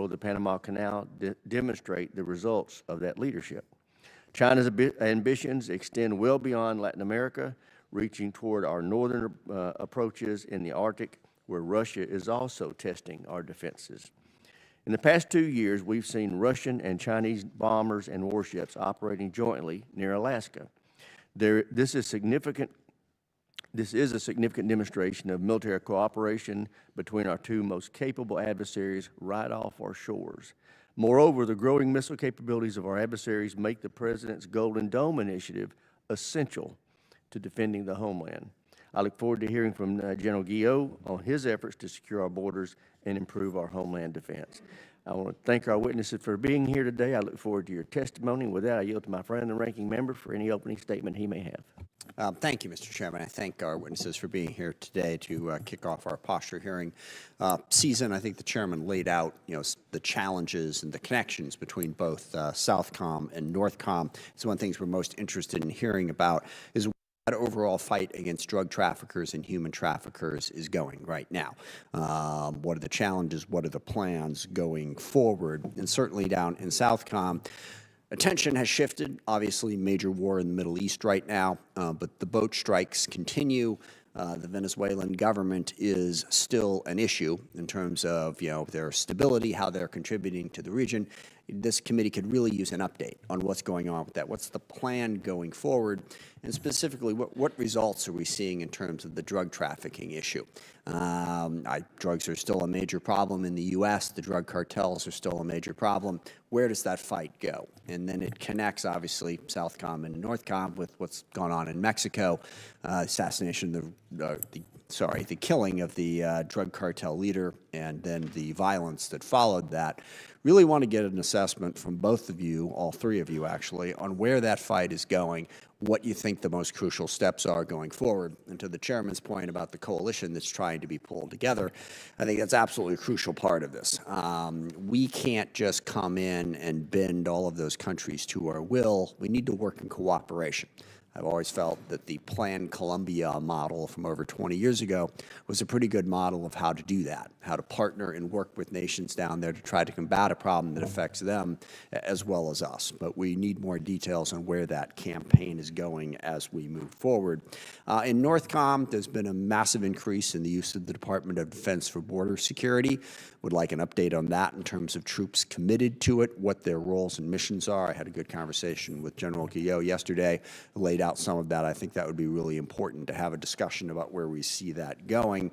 of the Panama Canal demonstrate the results of that leadership. China's ambitions extend well beyond Latin America, reaching toward our northern approaches in the Arctic, where Russia is also testing our defenses. In the past 2 years, we've seen Russian and Chinese bombers and warships operating jointly near Alaska. This is a significant demonstration of military cooperation between our two most capable adversaries right off our shores. Moreover, the growing missile capabilities of our adversaries make the President's Golden Dome initiative essential to defending the homeland. I look forward to hearing from General Guillot on his efforts to secure our borders and improve our homeland defense. I want to thank our witnesses for being here today. I look forward to your testimony. With that, I yield to my friend, the ranking member, for any opening statement he may have. Thank you, Mr. Chairman. I thank our witnesses for being here today to kick off our posture hearing season. I think the chairman laid out, the challenges and the connections between both Southcom and Northcom. It's one of the things we're most interested in hearing about is that overall fight against drug traffickers and human traffickers is going right now. What are the challenges? What are the plans going forward? And certainly down in Southcom, attention has shifted. Obviously, major war in the Middle East right now, but the boat strikes continue. The Venezuelan government is still an issue in terms of their stability, how they're contributing to the region. This committee could really use an update on what's going on with that. What's the plan going forward? And specifically, what results are we seeing in terms of the drug trafficking issue? Drugs are still a major problem in the U.S. The drug cartels are still a major problem. Where does that fight go? And then it connects, obviously, Southcom and Northcom with what's gone on in Mexico, assassination, the killing of the drug cartel leader, and then the violence that followed that. Really want to get an assessment from both of you, all three of you actually, on where that fight is going, what you think the most crucial steps are going forward. And to the chairman's point about the coalition that's trying to be pulled together, I think that's absolutely a crucial part of this. We can't just come in and bend all of those countries to our will. We need to work in cooperation. I've always felt that the Plan Colombia model from over 20 years ago was a pretty good model of how to do that, how to partner and work with nations down there to try to combat a problem that affects them as well as us. But we need more details on where that campaign is going as we move forward. In Northcom, there's been a massive increase in the use of the Department of Defense for border security. Would like an update on that in terms of troops committed to it, what their roles and missions are. I had a good conversation with General Guillot yesterday, laid out some of that. I think that would be really important to have a discussion about where we see that going.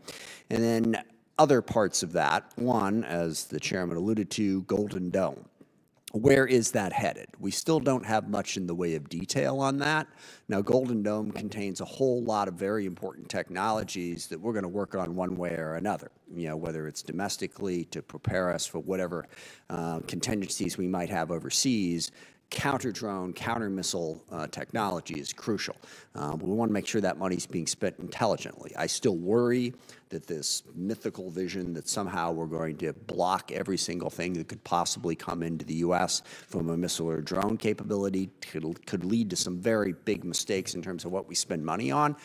And then other parts of that, one, as the chairman alluded to, Golden Dome. Where is that headed? We still don't have much in the way of detail on that. Now, Golden Dome contains a whole lot of very important technologies that we're going to work on one way or another, whether it's domestically to prepare us for whatever contingencies we might have overseas. Counter-drone, counter-missile technology is crucial. We want to make sure that money's being spent intelligently. I still worry that this mythical vision that somehow we're going to block every single thing that could possibly come into the U.S. from a missile or drone capability could lead to some very big mistakes in terms of what we spend money on.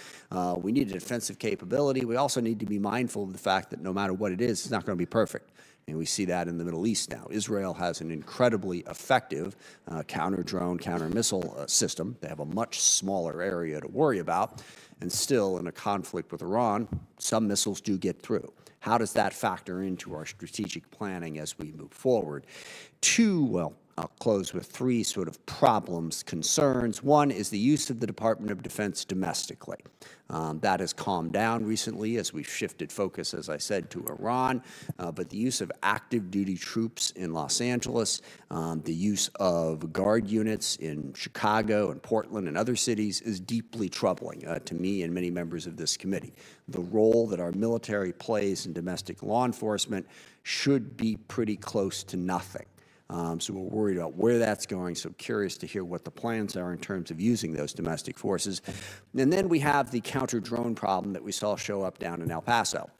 We need a defensive capability. We also need to be mindful of the fact that no matter what it is, it's not going to be perfect. And we see that in the Middle East now. Israel has an incredibly effective counter-drone, counter-missile system. They have a much smaller area to worry about. And still, in a conflict with Iran, some missiles do get through. How does that factor into our strategic planning as we move forward? I'll close with three sort of problems, concerns. One is the use of the Department of Defense domestically. That has calmed down recently as we've shifted focus, as I said, to Iran. But the use of active duty troops in Los Angeles, the use of guard units in Chicago and Portland and other cities is deeply troubling to me and many members of this committee. The role that our military plays in domestic law enforcement should be pretty close to nothing. So we're worried about where that's going, so curious to hear what the plans are in terms of using those domestic forces. And then we have the counter-drone problem that we saw show up down in El Paso.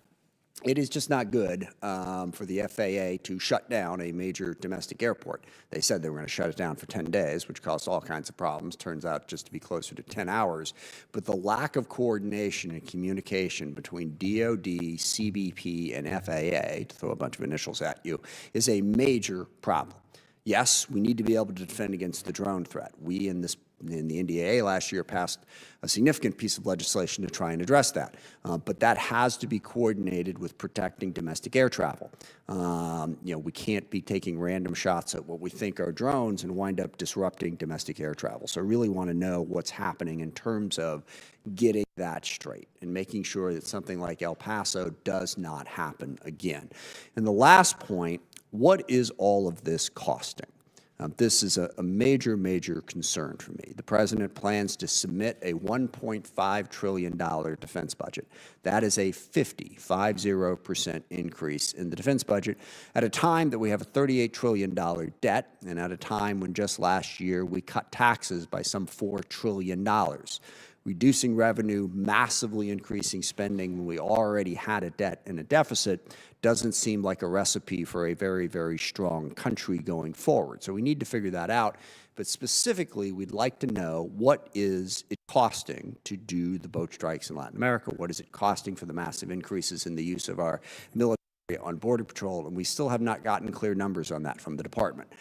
it is just not good for the FAA to shut down a major domestic airport. They said they were going to shut it down for 10 days, which caused all kinds of problems. Turns out just to be closer to 10 hours. But the lack of coordination and communication between DOD, CBP, and FAA, to throw a bunch of initials at you, is a major problem. Yes, we need to be able to defend against the drone threat. We in the NDAA last year passed a significant piece of legislation to try and address that. But that has to be coordinated with protecting domestic air travel. We can't be taking random shots at what we think are drones and wind up disrupting domestic air travel. So I really want to know what's happening in terms of getting that straight and making sure that something like El Paso does not happen again. And the last point, what is all of this costing? This is a major, major concern for me. The president plans to submit a $1.5 trillion defense budget. That is a 50% increase in the defense budget at a time that we have a $38 trillion debt and at a time when just last year we cut taxes by some $4 trillion. Reducing revenue, massively increasing spending when we already had a debt and a deficit doesn't seem like a recipe for a very, very strong country going forward. So we need to figure that out. But specifically, we'd like to know, what is it costing to do the boat strikes in Latin America? What is it costing for the massive increases in the use of our military on Border Patrol? And we still have not gotten clear numbers on that from the department.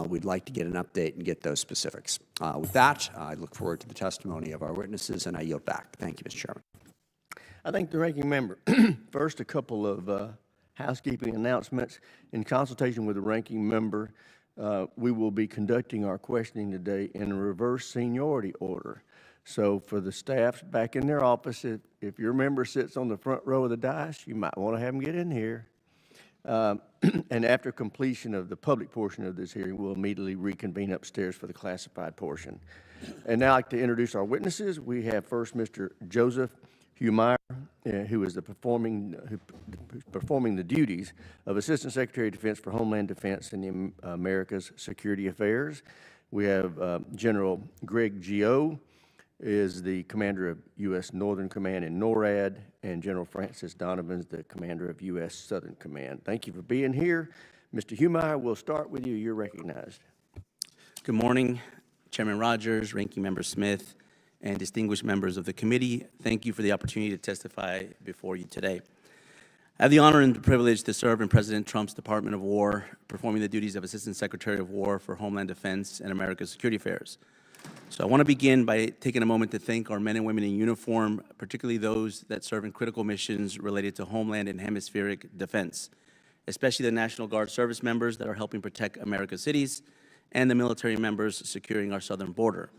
We'd like to get an update and get those specifics. With that, I look forward to the testimony of our witnesses, and I yield back. Thank you, Mr. Chairman. I thank the ranking member. First, a couple of housekeeping announcements. In consultation with the ranking member, we will be conducting our questioning today in a reverse seniority order. So for the staff back in their office, if your member sits on the front row of the dais, you might want to have them get in here. And after completion of the public portion of this hearing, we'll immediately reconvene upstairs for the classified portion. And now I'd like to introduce our witnesses. We have first Mr. Joseph Humeyer, who is performing the duties of Assistant Secretary of Defense for Homeland Defense in the Americas Security Affairs. We have General Greg Gio, is the commander of U.S. Northern Command in NORAD, and General Francis Donovan is the commander of U.S. Southern Command. Thank you for being here. Mr. Humeyer, we'll start with you. You're recognized. Good morning, Chairman Rogers, Ranking Member Smith, and distinguished members of the committee. Thank you for the opportunity to testify before you today. I have the honor and the privilege to serve in President Trump's Department of War, performing the duties of Assistant Secretary of War for Homeland Defense and America's Security Affairs. So I want to begin by taking a moment to thank our men and women in uniform, particularly those that serve in critical missions related to homeland and hemispheric defense, especially the National Guard service members that are helping protect America's cities and the military members securing our southern border,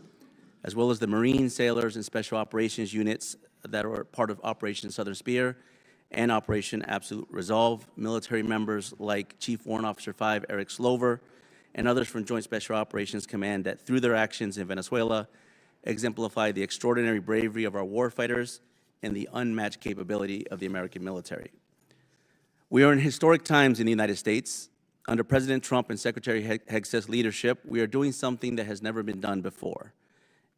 as well as the Marine, sailors, and special operations units that are part of Operation Southern Spear and Operation Absolute Resolve, military members like Chief Warrant Officer 5 Eric Slover, and others from Joint Special Operations Command that, through their actions in Venezuela, exemplify the extraordinary bravery of our warfighters and the unmatched capability of the American military. We are in historic times in the United States. Under President Trump and Secretary Hegseth's leadership, we are doing something that has never been done before.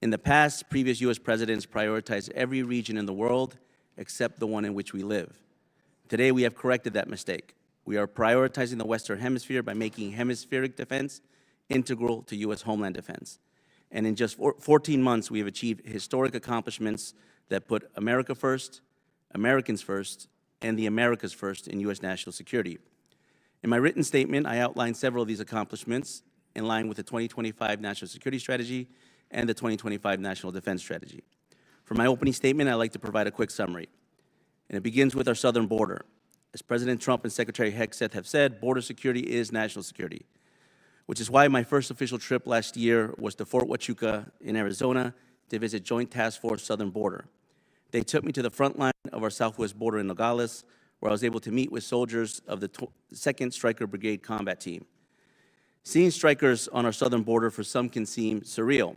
In the past, previous U.S. presidents prioritized every region in the world except the one in which we live. Today, we have corrected that mistake. We are prioritizing the Western Hemisphere by making hemispheric defense integral to U.S. homeland defense. And in just 14 months, we have achieved historic accomplishments that put America first, Americans first, and the Americas first in U.S. national security. In my written statement, I outlined several of these accomplishments in line with the 2025 National Security Strategy and the 2025 National Defense Strategy. For my opening statement, I'd like to provide a quick summary. And it begins with our southern border. As President Trump and Secretary Hegseth have said, border security is national security, which is why my first official trip last year was to Fort Huachuca in Arizona to visit Joint Task Force Southern Border. They took me to the front line of our southwest border in Nogales, where I was able to meet with soldiers of the 2nd Stryker Brigade Combat Team. Seeing strikers on our southern border for some can seem surreal,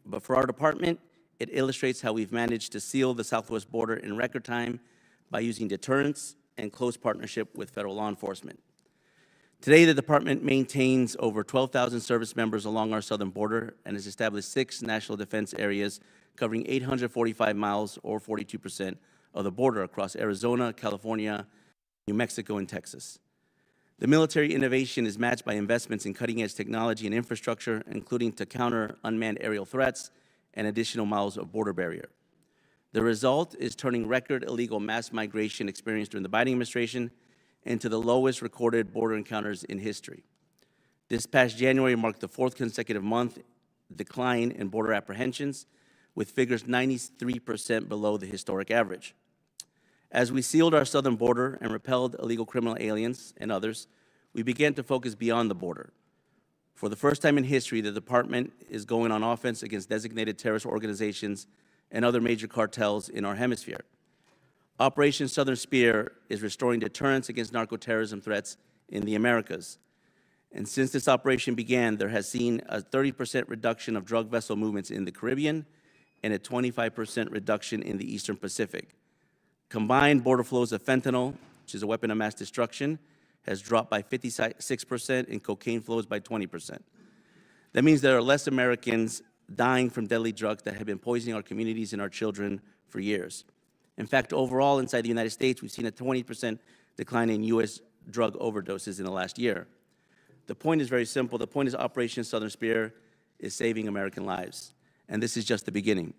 but for our department, it illustrates how we've managed to seal the southwest border in record time by using deterrence and close partnership with federal law enforcement. Today, the department maintains over 12,000 service members along our southern border and has established 6 national defense areas covering 845 miles or 42% of the border across Arizona, California, New Mexico, and Texas. The military innovation is matched by investments in cutting-edge technology and infrastructure, including to counter unmanned aerial threats and additional miles of border barrier. The result is turning record illegal mass migration experienced during the Biden administration into the lowest recorded border encounters in history. This past January marked the 4th consecutive month decline in border apprehensions, with figures 93% below the historic average. As we sealed our southern border and repelled illegal criminal aliens and others, we began to focus beyond the border. For the first time in history, the department is going on offense against designated terrorist organizations and other major cartels in our hemisphere. Operation Southern Spear is restoring deterrence against narco-terrorism threats in the Americas. And since this operation began, there has seen a 30% reduction of drug vessel movements in the Caribbean and a 25% reduction in the Eastern Pacific. Combined border flows of fentanyl, which is a weapon of mass destruction, has dropped by 56% and cocaine flows by 20%. That means there are less Americans dying from deadly drugs that have been poisoning our communities and our children for years. In fact, overall inside the United States, we've seen a 20% decline in U.S. drug overdoses in the last year. The point is very simple. The point is Operation Southern Spear is saving American lives, and this is just the beginning.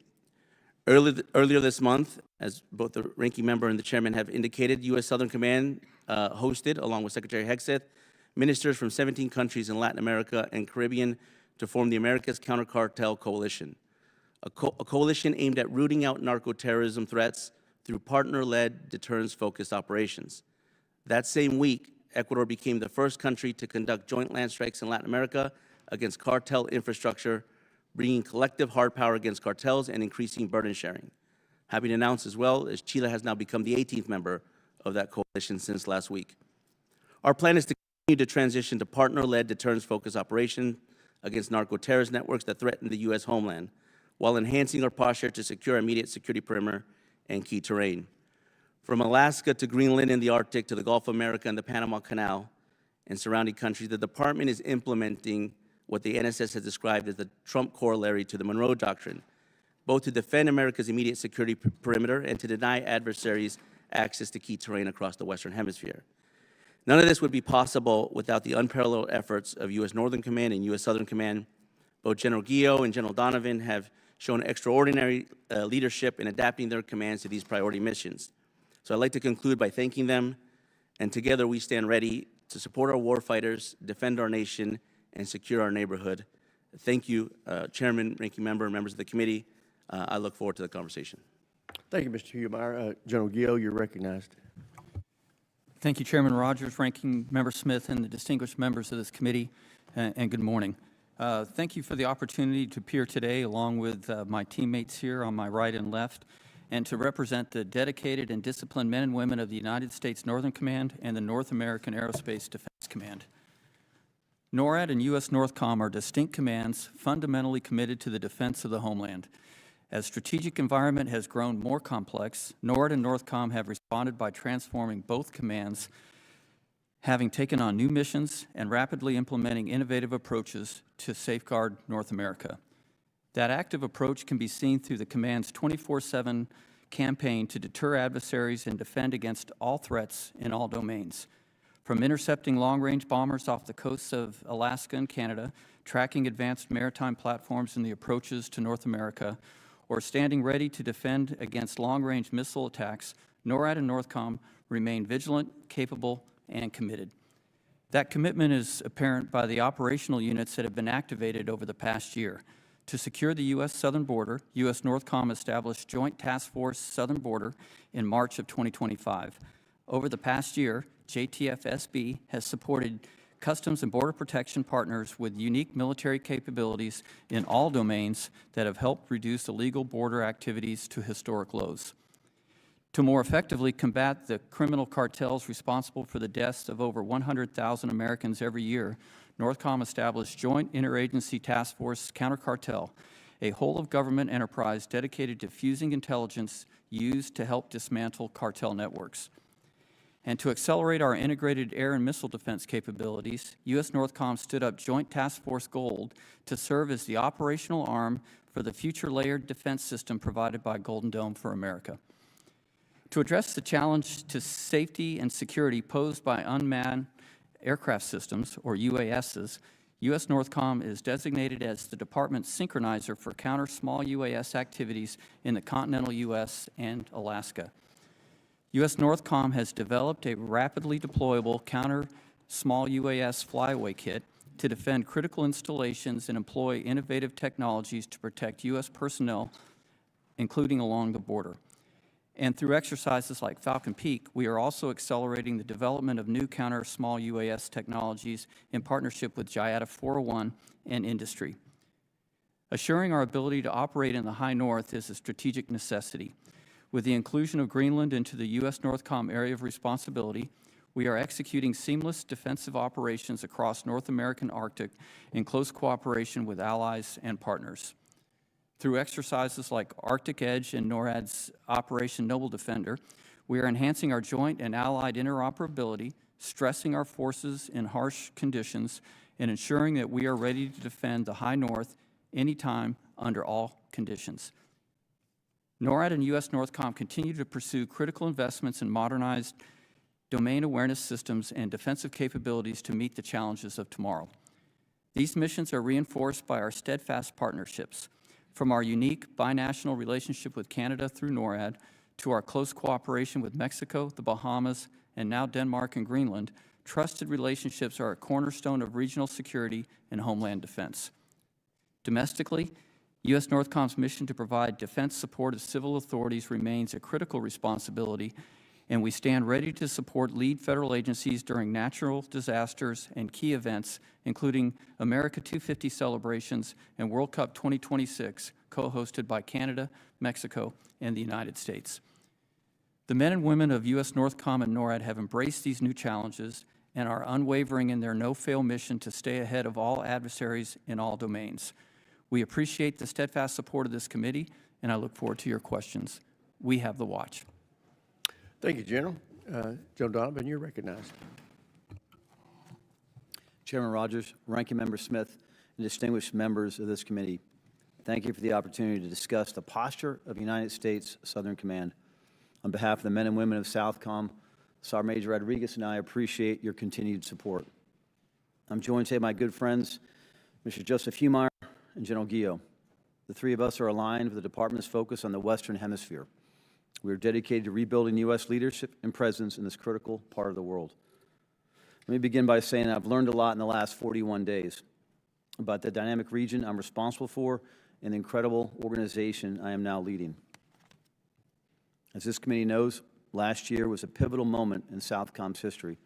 Earlier this month, as both the ranking member and the chairman have indicated, U.S. Southern Command hosted, along with Secretary Hegseth, ministers from 17 countries in Latin America and Caribbean to form the America's Counter-Cartel Coalition, a coalition aimed at rooting out narco-terrorism threats through partner-led, deterrence-focused operations. That same week, Ecuador became the first country to conduct joint land strikes in Latin America against cartel infrastructure, bringing collective hard power against cartels and increasing burden sharing. Happy to announce as well as Chile has now become the 18th member of that coalition since last week. Our plan is to continue to transition to partner-led deterrence-focused operations against narco-terrorist networks that threaten the U.S. homeland, while enhancing our posture to secure immediate security perimeter and key terrain. From Alaska to Greenland and the Arctic to the Gulf of America and the Panama Canal and surrounding countries, the department is implementing what the NSS has described as the Trump corollary to the Monroe Doctrine, both to defend America's immediate security perimeter and to deny adversaries access to key terrain across the Western Hemisphere. None of this would be possible without the unparalleled efforts of U.S. Northern Command and U.S. Southern Command. Both General Guillo and General Donovan have shown extraordinary leadership in adapting their commands to these priority missions. So I'd like to conclude by thanking them, and together we stand ready to support our warfighters, defend our nation, and secure our neighborhood. Thank you, Chairman, Ranking Member, members of the committee. I look forward to the conversation. Thank you, Mr. Humeyer. General Guillo, you're recognized. Thank you, Chairman Rogers, Ranking Member Smith, and the distinguished members of this committee, and good morning. Thank you for the opportunity to appear today along with my teammates here on my right and left, and to represent the dedicated and disciplined men and women of the United States Northern Command and the North American Aerospace Defense Command. NORAD and U.S. NORTHCOM are distinct commands fundamentally committed to the defense of the homeland. As strategic environment has grown more complex, NORAD and NORTHCOM have responded by transforming both commands, having taken on new missions and rapidly implementing innovative approaches to safeguard North America. That active approach can be seen through the command's 24/7 campaign to deter adversaries and defend against all threats in all domains. From intercepting long-range bombers off the coasts of Alaska and Canada, tracking advanced maritime platforms in the approaches to North America, or standing ready to defend against long-range missile attacks, NORAD and NORTHCOM remain vigilant, capable, and committed. That commitment is apparent by the operational units that have been activated over the past year. To secure the U.S. southern border, U.S. NORTHCOM established Joint Task Force Southern Border in March of 2025. Over the past year, JTF-SB has supported Customs and Border Protection partners with unique military capabilities in all domains that have helped reduce illegal border activities to historic lows. To more effectively combat the criminal cartels responsible for the deaths of over 100,000 Americans every year, NORTHCOM established Joint Interagency Task Force Counter-Cartel, a whole-of-government enterprise dedicated to fusing intelligence used to help dismantle cartel networks. And to accelerate our integrated air and missile defense capabilities, U.S. NORTHCOM stood up Joint Task Force Gold to serve as the operational arm for the future layered defense system provided by Golden Dome for America. To address the challenge to safety and security posed by unmanned aircraft systems, or UASs, U.S. Northcom is designated as the department's synchronizer for counter small UAS activities in the continental U.S. and Alaska. U.S. Northcom has developed a rapidly deployable counter small UAS flyaway kit to defend critical installations and employ innovative technologies to protect U.S. personnel, including along the border. And through exercises like Falcon Peak, we are also accelerating the development of new counter small UAS technologies in partnership with JIATA 401 and industry. Assuring our ability to operate in the high north is a strategic necessity. With the inclusion of Greenland into the U.S. Northcom area of responsibility, we are executing seamless defensive operations across North American Arctic in close cooperation with allies and partners. Through exercises like Arctic Edge and NORAD's Operation Noble Defender, we are enhancing our joint and allied interoperability, stressing our forces in harsh conditions, and ensuring that we are ready to defend the high north anytime under all conditions. NORAD and U.S. Northcom continue to pursue critical investments in modernized domain awareness systems and defensive capabilities to meet the challenges of tomorrow. These missions are reinforced by our steadfast partnerships, from our unique binational relationship with Canada through NORAD to our close cooperation with Mexico, the Bahamas, and now Denmark and Greenland. Trusted relationships are a cornerstone of regional security and homeland defense. Domestically, U.S. Northcom's mission to provide defense support to civil authorities remains a critical responsibility, and we stand ready to support lead federal agencies during natural disasters and key events, including America 250 celebrations and World Cup 2026, co-hosted by Canada, Mexico, and the United States. The men and women of U.S. Northcom and NORAD have embraced these new challenges and are unwavering in their no-fail mission to stay ahead of all adversaries in all domains. We appreciate the steadfast support of this committee, and I look forward to your questions. We have the watch. Thank you, General. Joe Donovan, you're recognized. Chairman Rogers, Ranking Member Smith, and distinguished members of this committee, thank you for the opportunity to discuss the posture of United States Southern Command. On behalf of the men and women of Southcom, Sergeant Major Rodriguez and I appreciate your continued support. I'm joined today by my good friends, Mr. Joseph Humeyer and General Guillot. The three of us are aligned with the Department's focus on the Western Hemisphere. We are dedicated to rebuilding U.S. leadership and presence in this critical part of the world. Let me begin by saying I've learned a lot in the last 41 days about the dynamic region I'm responsible for and the incredible organization I am now leading. As this committee knows, last year was a pivotal moment in Southcom's history.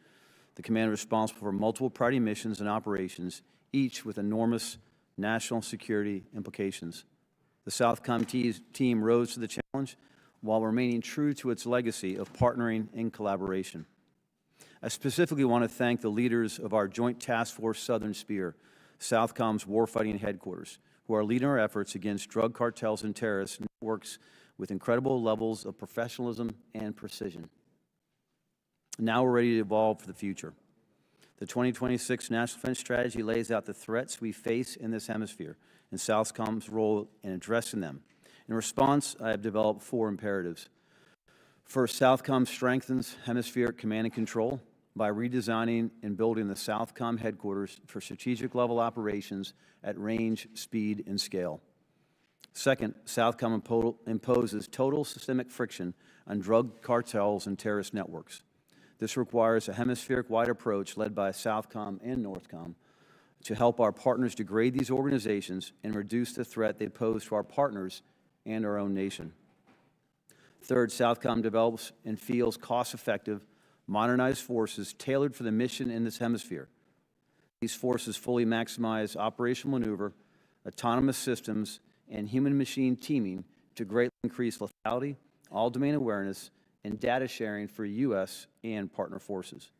The command was responsible for multiple priority missions and operations, each with enormous national security implications. The Southcom team rose to the challenge while remaining true to its legacy of partnering and collaboration. I specifically want to thank the leaders of our Joint Task Force Southern Spear, Southcom's warfighting headquarters, who are leading our efforts against drug cartels and terrorist networks with incredible levels of professionalism and precision. Now we're ready to evolve for the future. The 2026 National Defense Strategy lays out the threats we face in this hemisphere and Southcom's role in addressing them. In response, I have developed 4 imperatives. First, Southcom strengthens hemispheric command and control by redesigning and building the Southcom headquarters for strategic level operations at range, speed, and scale. Second, Southcom imposes total systemic friction on drug cartels and terrorist networks. This requires a hemispheric-wide approach led by Southcom and Northcom to help our partners degrade these organizations and reduce the threat they pose to our partners and our own nation. Third, Southcom develops and fields cost-effective, modernized forces tailored for the mission in this hemisphere. These forces fully maximize operational maneuver, autonomous systems, and human-machine teaming to greatly increase lethality, all-domain awareness, and data sharing for U.S. and partner forces.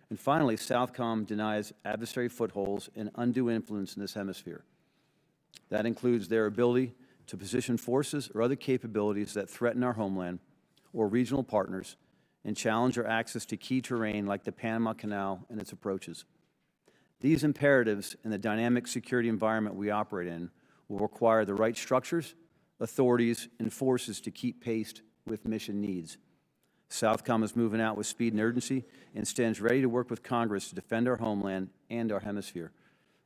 And finally, Southcom denies adversary footholds and undue influence in this hemisphere. That includes their ability to position forces or other capabilities that threaten our homeland or regional partners and challenge our access to key terrain like the Panama Canal and its approaches. These imperatives in the dynamic security environment we operate in will require the right structures, authorities, and forces to keep pace with mission needs. Southcom is moving out with speed and urgency and stands ready to work with Congress to defend our homeland and our hemisphere.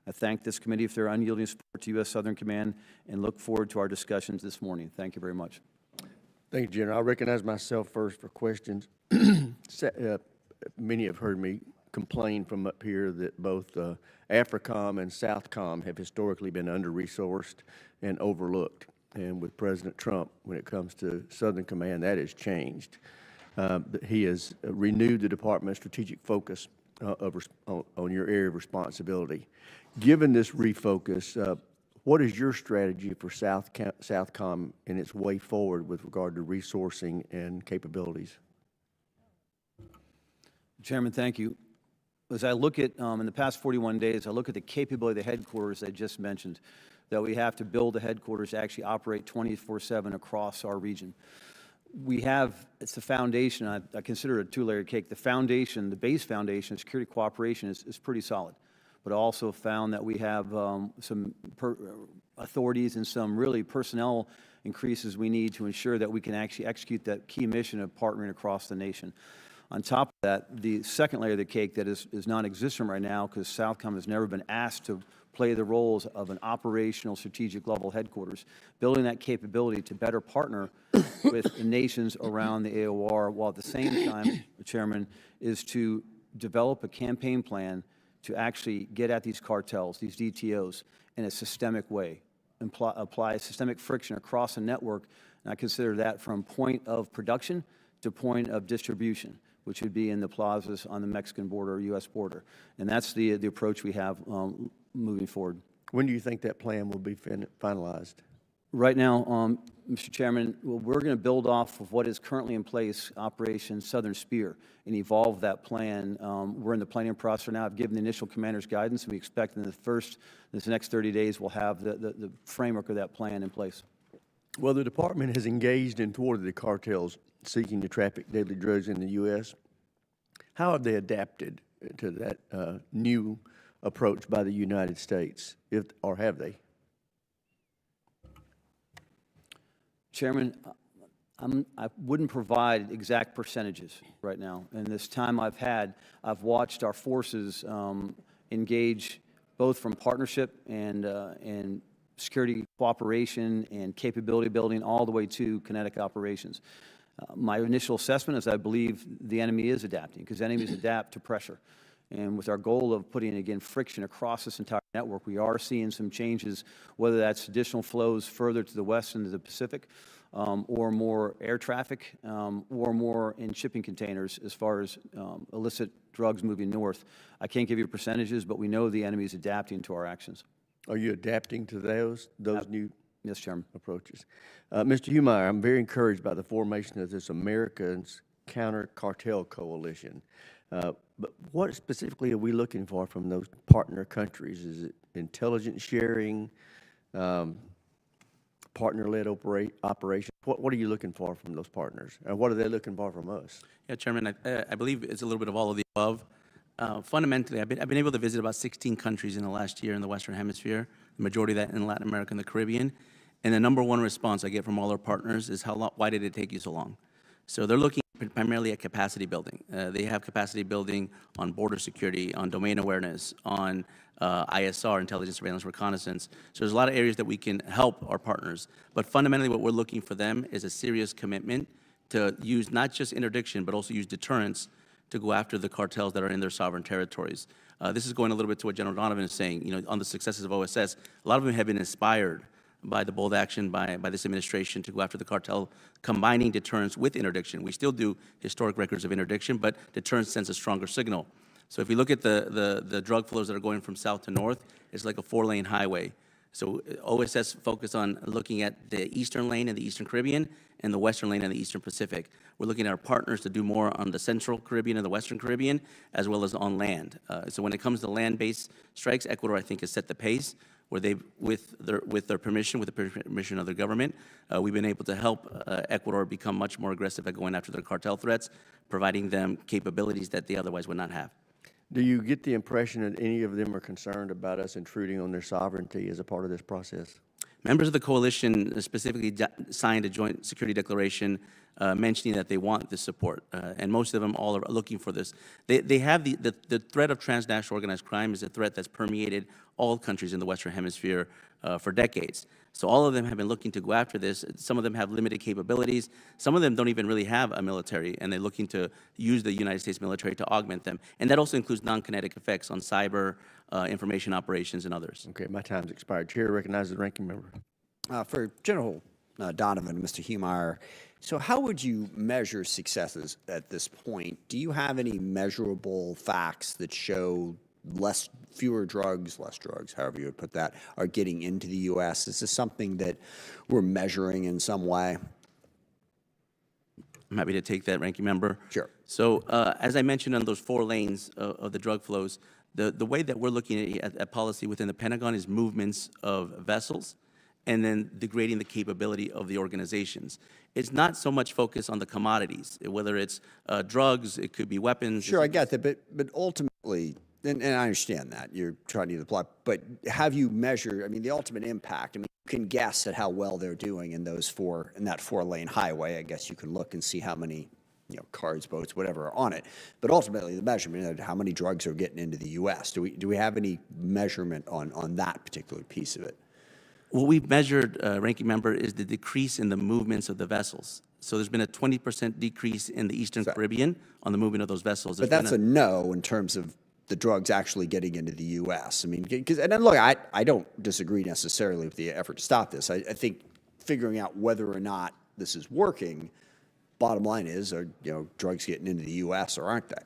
I thank this committee for their unyielding support to U.S. Southern Command and look forward to our discussions this morning. Thank you very much. Thank you, General. I recognize myself first for questions. Many have heard me complain from up here that both AFRICOM and SOUTHCOM have historically been under-resourced and overlooked. And with President Trump, when it comes to Southern Command, that has changed. He has renewed the Department's strategic focus on your area of responsibility. Given this refocus, what is your strategy for SOUTHCOM and its way forward with regard to resourcing and capabilities? Chairman, thank you. As I look at, in the past 41 days, I look at the capability of the headquarters I just mentioned, that we have to build a headquarters to actually operate 24/7 across our region. We have, it's the foundation, I consider it a two-layered cake. The foundation, the base foundation of security cooperation is pretty solid, but I also found that we have some authorities and some really personnel increases we need to ensure that we can actually execute that key mission of partnering across the nation. On top of that, the second layer of the cake that is non-existent right now, because Southcom has never been asked to play the roles of an operational strategic level headquarters, building that capability to better partner with the nations around the AOR, while at the same time, Chairman, is to develop a campaign plan to actually get at these cartels, these DTOs, in a systemic way, apply systemic friction across a network, and I consider that from point of production to point of distribution, which would be in the plazas on the Mexican border or U.S. border. And that's the approach we have moving forward. When do you think that plan will be finalized? Right now, Mr. Chairman, we're going to build off of what is currently in place, Operation Southern Spear, and evolve that plan. We're in the planning process now. I've given the initial commander's guidance, and we expect in this next 30 days, we'll have the framework of that plan in place. Well, the department has engaged and thwarted the cartels seeking to traffic deadly drugs in the U.S. How have they adapted to that new approach by the United States, or have they? Chairman, I wouldn't provide exact percentages right now. In this time I've watched our forces engage both from partnership and security cooperation and capability building all the way to kinetic operations. My initial assessment is I believe the enemy is adapting, because enemies adapt to pressure. And with our goal of putting, again, friction across this entire network, we are seeing some changes, whether that's additional flows further to the west into the Pacific, or more air traffic, or more in shipping containers as far as illicit drugs moving north. I can't give you percentages, but we know the enemy is adapting to our actions. Are you adapting to those new Yes, Chairman. approaches? Mr. Humeyer, I'm very encouraged by the formation of this Americans Counter Cartel Coalition. But what specifically are we looking for from those partner countries? Is it intelligence sharing, partner-led operation? What are you looking for from those partners? And what are they looking for from us? Yeah, Chairman, I believe it's a little bit of all of the above. Fundamentally, I've been able to visit about 16 countries in the last year in the Western Hemisphere, the majority of that in Latin America and the Caribbean. And the number one response I get from all our partners is why did it take you so long? So they're looking primarily at capacity building. They have capacity building on border security, on domain awareness, on ISR, intelligence, surveillance, reconnaissance. So there's a lot of areas that we can help our partners. But fundamentally, what we're looking for them is a serious commitment to use not just interdiction, but also use deterrence to go after the cartels that are in their sovereign territories. This is going a little bit to what General Donovan is saying. You know, on the successes of OSS, a lot of them have been inspired by the bold action by this administration to go after the cartel, combining deterrence with interdiction. We still do historic records of interdiction, but deterrence sends a stronger signal. So if we look at the drug flows that are going from south to north, it's like a 4-lane highway. So OSS focused on looking at the eastern lane in the Eastern Caribbean and the western lane in the Eastern Pacific. We're looking at our partners to do more on the Central Caribbean and the Western Caribbean, as well as on land. So when it comes to land-based strikes, Ecuador, I think, has set the pace, where they, with their permission, with the permission of their government, we've been able to help Ecuador become much more aggressive at going after their cartel threats, providing them capabilities that they otherwise would not have. Do you get the impression that any of them are concerned about us intruding on their sovereignty as a part of this process? Members of the coalition specifically signed a joint security declaration mentioning that they want this support, and most of them all are looking for this. They have the threat of transnational organized crime is a threat that's permeated all countries in the Western Hemisphere for decades. So all of them have been looking to go after this. Some of them have limited capabilities. Some of them don't even really have a military, and they're looking to use the United States military to augment them. And that also includes non-kinetic effects on cyber, information operations, and others. Okay, my time's expired. Chair recognizes the ranking member. For General Donovan, Mr. Humeyer, so how would you measure successes at this point? Do you have any measurable facts that show fewer drugs, less drugs, however you would put that, are getting into the U.S.? Is this something that we're measuring in some way? I'm happy to take that, Ranking Member. Sure. So as I mentioned on those 4 lanes of the drug flows, the way that we're looking at policy within the Pentagon is movements of vessels and then degrading the capability of the organizations. It's not so much focused on the commodities, whether it's drugs, it could be weapons. Sure, I get that, but ultimately, and I understand that, you're trying to apply, but have you measured, I mean, the ultimate impact, I mean, you can guess at how well they're doing in that 4-lane highway. I guess you can look and see how many, cars, boats, whatever are on it. But ultimately, the measurement of how many drugs are getting into the U.S., do we have any measurement on that particular piece of it? What we've measured, Ranking Member, is the decrease in the movements of the vessels. So there's been a 20% decrease in the Eastern Caribbean on the movement of those vessels. But that's a no in terms of the drugs actually getting into the U.S. I mean, and then look, I don't disagree necessarily with the effort to stop this. I think figuring out whether or not this is working, bottom line is, are drugs getting into the U.S. or aren't they?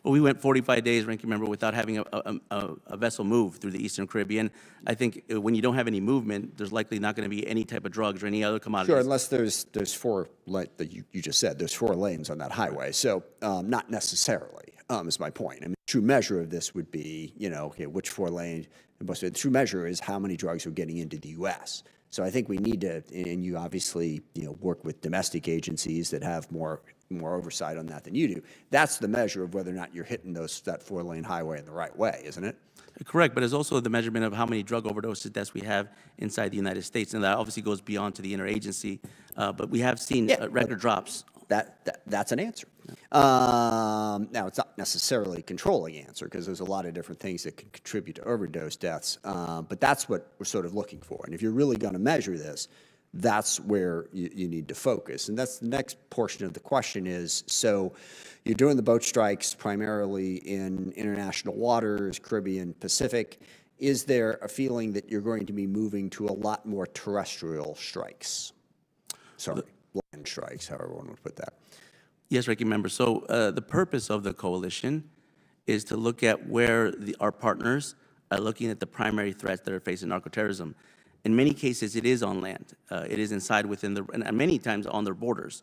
Well, we went 45 days, Ranking Member, without having a vessel move through the Eastern Caribbean. I think when you don't have any movement, there's likely not going to be any type of drugs or any other commodities. Sure, unless there's 4, like you just said, there's 4 lanes on that highway. So not necessarily is my point. I mean, true measure of this would be, which 4 lanes. The true measure is how many drugs are getting into the U.S. So I think we need to, and you obviously, work with domestic agencies that have more oversight on that than you do. That's the measure of whether or not you're hitting that 4-lane highway in the right way, isn't it? Correct, but it's also the measurement of how many drug overdoses deaths we have inside the United States, and that obviously goes beyond to the interagency. But we have seen record drops. That's an answer. Now, it's not necessarily a controlling answer because there's a lot of different things that can contribute to overdose deaths, but that's what we're sort of looking for. And if you're really going to measure this, that's where you need to focus. And that's the next portion of the question is, so you're doing the boat strikes primarily in international waters, Caribbean, Pacific. Is there a feeling that you're going to be moving to a lot more terrestrial strikes? Sorry, land strikes, however one would put that. Yes, Ranking Member. So the purpose of the coalition is to look at where our partners are looking at the primary threats that are facing narcoterrorism. In many cases, it is on land. It is inside and many times on their borders.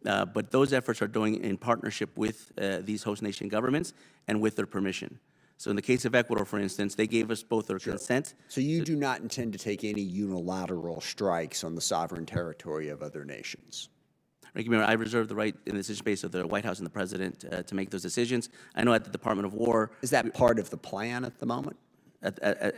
But those efforts are doing in partnership with these host nation governments and with their permission. So in the case of Ecuador, for instance, they gave us both their consent. So you do not intend to take any unilateral strikes on the sovereign territory of other nations? Ranking Member, I reserve the right in the decision space of the White House and the President to make those decisions. I know at the Department of War. Is that part of the plan at the moment?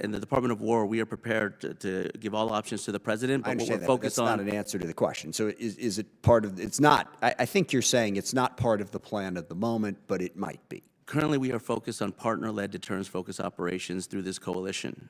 In the Department of War, we are prepared to give all options to the President, but what we're focused on. That's not an answer to the question. So is it part of, it's not, I think you're saying it's not part of the plan at the moment, but it might be. Currently, we are focused on partner-led deterrence-focused operations through this coalition.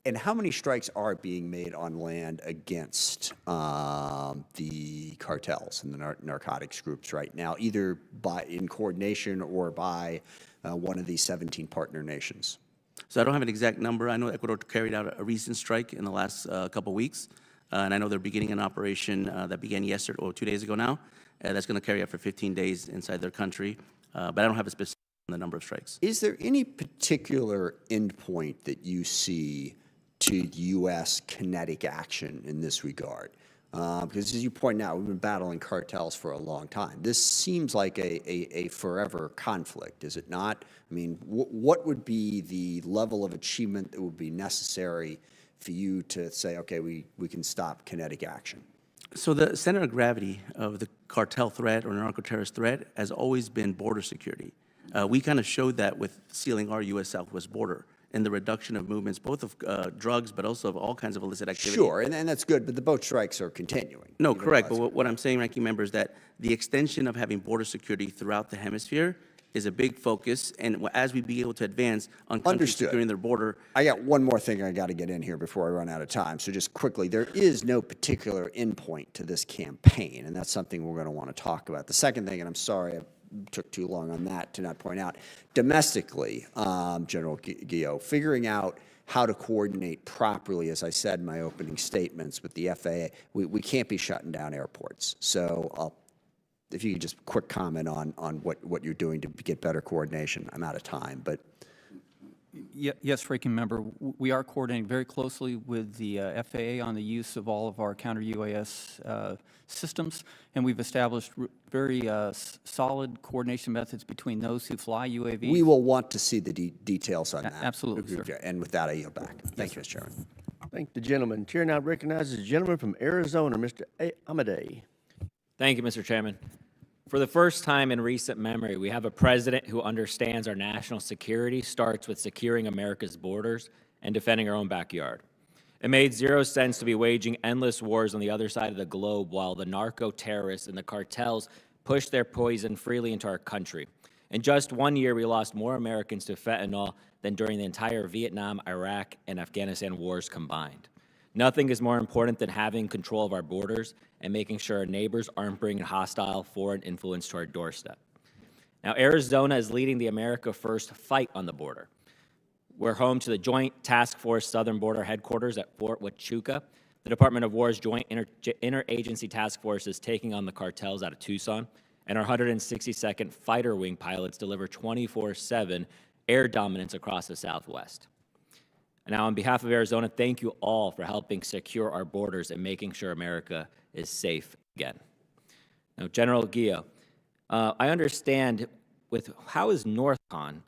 And how many strikes are being made on land against the cartels and the narcotics groups right now, either in coordination or by one of these 17 partner nations? So I don't have an exact number. I know Ecuador carried out a recent strike in the last couple weeks, and I know they're beginning an operation that began yesterday, or 2 days ago now, that's going to carry out for 15 days inside their country, but I don't have a specific on the number of strikes. Is there any particular endpoint that you see to U.S. kinetic action in this regard? Because as you point out, we've been battling cartels for a long time. This seems like a forever conflict, is it not? I mean, what would be the level of achievement that would be necessary for you to say, okay, we can stop kinetic action? So the center of gravity of the cartel threat or narco-terrorist threat has always been border security. We kind of showed that with sealing our U.S. southwest border in the reduction of movements, both of drugs, but also of all kinds of illicit activity. Sure, and that's good, but the boat strikes are continuing. No, even though correct. that's But what I'm saying, Ranking Member, is that the extension of having border security throughout the hemisphere is a big focus, and as we be able to advance on countries Understood. securing their border. I got one more thing I got to get in here before I run out of time. So just quickly, there is no particular endpoint to this campaign, and that's something we're going to want to talk about. The second thing, and I'm sorry I took too long on that to not point out, domestically, General Guillot, figuring out how to coordinate properly, as I said in my opening statements with the FAA, we can't be shutting down airports. So if you could just quick comment on what you're doing to get better coordination. I'm out of time, but. Yes, Ranking Member, we are coordinating very closely with the FAA on the use of all of our counter-UAS systems, and we've established very solid coordination methods between those who fly UAVs. We will want to see the details on that. Absolutely, sir. And with that, I yield back. Thank you, Mr. Chairman. Thank the gentleman. Chair now recognizes the gentleman from Arizona, Mr. Amadei. Thank you, Mr. Chairman. For the first time in recent memory, we have a president who understands our national security starts with securing America's borders and defending our own backyard. It made zero sense to be waging endless wars on the other side of the globe while the narco-terrorists and the cartels push their poison freely into our country. In just 1 year, we lost more Americans to fentanyl than during the entire Vietnam, Iraq, and Afghanistan wars combined. Nothing is more important than having control of our borders and making sure our neighbors aren't bringing hostile foreign influence to our doorstep. Now, Arizona is leading the America First fight on the border. We're home to the Joint Task Force Southern Border Headquarters at Fort Huachuca. The Department of War's Joint Interagency Task Force is taking on the cartels out of Tucson, and our 162nd Fighter Wing pilots deliver 24/7 air dominance across the Southwest. And now, on behalf of Arizona, thank you all for helping secure our borders and making sure America is safe again. Now, General Guillot, I understand with how is Northcom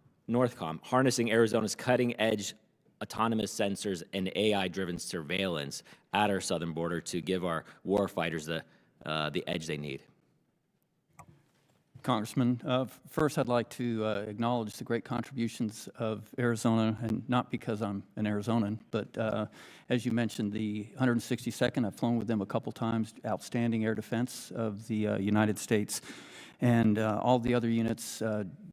harnessing Arizona's cutting-edge autonomous sensors and AI-driven surveillance at our southern border to give our warfighters the edge they need? Congressman, first I'd like to acknowledge the great contributions of Arizona, and not because I'm an Arizonan, but as you mentioned, the 162nd, I've flown with them a couple times, outstanding air defense of the United States, and all the other units,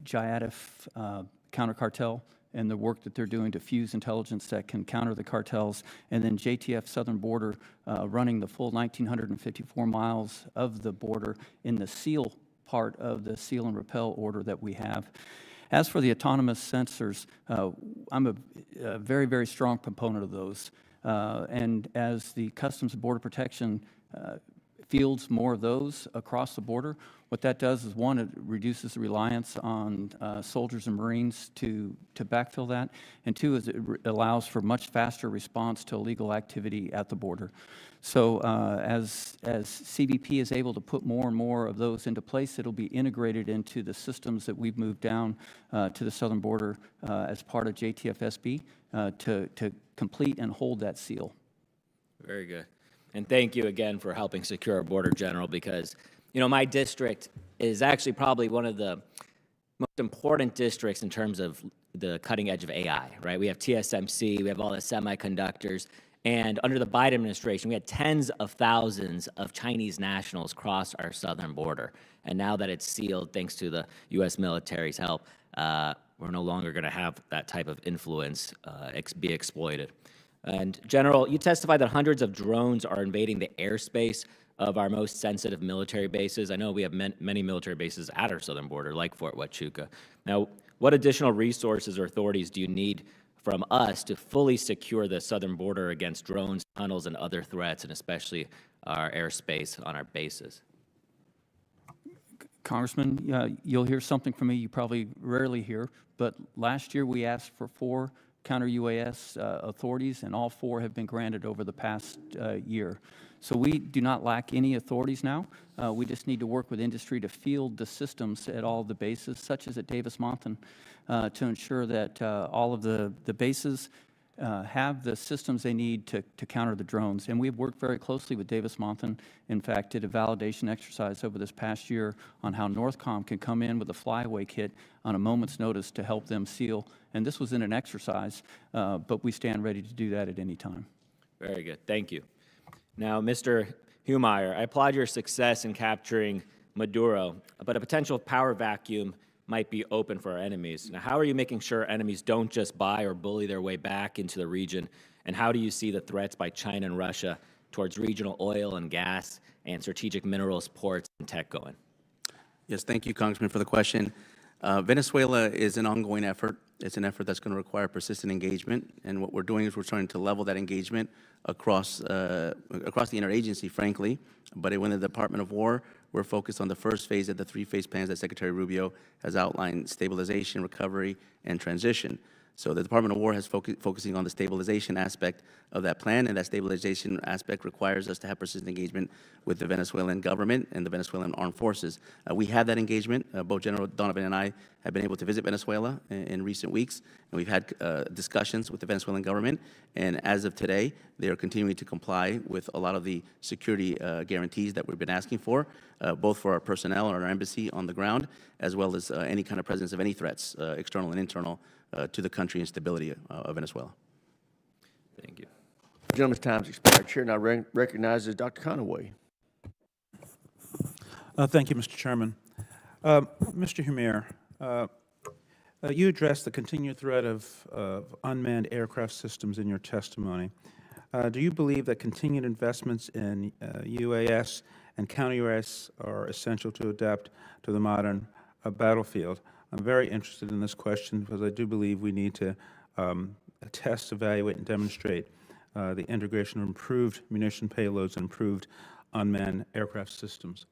JIADF, counter cartel, and the work that they're doing to fuse intelligence that can counter the cartels, and then JTF Southern Border running the full 1,954 miles of the border in the SEAL part of the seal and repel order that we have. As for the autonomous sensors, I'm a very, very strong proponent of those. And as the Customs and Border Protection fields more of those across the border, what that does is, one, it reduces the reliance on soldiers and Marines to backfill that, and two, is it allows for much faster response to illegal activity at the border. So as CBP is able to put more and more of those into place, it'll be integrated into the systems that we've moved down to the southern border as part of JTF-SB to complete and hold that seal. Very good. And thank you again for helping secure our border, General, because, you know, my district is actually probably one of the most important districts in terms of the cutting edge of AI, right? We have TSMC, we have all the semiconductors, and under the Biden administration, we had tens of thousands of Chinese nationals cross our southern border. And now that it's sealed, thanks to the U.S. military's help, we're no longer going to have that type of influence be exploited. And General, you testified that hundreds of drones are invading the airspace of our most sensitive military bases. I know we have many military bases at our southern border, like Fort Huachuca. Now, what additional resources or authorities do you need from us to fully secure the southern border against drones, tunnels, and other threats, and especially our airspace on our bases? Congressman, you'll hear something from me you probably rarely hear, but last year we asked for 4 counter-UAS authorities, and all 4 have been granted over the past year. So we do not lack any authorities now. We just need to work with industry to field the systems at all of the bases, such as at Davis-Monthan, to ensure that all of the bases have the systems they need to counter the drones. And we've worked very closely with Davis-Monthan. In fact, did a validation exercise over this past year on how Northcom can come in with a flyaway kit on a moment's notice to help them seal. And this was in an exercise, but we stand ready to do that at any time. Very good. Thank you. Now, Mr. Humeyer, I applaud your success in capturing Maduro, but a potential power vacuum might be open for our enemies. Now, how are you making sure enemies don't just buy or bully their way back into the region? And how do you see the threats by China and Russia towards regional oil and gas and strategic minerals, ports, and tech going? Yes, thank you, Congressman, for the question. Venezuela is an ongoing effort. It's an effort that's going to require persistent engagement, and what we're doing is we're trying to level that engagement across the interagency, frankly. But within the Department of War, we're focused on the first phase of the three-phase plans that Secretary Rubio has outlined: stabilization, recovery, and transition. So the Department of War has focusing on the stabilization aspect of that plan, and that stabilization aspect requires us to have persistent engagement with the Venezuelan government and the Venezuelan armed forces. We have that engagement. Both General Donovan and I have been able to visit Venezuela in recent weeks, and we've had discussions with the Venezuelan government, and as of today, they are continuing to comply with a lot of the security guarantees that we've been asking for, both for our personnel and our embassy on the ground, as well as any kind of presence of any threats, external and internal, to the country and stability of Venezuela. Thank you. Gentleman's time's expired. Chair now recognizes Dr. Conaway. Thank you, Mr. Chairman. Mr. Humeyer, you addressed the continued threat of unmanned aircraft systems in your testimony. Do you believe that continued investments in UAS and counter-UAS are essential to adapt to the modern battlefield? I'm very interested in this question because I do believe we need to test, evaluate, and demonstrate the integration of improved munition payloads and improved unmanned aircraft systems.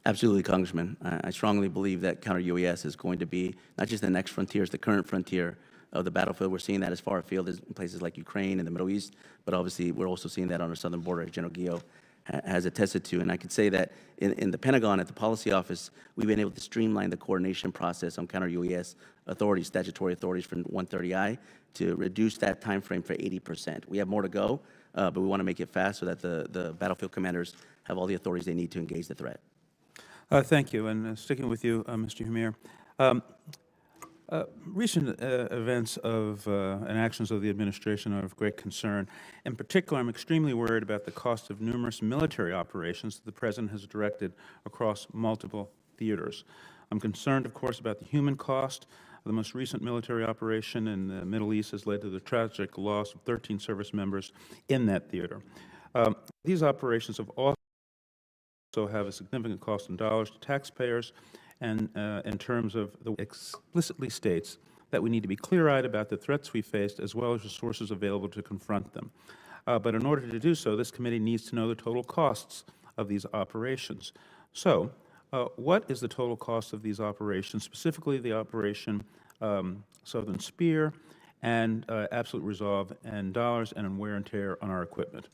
Absolutely, Congressman. I strongly believe that counter-UAS is going to be not just the next frontier, it's the current frontier of the battlefield. We're seeing that as far afield as in places like Ukraine and the Middle East, but obviously we're also seeing that on our southern border, as General Guillot has attested to. And I could say that in the Pentagon, at the policy office, we've been able to streamline the coordination process on counter-UAS authorities, statutory authorities from 130I, to reduce that time frame for 80%. We have more to go, but we want to make it fast so that the battlefield commanders have all the authorities they need to engage the threat. Thank you. And sticking with you, Mr. Humeyer, recent events and actions of the administration are of great concern. In particular, I'm extremely worried about the cost of numerous military operations that the President has directed across multiple theaters. I'm concerned, of course, about the human cost. The most recent military operation in the Middle East has led to the tragic loss of 13 service members in that theater. These operations have also have a significant cost in dollars to taxpayers, and in terms of the explicitly states that we need to be clear-eyed about the threats we faced as well as resources available to confront them. But in order to do so, this committee needs to know the total costs of these operations. So, what is the total cost of these operations, specifically the Operation Southern Spear and Absolute Resolve, in dollars and in wear and tear on our equipment?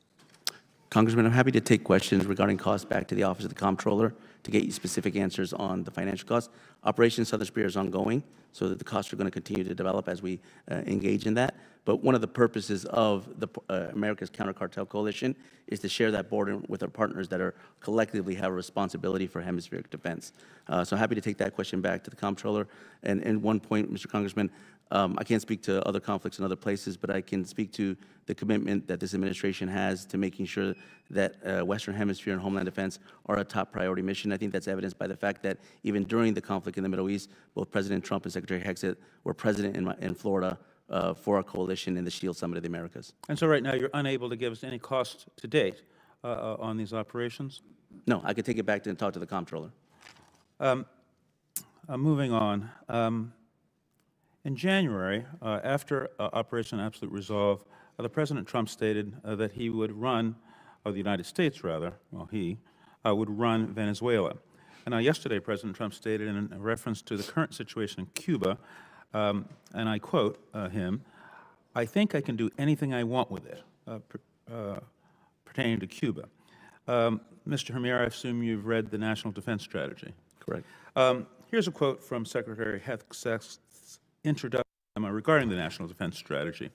Congressman, I'm happy to take questions regarding costs back to the Office of the Comptroller to get you specific answers on the financial costs. Operation Southern Spear is ongoing, so that the costs are going to continue to develop as we engage in that. But one of the purposes of the America's Counter-Cartel Coalition is to share that burden with our partners that are collectively have a responsibility for hemispheric defense. So I'm happy to take that question back to the Comptroller. And one point, Mr. Congressman, I can't speak to other conflicts in other places, but I can speak to the commitment that this administration has to making sure that Western Hemisphere and Homeland Defense are a top priority mission. I think that's evidenced by the fact that even during the conflict in the Middle East, both President Trump and Secretary Hexet were present in Florida for our coalition in the SHIELD Summit of the Americas. And so right now you're unable to give us any cost to date on these operations? No, I could take it back and talk to the Comptroller. Moving on. In January, after Operation Absolute Resolve, the President Trump stated that he would run, or the United States rather, well, he would run Venezuela. And now yesterday, President Trump stated in reference to the current situation in Cuba, and I quote him, "I think I can do anything I want with it," pertaining to Cuba. Mr. Humeyer, I assume you've read the National Defense Strategy. Correct. Here's a quote from Secretary Hexet's introduction to regarding the National Defense Strategy.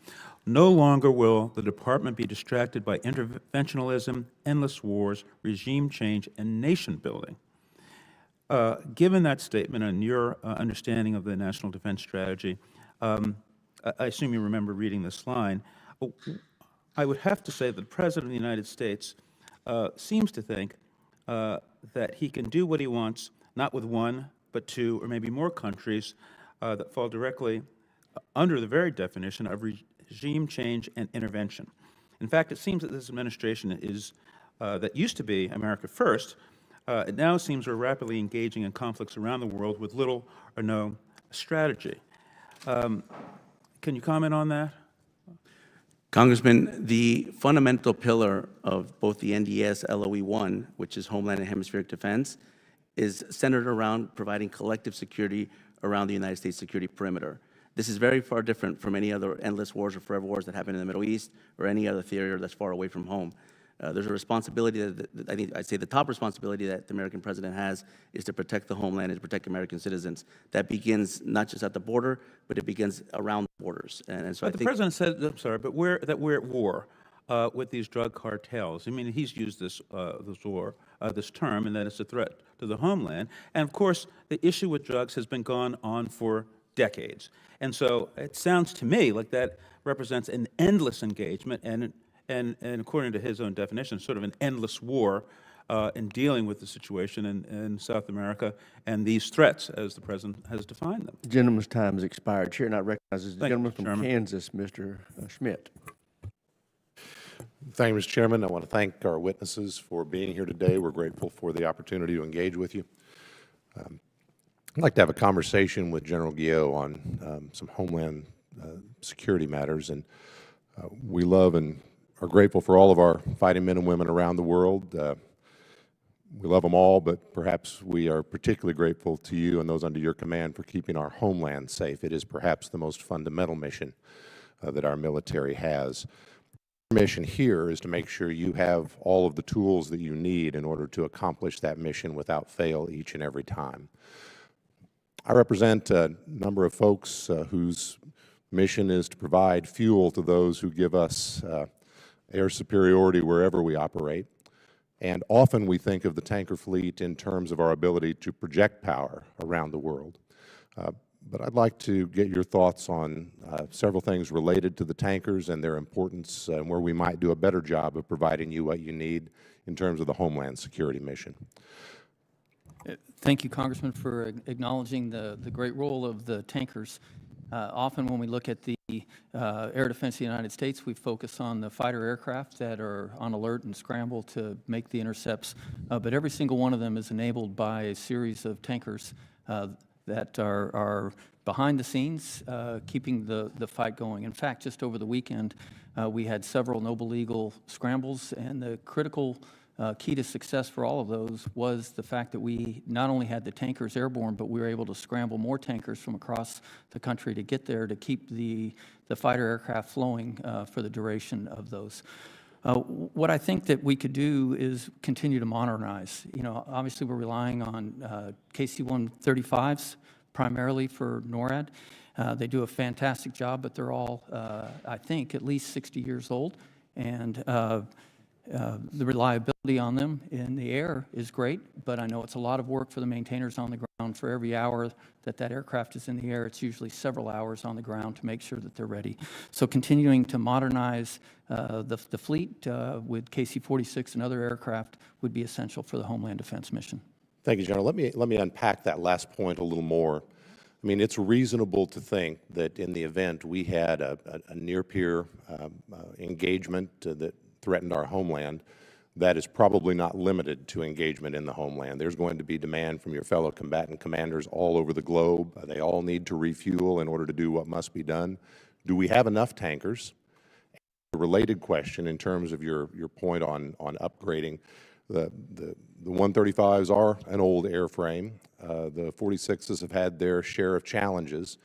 No longer will the department be distracted by interventionalism, endless wars, regime change, and nation building. Given that statement and your understanding of the National Defense Strategy, I assume you remember reading this line. I would have to say that the President of the United States seems to think that he can do what he wants, not with one, but two, or maybe more countries that fall directly under the very definition of regime change and intervention. In fact, it seems that this administration is, that used to be America First, it now seems we're rapidly engaging in conflicts around the world with little or no strategy. Can you comment on that? Congressman, the fundamental pillar of both the NDS LOE-1, which is Homeland and Hemispheric Defense, is centered around providing collective security around the United States security perimeter. This is very far different from any other endless wars or forever wars that happen in the Middle East or any other theater that's far away from home. There's a responsibility that I think I'd say the top responsibility that the American president has is to protect the homeland and to protect American citizens. That begins not just at the border, but it begins around the borders. And so But the president said, I'm sorry, but we're at war with these drug cartels. I mean, he's used this term, and that it's a threat to the homeland. And of course, the issue with drugs has been going on for decades. And so it sounds to me like that represents an endless engagement and according to his own definition, sort of an endless war in dealing with the situation in South America and these threats, as the president has defined them. The gentleman's time has expired. Chair now recognizes the Thank you, gentleman Mr. from Chairman. Kansas, Mr. Schmidt. Thank you, Mr. Chairman. I want to thank our witnesses for being here today. We're grateful for the opportunity to engage with you. I'd like to have a conversation with General Guillot on some homeland security matters. And we love and are grateful for all of our fighting men and women around the world. We love them all, but perhaps we are particularly grateful to you and those under your command for keeping our homeland safe. It is perhaps the most fundamental mission that our military has. Our mission here is to make sure you have all of the tools that you need in order to accomplish that mission without fail each and every time. I represent a number of folks whose mission is to provide fuel to those who give us air superiority wherever we operate. And often we think of the tanker fleet in terms of our ability to project power around the world. But I'd like to get your thoughts on several things related to the tankers and their importance and where we might do a better job of providing you what you need in terms of the Homeland Security mission. Thank you, Congressman, for acknowledging the great role of the tankers. Often when we look at the air defense of the United States, we focus on the fighter aircraft that are on alert and scramble to make the intercepts. But every single one of them is enabled by a series of tankers that are behind the scenes, keeping the fight going. In fact, just over the weekend, we had several Noble Eagle scrambles, and the critical key to success for all of those was the fact that we not only had the tankers airborne, but we were able to scramble more tankers from across the country to get there to keep the fighter aircraft flowing for the duration of those. What I think that we could do is continue to modernize. You know, obviously we're relying on KC-135s primarily for NORAD. They do a fantastic job, but they're all, I think, at least 60 years old. And the reliability on them in the air is great, but I know it's a lot of work for the maintainers on the ground. For every hour that aircraft is in the air, it's usually several hours on the ground to make sure that they're ready. So continuing to modernize the fleet with KC-46 and other aircraft would be essential for the Homeland Defense mission. Thank you, General. Let me unpack that last point a little more. I mean, it's reasonable to think that in the event we had a near-peer engagement that threatened our homeland, that is probably not limited to engagement in the homeland. There's going to be demand from your fellow combatant commanders all over the globe. They all need to refuel in order to do what must be done. Do we have enough tankers? A related question in terms of your point on upgrading. The 135s are an old airframe. The 46s have had their share of challenges.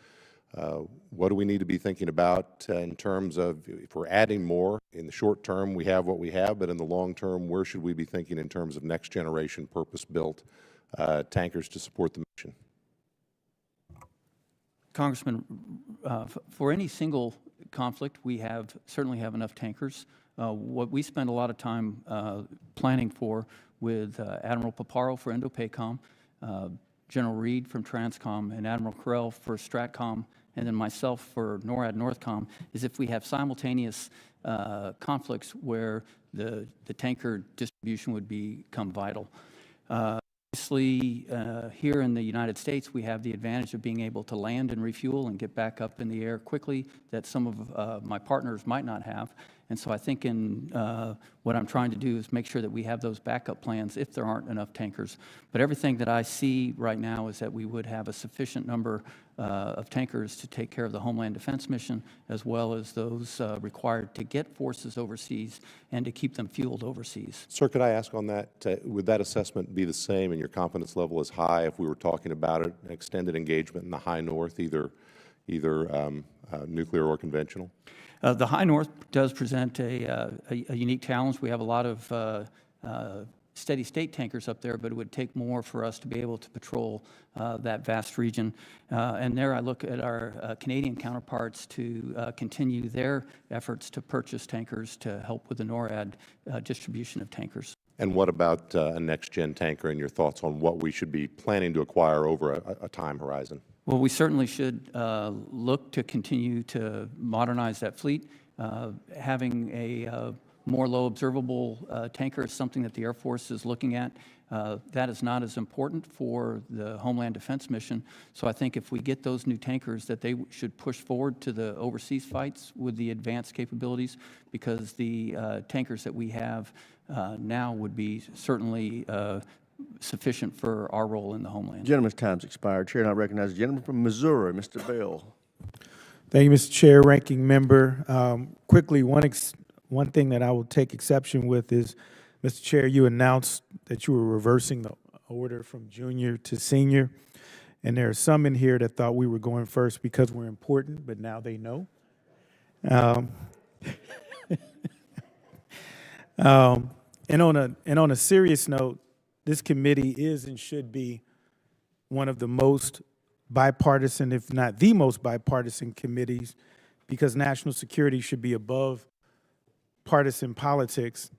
What do we need to be thinking about in terms of if we're adding more? In the short term, we have what we have, but in the long term, where should we be thinking in terms of next generation purpose-built tankers to support the mission? Congressman, for any single conflict, we certainly have enough tankers. What we spend a lot of time planning for with Admiral Paparo for Indo-PACOM, General Reed from Transcom, and Admiral Carell for Stratcom, and then myself for NORAD Northcom, is if we have simultaneous conflicts where the tanker distribution would become vital. Obviously, here in the United States, we have the advantage of being able to land and refuel and get back up in the air quickly that some of my partners might not have. And so I think what I'm trying to do is make sure that we have those backup plans if there aren't enough tankers. But everything that I see right now is that we would have a sufficient number of tankers to take care of the Homeland Defense mission, as well as those required to get forces overseas and to keep them fueled overseas. Sir, could I ask on that, would that assessment be the same and your confidence level is high if we were talking about an extended engagement in the high north, either nuclear or conventional? The high north does present a unique challenge. We have a lot of steady state tankers up there, but it would take more for us to be able to patrol that vast region. And there I look at our Canadian counterparts to continue their efforts to purchase tankers to help with the NORAD distribution of tankers. And what about a next-gen tanker and your thoughts on what we should be planning to acquire over a time horizon? Well, we certainly should look to continue to modernize that fleet. Having a more low observable tanker is something that the Air Force is looking at. That is not as important for the Homeland Defense mission. So I think if we get those new tankers, that they should push forward to the overseas fights with the advanced capabilities, because the tankers that we have now would be certainly sufficient for our role in the homeland. Gentleman's time's expired. Chair, and I recognize the gentleman from Missouri, Mr. Bell. Thank you, Mr. Chair, Ranking Member. Quickly, one thing that I will take exception with is, Mr. Chair, you announced that you were reversing the order from junior to senior, and there are some in here that thought we were going first because we're important, but now they know. And on a serious note, this committee is and should be one of the most bipartisan, if not the most bipartisan committees, because national security should be above partisan politics.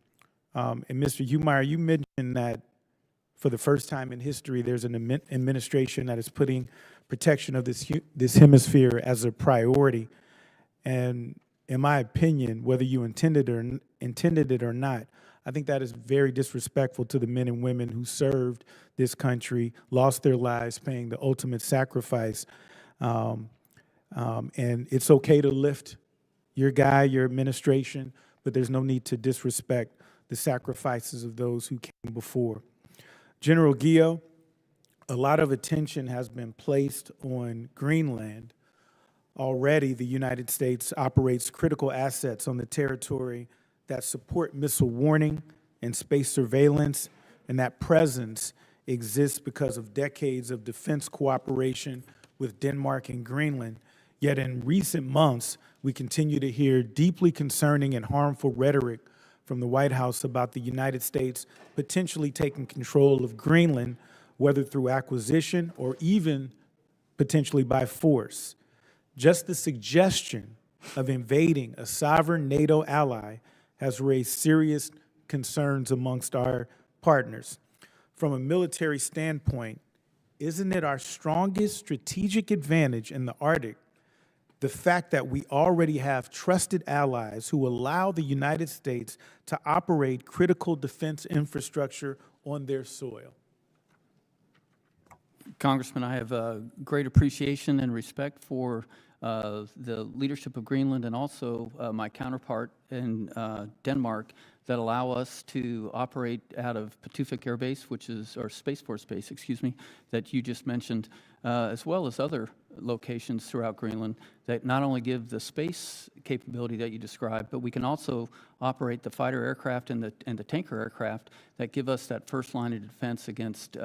And Mr. Humeyer, you mentioned that for the first time in history, there's an administration that is putting protection of this hemisphere as a priority. And in my opinion, whether you intended it or not, I think that is very disrespectful to the men and women who served this country, lost their lives, paying the ultimate sacrifice. And it's okay to lift your guy, your administration, but there's no need to disrespect the sacrifices of those who came before. General Guillot, a lot of attention has been placed on Greenland. Already, the United States operates critical assets on the territory that support missile warning and space surveillance, and that presence exists because of decades of defense cooperation with Denmark and Greenland. Yet in recent months, we continue to hear deeply concerning and harmful rhetoric from the White House about the United States potentially taking control of Greenland, whether through acquisition or even potentially by force. Just the suggestion of invading a sovereign NATO ally has raised serious concerns amongst our partners. From a military standpoint, isn't it our strongest strategic advantage in the Arctic the fact that we already have trusted allies who allow the United States to operate critical defense infrastructure on their soil? Congressman, I have great appreciation and respect for the leadership of Greenland and also my counterpart in Denmark that allow us to operate out of Patuffik Air Base, which is, or Space Force Base, excuse me, that you just mentioned, as well as other locations throughout Greenland that not only give the space capability that you described, but we can also operate the fighter aircraft and the tanker aircraft that give us that first line of defense against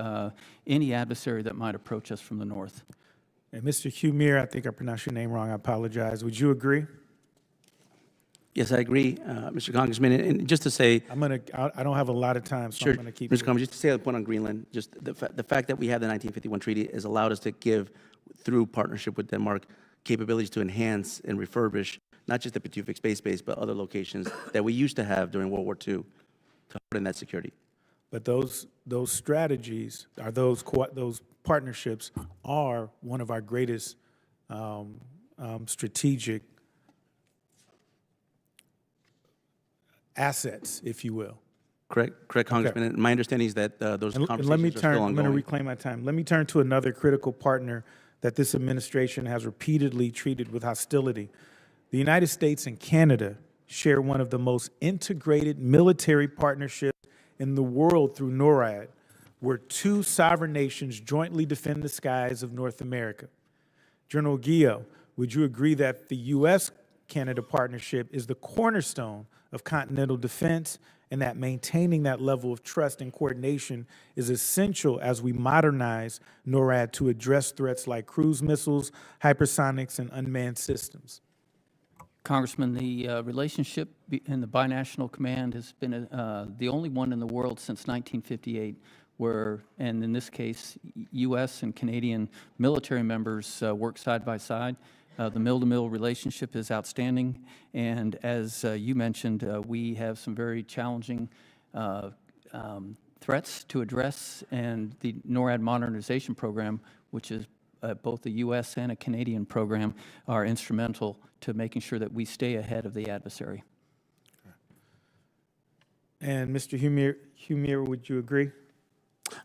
any adversary that might approach us from the north. And Mr. Humeyer, I think I pronounced your name wrong, I apologize. Would you agree? Yes, I agree, Mr. Congressman. And just to say, I don't have a lot of time, so sure, I'm gonna keep. Mr. Congressman, just to say the point on Greenland, just the fact that we have the 1951 treaty has allowed us to give, through partnership with Denmark, capabilities to enhance and refurbish not just the Pituffik Space Base, but other locations that we used to have during World War II to harden that security. But those strategies are those partnerships are one of our greatest strategic assets, if you will. Correct, Congressman. And my understanding is that those And conversations let me are still turn. I'm ongoing. going to reclaim my time. Let me turn to another critical partner that this administration has repeatedly treated with hostility. The United States and Canada share one of the most integrated military partnerships in the world through NORAD, where two sovereign nations jointly defend the skies of North America. General Guillot, would you agree that the U.S.-Canada partnership is the cornerstone of continental defense, and that maintaining that level of trust and coordination is essential as we modernize NORAD to address threats like cruise missiles, hypersonics, and unmanned systems? Congressman, the relationship in the binational command has been the only one in the world since 1958 where, and in this case, U.S. and Canadian military members work side by side. The mill-to-mill relationship is outstanding, and as you mentioned, we have some very challenging threats to address, and the NORAD modernization program, which is both a U.S. and a Canadian program, are instrumental to making sure that we stay ahead of the adversary. And Mr. Humir, would you agree?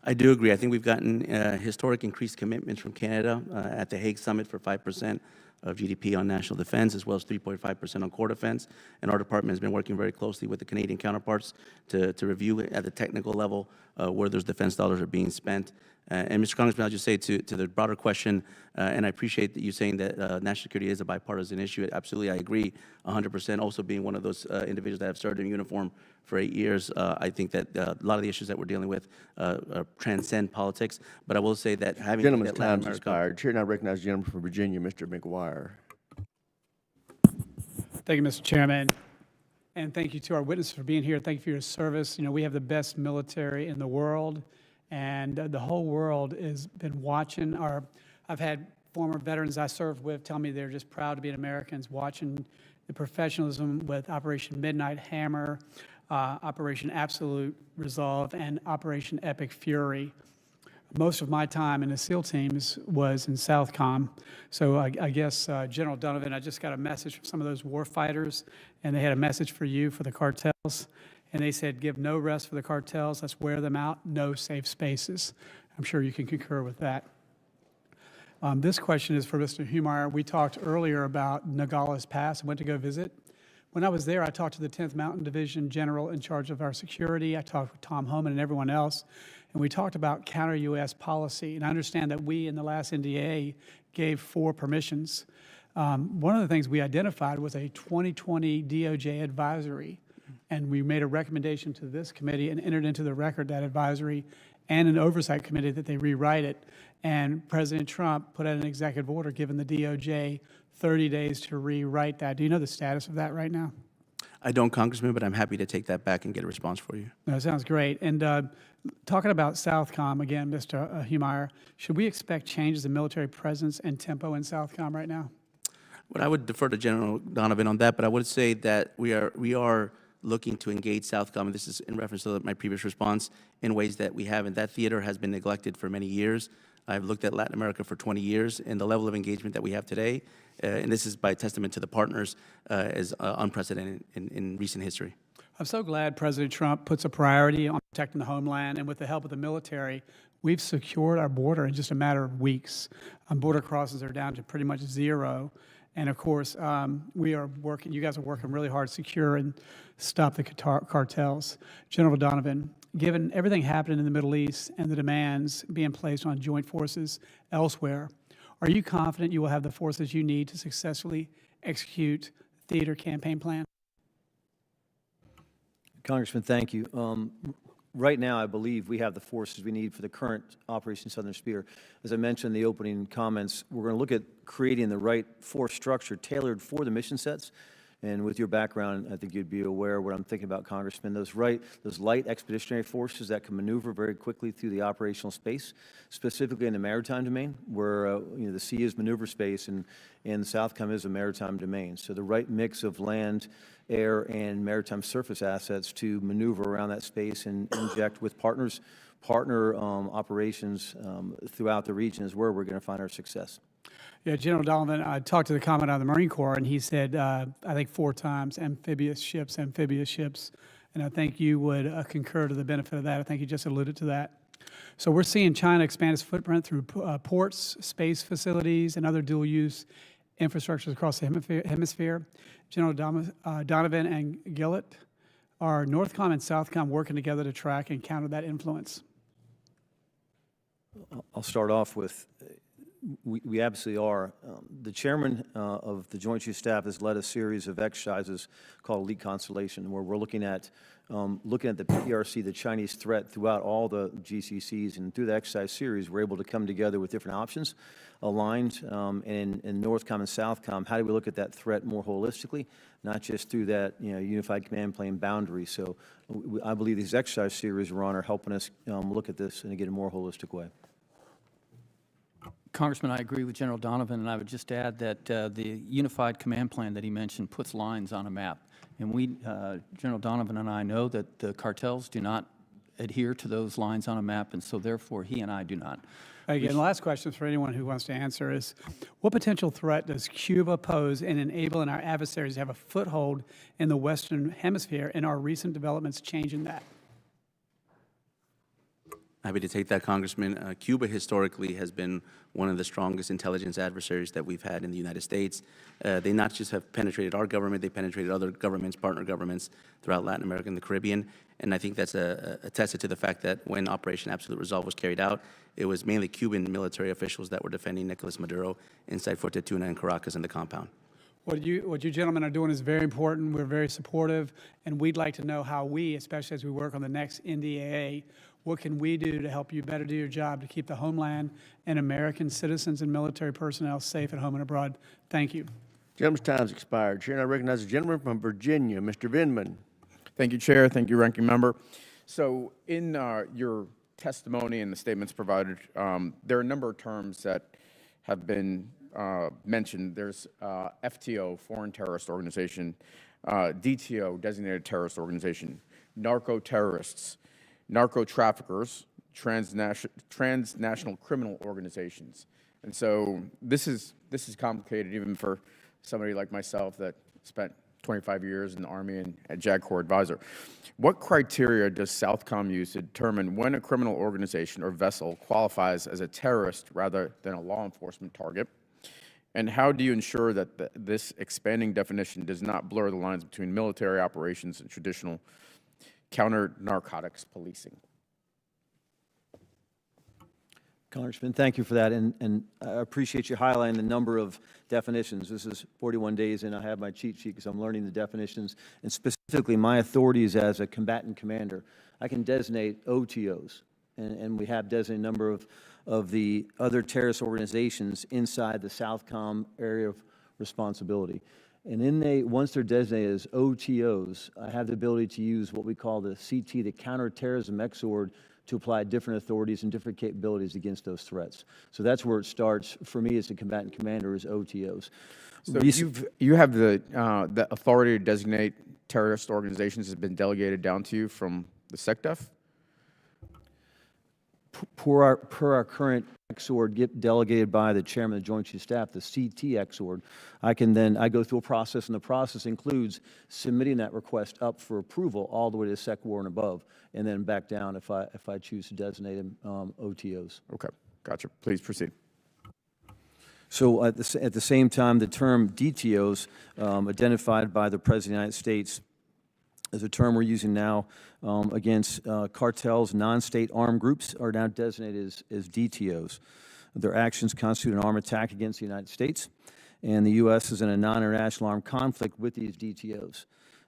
I do agree. I think we've gotten historic increased commitments from Canada at the Hague Summit for 5% of GDP on national defense, as well as 3.5% on core defense. And our department has been working very closely with the Canadian counterparts to review at the technical level where those defense dollars are being spent. And Mr. Congressman, I'll just say to the broader question, and I appreciate that you saying that national security is a bipartisan issue. Absolutely, I agree 100%. Also being one of those individuals that have served in uniform for 8 years, I think that a lot of the issues that we're dealing with transcend politics. But I will say that having Gentleman's that Latin time's America- expired. Chair now recognizes the gentleman from Virginia, Mr. McGuire. Thank you, Mr. Chairman. And thank you to our witnesses for being here. Thank you for your service. You know, we have the best military in the world, and the whole world has been watching I've had former veterans I served with tell me they're just proud to be Americans, watching the professionalism with Operation Midnight Hammer, Operation Absolute Resolve, and Operation Epic Fury. Most of my time in the SEAL teams was in Southcom. So I guess, General Donovan, I just got a message from some of those war fighters, and they had a message for you, for the cartels. And they said, give no rest for the cartels. Let's wear them out. No safe spaces. I'm sure you can concur with that. This question is for Mr. Humire. We talked earlier about Nogales Pass. I went to go visit. When I was there, I talked to the 10th Mountain Division General in charge of our security. I talked with Tom Homan and everyone else. And we talked about counter-U.S. policy. And I understand that we, in the last NDA, gave 4 permissions. One of the things we identified was a 2020 DOJ advisory. And we made a recommendation to this committee and entered into the record that advisory and an oversight committee that they rewrite it. And President Trump put out an executive order giving the DOJ 30 days to rewrite that. Do you know the status of that right now? I don't, Congressman, but I'm happy to take that back and get a response for you. That sounds great. And talking about Southcom again, Mr. Humire, should we expect changes in military presence and tempo in Southcom right now? But I would defer to General Donovan on that, but I would say that we are looking to engage Southcom, and this is in reference to my previous response, in ways that we haven't. That theater has been neglected for many years. I've looked at Latin America for 20 years, and the level of engagement that we have today, and this is by testament to the partners, is unprecedented in recent history. I'm so glad President Trump puts a priority on protecting the homeland, and with the help of the military, we've secured our border in just a matter of weeks. Border crossings are down to pretty much 0. And of course, we are working, you guys are working really hard to secure and stop the cartels. General Donovan, given everything happening in the Middle East and the demands being placed on joint forces elsewhere, are you confident you will have the forces you need to successfully execute the theater campaign plan? Congressman, thank you. Right now, I believe we have the forces we need for the current Operation Southern Spear. As I mentioned in the opening comments, we're going to look at creating the right force structure tailored for the mission sets And with your background, I think you'd be aware of what I'm thinking about, Congressman. Those light expeditionary forces that can maneuver very quickly through the operational space, specifically in the maritime domain, where the sea is maneuver space and the SOUTHCOM is a maritime domain. So the right mix of land, air, and maritime surface assets to maneuver around that space and inject with partner operations throughout the region is where we're going to find our success. Yeah, General Donovan, I talked to the Commandant of the Marine Corps, and he said, I think 4 times, amphibious ships. And I think you would concur to the benefit of that. I think you just alluded to that. So we're seeing China expand its footprint through ports, space facilities, and other dual-use infrastructures across the hemisphere. General Donovan and Gillett, are NORTHCOM and SOUTHCOM working together to track and counter that influence? I'll start off with, we absolutely are. The chairman of the Joint Chiefs Staff has led a series of exercises called Elite Constellation, where we're looking at the PRC, the Chinese threat, throughout all the GCCs. And through the exercise series, we're able to come together with different options aligned. And in NORTHCOM and SOUTHCOM, how do we look at that threat more holistically, not just through that unified command plane boundary? So I believe these exercise series, Ron, are helping us look at this in a more holistic way. Congressman, I agree with General Donovan, and I would just add that the unified command plan that he mentioned puts lines on a map. And General Donovan and I know that the cartels do not adhere to those lines on a map, and so therefore he and I do not. Again, the last question for anyone who wants to answer is, what potential threat does Cuba pose in enabling our adversaries to have a foothold in the Western Hemisphere, and are recent developments changing that? Happy to take that, Congressman. Cuba historically has been one of the strongest intelligence adversaries that we've had in the United States. They not just have penetrated our government, they penetrated other governments, partner governments throughout Latin America and the Caribbean. And I think that's attested to the fact that when Operation Absolute Resolve was carried out, it was mainly Cuban military officials that were defending Nicolas Maduro inside Fort Tuna and Caracas in the compound. What you gentlemen are doing is very important. We're very supportive, and we'd like to know how we, especially as we work on the next NDAA, what can we do to help you better do your job to keep the homeland and American citizens and military personnel safe at home and abroad? Thank you. Gentleman's time's expired. Chair, I recognize the gentleman from Virginia, Mr. Vindman. Thank you, Chair. Thank you, Ranking Member. So in your testimony and the statements provided, there are a number of terms that have been mentioned. There's FTO, Foreign Terrorist Organization, DTO, Designated Terrorist Organization, narco-terrorists, narco-traffickers, transnational criminal organizations. And so this is complicated even for somebody like myself that spent 25 years in the Army and a JAG Corps advisor. What criteria does SOUTHCOM use to determine when a criminal organization or vessel qualifies as a terrorist rather than a law enforcement target? And how do you ensure that this expanding definition does not blur the lines between military operations and traditional counter-narcotics policing? Congressman, thank you for that, and I appreciate you highlighting the number of definitions. This is 41 days in. I have my cheat sheet because I'm learning the definitions, and specifically my authorities as a combatant commander. I can designate OTOs, and we have designated a number of the other terrorist organizations inside the SOUTHCOM area of responsibility. And once they're designated as OTOs, I have the ability to use what we call the CT, the Counterterrorism Exord, to apply different authorities and different capabilities against those threats. So that's where it starts for me as a combatant commander, is OTOs. So you have the authority to designate terrorist organizations has been delegated down to you from the SecDef? Per our current Exord delegated by the chairman of the Joint Chiefs Staff, the CT Exord, I go through a process, and the process includes submitting that request up for approval all the way to the Sec War and above, and then back down if I choose to designate them OTOs. Okay, gotcha. Please proceed. So at the same time, the term DTOs, identified by the President of the United States, is a term we're using now against cartels. Non-state armed groups are now designated as DTOs. Their actions constitute an armed attack against the United States, and the U.S. is in a non-international armed conflict with these DTOs.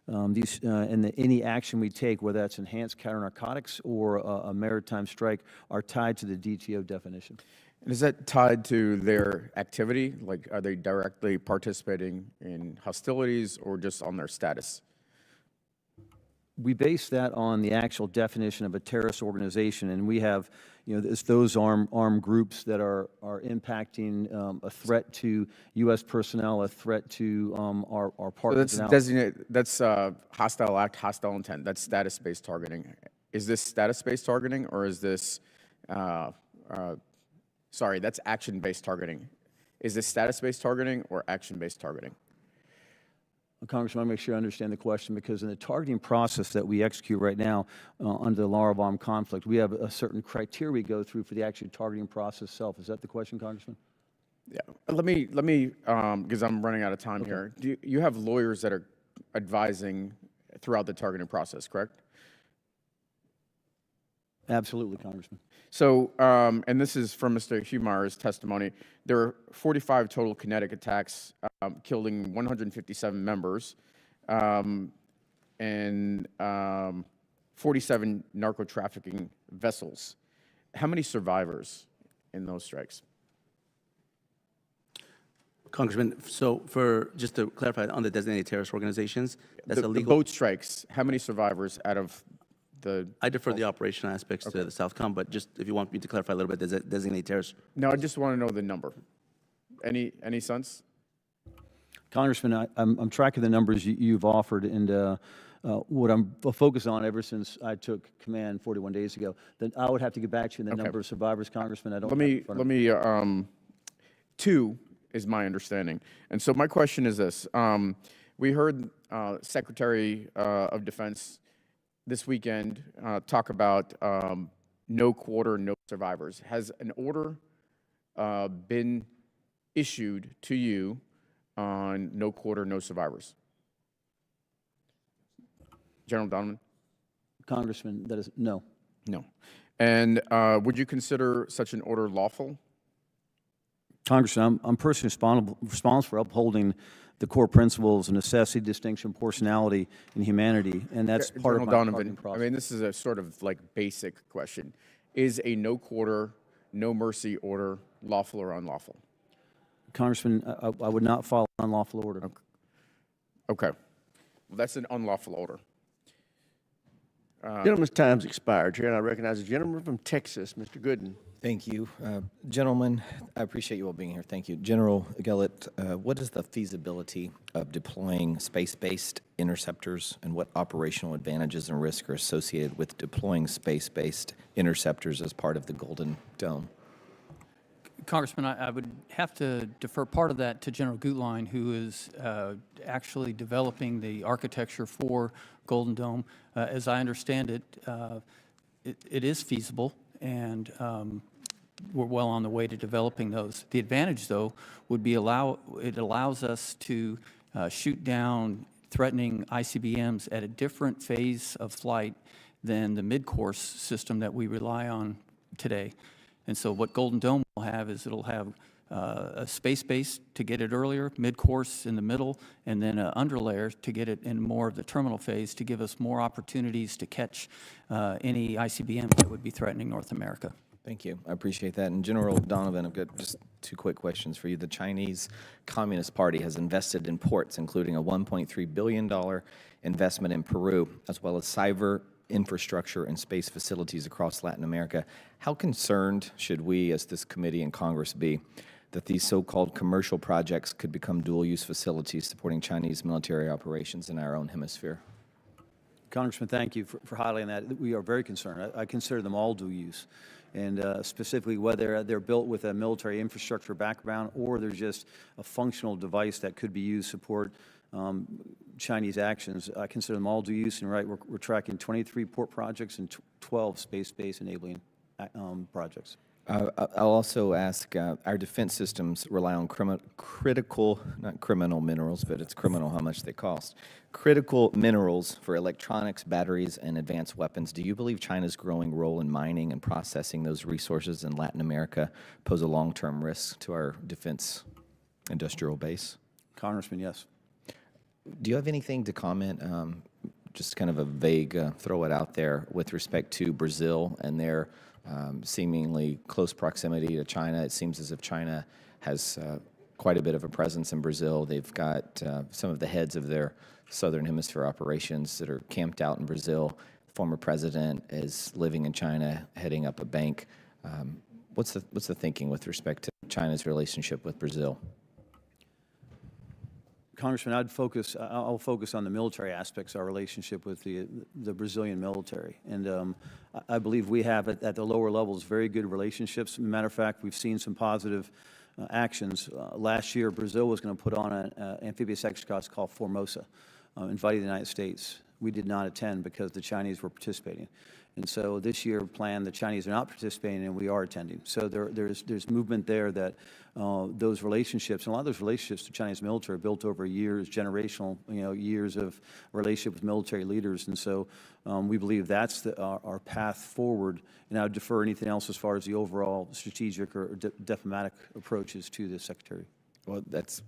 Any action we take, whether that's enhanced counter-narcotics or a maritime strike, are tied to the DTO definition. And is that tied to their activity? Like, are they directly participating in hostilities or just on their status? We base that on the actual definition of a terrorist organization, and we have, it's those armed groups that are impacting a threat to U.S. personnel, a threat to our So partners. that's hostile act, hostile intent. That's status-based targeting. Is this status-based targeting, or is this, sorry, that's action-based targeting. Is this status-based targeting or action-based targeting? Congressman, I want to make sure I understand the question, because in the targeting process that we execute right now under the law of armed conflict, we have a certain criteria we go through for the actual targeting process itself. Is that the question, Congressman? Yeah. Let me, because I'm running out of time here. Do you have lawyers that are advising throughout the targeting process, correct? Absolutely, Congressman. So, and this is from Mr. Humar's testimony, there are 45 total kinetic attacks, killing 157 members, and 47 narco-trafficking vessels. How many survivors in those strikes? Congressman, so just to clarify, on the designated terrorist organizations, that's The illegal. boat strikes, how many survivors out of the... I defer the operational aspects to the Southcom, but just if you want me to clarify a little bit, designated terrorist. No, I just want to know the number. Any sense? Congressman, I'm tracking the numbers you've offered, and what I'm focused on ever since I took command 41 days ago, then I would have to get back to you in the number of survivors, Congressman. I don't have it in front of me. Two is my understanding. And so my question is this. We heard Secretary of Defense this weekend talk about no quarter, no survivors. Has an order been issued to you on no quarter, no survivors? General Donovan? Congressman, that is, no. No. And would you consider such an order lawful? Congressman, I'm personally responsible for upholding the core principles of necessity, distinction, proportionality, and humanity, and that's part of my General targeting Donovan, process. I mean, this is a sort of like basic question. Is a no quarter, no mercy order lawful or unlawful? Congressman, I would not follow unlawful order. Okay. Well, that's an unlawful order. Gentleman's time's expired, Chair, and I recognize the gentleman from Texas, Mr. Gooden. Thank you. Gentlemen, I appreciate you all being here. Thank you. General Gillett, what is the feasibility of deploying space-based interceptors, and what operational advantages and risks are associated with deploying space-based interceptors as part of the Golden Dome? Congressman, I would have to defer part of that to General Gutlein, who is actually developing the architecture for Golden Dome. As I understand it, it is feasible, and we're well on the way to developing those. The advantage, though, would be it allows us to shoot down threatening ICBMs at a different phase of flight than the mid-course system that we rely on today. And so what Golden Dome will have is it'll have a space base to get it earlier, mid-course in the middle, and then an underlayer to get it in more of the terminal phase to give us more opportunities to catch any ICBM that would be threatening North America. Thank you. I appreciate that. And General Donovan, I've got just two quick questions for you. The Chinese Communist Party has invested in ports, including a $1.3 billion investment in Peru, as well as cyber infrastructure and space facilities across Latin America. How concerned should we, as this committee and Congress, be that these so-called commercial projects could become dual-use facilities supporting Chinese military operations in our own hemisphere? Congressman, thank you for highlighting that. We are very concerned. I consider them all dual use, and specifically whether they're built with a military infrastructure background or they're just a functional device that could be used to support Chinese actions. I consider them all dual use, and we're tracking 23 port projects and 12 space-based enabling projects. I'll also ask, our defense systems rely on critical, not criminal minerals, but it's criminal how much they cost. Critical minerals for electronics, batteries, and advanced weapons. Do you believe China's growing role in mining and processing those resources in Latin America pose a long-term risk to our defense industrial base? Congressman, yes. Do you have anything to comment, just kind of a vague, throw it out there, with respect to Brazil and their seemingly close proximity to China. It seems as if China has quite a bit of a presence in Brazil. They've got some of the heads of their Southern Hemisphere operations that are camped out in Brazil. The former president is living in China, heading up a bank. What's the thinking with respect to China's relationship with Brazil? Congressman, I'll focus on the military aspects of our relationship with the Brazilian military. And I believe we have at the lower levels very good relationships. As a matter of fact, we've seen some positive actions. Last year, Brazil was going to put on an amphibious exercise called Formosa, inviting the United States. We did not attend because the Chinese were participating. And so this year planned, the Chinese are not participating and we are attending. So there's movement there that those relationships, and a lot of those relationships to Chinese military are built over years, generational, years of relationship with military leaders. And so we believe that's our path forward. And I would defer anything else as far as the overall strategic or diplomatic approaches to the Secretary. Well, that's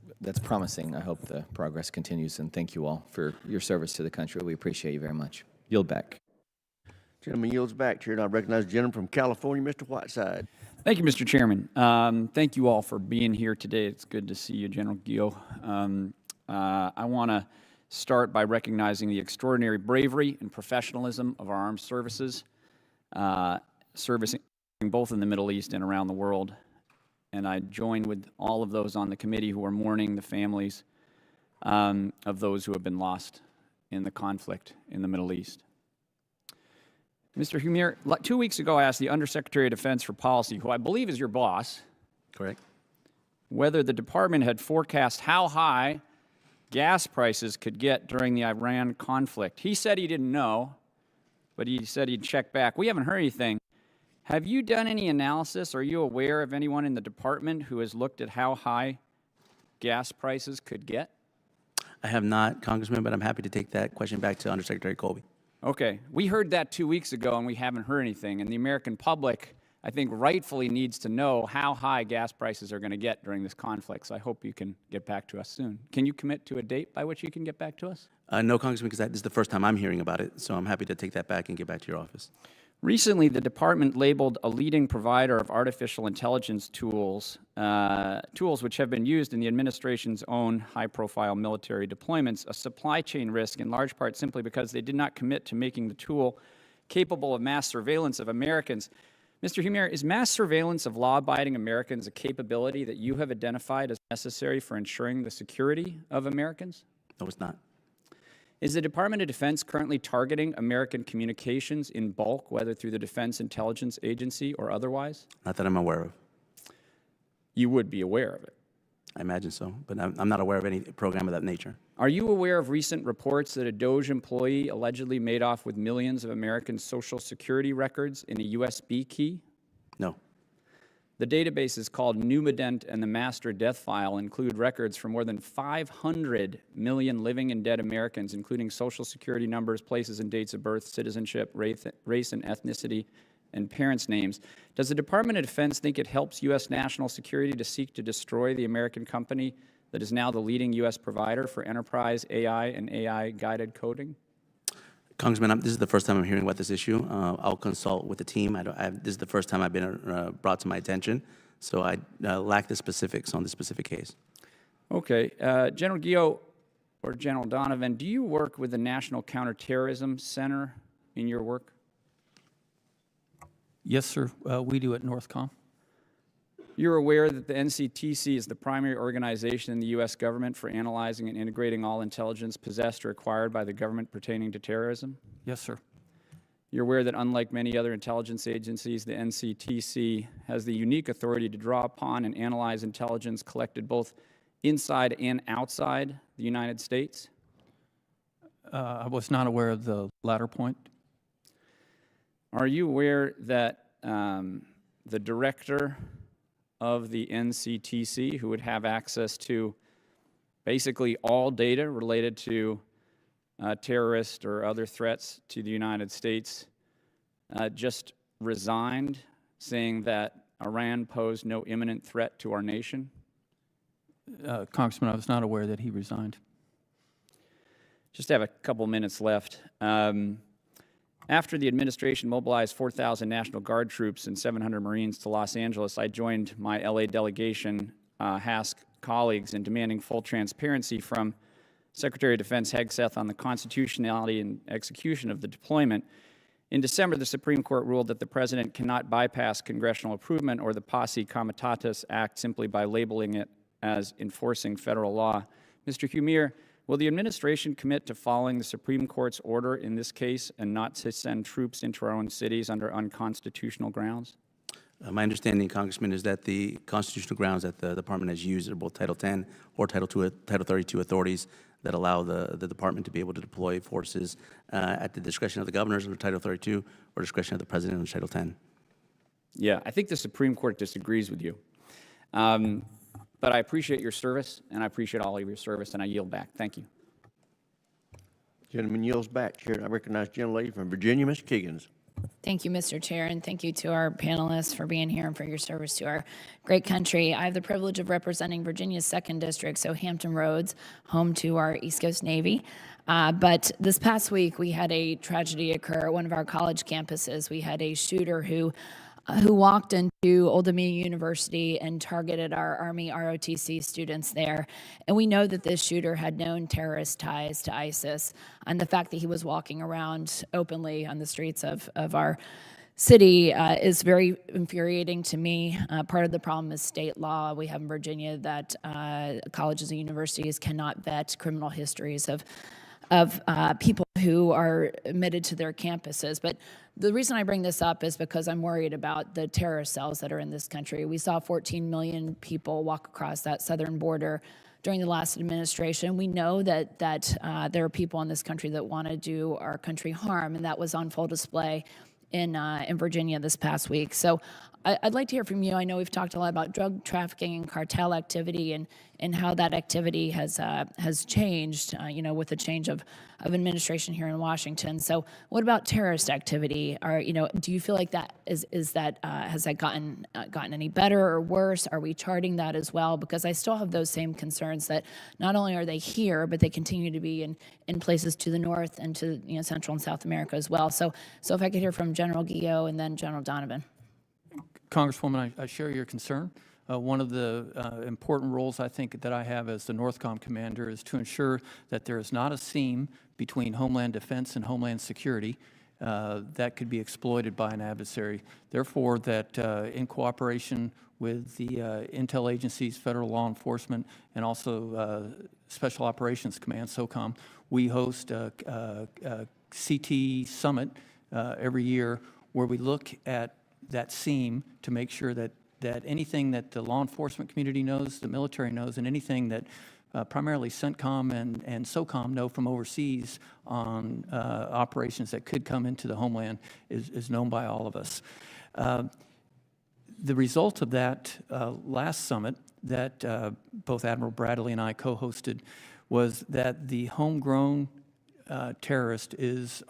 promising. I hope the progress continues, and thank you all for your service to the country. We appreciate you very much. Yield back. Gentleman yields back, Chair, and I recognize the gentleman from California, Mr. Whiteside. Thank you, Mr. Chairman. Thank you all for being here today. It's good to see you, General Gio. I want to start by recognizing the extraordinary bravery and professionalism of our armed services, servicing both in the Middle East and around the world. And I join with all of those on the committee who are mourning the families of those who have been lost in the conflict in the Middle East. Mr. Humir, 2 weeks ago I asked the Undersecretary of Defense for Policy, who I believe is your boss, Correct. whether the department had forecast how high gas prices could get during the Iran conflict. He said he didn't know, but he said he'd check back. We haven't heard anything. Have you done any analysis? Are you aware of anyone in the department who has looked at how high gas prices could get? I have not, Congressman, but I'm happy to take that question back to Undersecretary Colby. Okay. We heard that 2 weeks ago, and we haven't heard anything. And the American public, I think, rightfully needs to know how high gas prices are going to get during this conflict. So I hope you can get back to us soon. Can you commit to a date by which you can get back to us? No, Congressman, because this is the first time I'm hearing about it, so I'm happy to take that back and get back to your office. Recently, the department labeled a leading provider of artificial intelligence tools, tools which have been used in the administration's own high-profile military deployments, a supply chain risk in large part simply because they did not commit to making the tool capable of mass surveillance of Americans. Mr. Humir, is mass surveillance of law-abiding Americans a capability that you have identified as necessary for ensuring the security of Americans? No, it's not. Is the Department of Defense currently targeting American communications in bulk, whether through the Defense Intelligence Agency or otherwise? Not that I'm aware of. You would be aware of it. I imagine so, but I'm not aware of any program of that nature. Are you aware of recent reports that a DOJ employee allegedly made off with millions of American Social Security records in a USB key? No. The databases called Numident and the Master Death File include records for more than 500 million living and dead Americans, including Social Security numbers, places and dates of birth, citizenship, race and ethnicity, and parents' names. Does the Department of Defense think it helps U.S. national security to seek to destroy the American company that is now the leading U.S. provider for enterprise AI and AI-guided coding? Congressman, this is the first time I'm hearing about this issue. I'll consult with the team. This is the first time I've been brought to my attention, so I lack the specifics on this specific case. Okay. General Gio or General Donovan, do you work with the National Counterterrorism Center in your work? Yes, sir. We do at Northcom. You're aware that the NCTC is the primary organization in the U.S. government for analyzing and integrating all intelligence possessed or acquired by the government pertaining to terrorism? Yes, sir. You're aware that unlike many other intelligence agencies, the NCTC has the unique authority to draw upon and analyze intelligence collected both inside and outside the United States? I was not aware of the latter point. Are you aware that the director of the NCTC, who would have access to basically all data related to terrorist or other threats to the United States, just resigned, saying that Iran posed no imminent threat to our nation? Congressman, I was not aware that he resigned. Just have a couple minutes left. After the administration mobilized 4,000 National Guard troops and 700 Marines to Los Angeles, I joined my LA delegation, HASC colleagues, in demanding full transparency from Secretary of Defense Hegseth on the constitutionality and execution of the deployment. In December, the Supreme Court ruled that the President cannot bypass congressional approval or the Posse Comitatus Act simply by labeling it as enforcing federal law. Mr. Humir, will the administration commit to following the Supreme Court's order in this case and not to send troops into our own cities under unconstitutional grounds? My understanding, Congressman, is that the constitutional grounds that the department has used are both Title 10 or Title 32 authorities that allow the department to be able to deploy forces at the discretion of the governors under Title 32 or discretion of the president under Title 10. Yeah, I think the Supreme Court disagrees with you. But I appreciate your service, and I appreciate all of your service, and I yield back. Thank you. Gentleman yields back. Chair, I recognize gentlelady from Virginia, Ms. Kiggins. Thank you, Mr. Chair, and thank you to our panelists for being here and for your service to our great country. I have the privilege of representing Virginia's 2nd District, so Hampton Roads, home to our East Coast Navy. But this past week, we had a tragedy occur at one of our college campuses. We had a shooter who walked into Old Dominion University and targeted our Army ROTC students there. And we know that this shooter had known terrorist ties to ISIS. And the fact that he was walking around openly on the streets of our city is very infuriating to me. Part of the problem is state law. We have in Virginia that colleges and universities cannot vet criminal histories of people who are admitted to their campuses. But the reason I bring this up is because I'm worried about the terrorist cells that are in this country. We saw 14 million people walk across that southern border during the last administration. We know that there are people in this country that want to do our country harm, and that was on full display in Virginia this past week. So I'd like to hear from you. I know we've talked a lot about drug trafficking and cartel activity and how that activity has changed, with the change of administration here in Washington. So what about terrorist activity? Do you feel like that has that gotten any better or worse? Are we charting that as well? Because I still have those same concerns that not only are they here, but they continue to be in places to the north and to Central and South America as well. So if I could hear from General Guillot and then General Donovan. Congresswoman, I share your concern. One of the important roles I think that I have as the Northcom commander is to ensure that there is not a seam between Homeland Defense and Homeland Security that could be exploited by an adversary. Therefore, that in cooperation with the intel agencies, federal law enforcement, and also Special Operations Command, SOCOM, we host a CT summit every year where we look at that seam to make sure that anything that the law enforcement community knows, the military knows, and anything that primarily CENTCOM and SOCOM know from overseas on operations that could come into the homeland is known by all of us. The result of that last summit that both Admiral Bradley and I co-hosted was that the homegrown terrorist is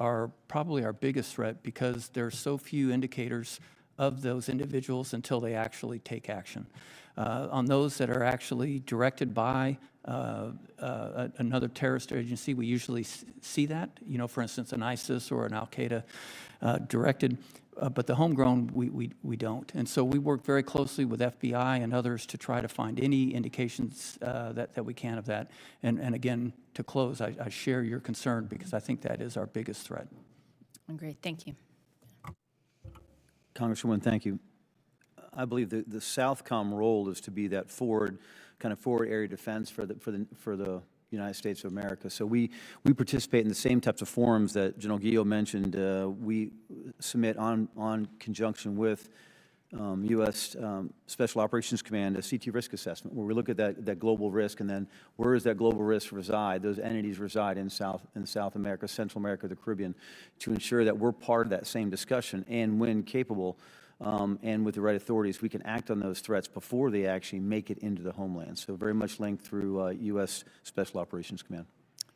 probably our biggest threat because there are so few indicators of those individuals until they actually take action. On those that are actually directed by another terrorist agency, we usually see that, for instance, an ISIS or an Al-Qaeda directed, but the homegrown, we don't. And so we work very closely with FBI and others to try to find any indications that we can of that. And again, to close, I share your concern because I think that is our biggest threat. Great, thank you. Congresswoman, thank you. I believe the Southcom role is to be that forward area defense for the United States of America. So we participate in the same types of forums that General Guillot mentioned. We submit on conjunction with U.S. Special Operations Command a CT risk assessment where we look at that global risk and then where does that global risk reside? Those entities reside in South America, Central America, the Caribbean, to ensure that we're part of that same discussion, and when capable and with the right authorities, we can act on those threats before they actually make it into the homeland. So very much linked through U.S. Special Operations Command.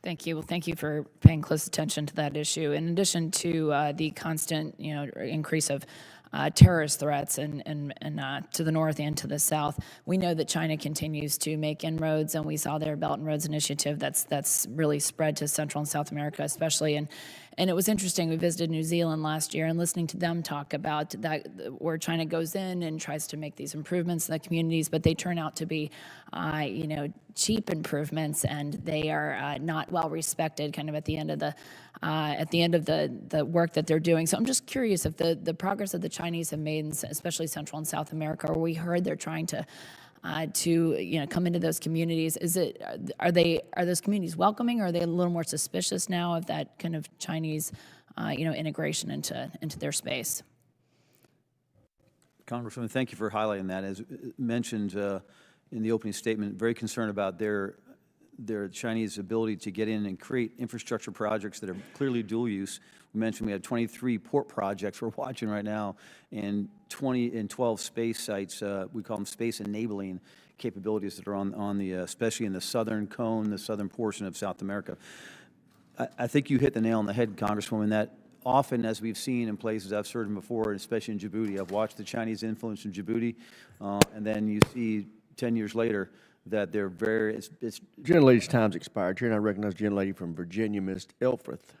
Thank you. Well, thank you for paying close attention to that issue. In addition to the constant, increase of terrorist threats and to the north and to the south, we know that China continues to make inroads, and we saw their Belt and Roads Initiative that's really spread to Central and South America, especially. And it was interesting. We visited New Zealand last year, and listening to them talk about that, where China goes in and tries to make these improvements in the communities, but they turn out to be, cheap improvements, and they are not well respected. Kind of at the end of the work that they're doing. So I'm just curious if the progress that the Chinese have made, especially Central and South America, where we heard they're trying to come into those communities. Are those communities welcoming, or are they a little more suspicious now of that kind of Chinese, integration into their space? Congresswoman, thank you for highlighting that. As mentioned in the opening statement, very concerned about their Chinese ability to get in and create infrastructure projects that are clearly dual use. We mentioned we have 23 port projects we're watching right now, and 12 space sites. We call them space enabling capabilities that are on the, especially in the southern cone, the southern portion of South America. I think you hit the nail on the head, Congresswoman, that often, as we've seen in places I've served in before, especially in Djibouti, I've watched the Chinese influence in Djibouti, and then you see 10 years later that they're very, it's Gentlelady's time's expired. Chair, and I recognize the gentlelady from Virginia, Ms. Elfreth.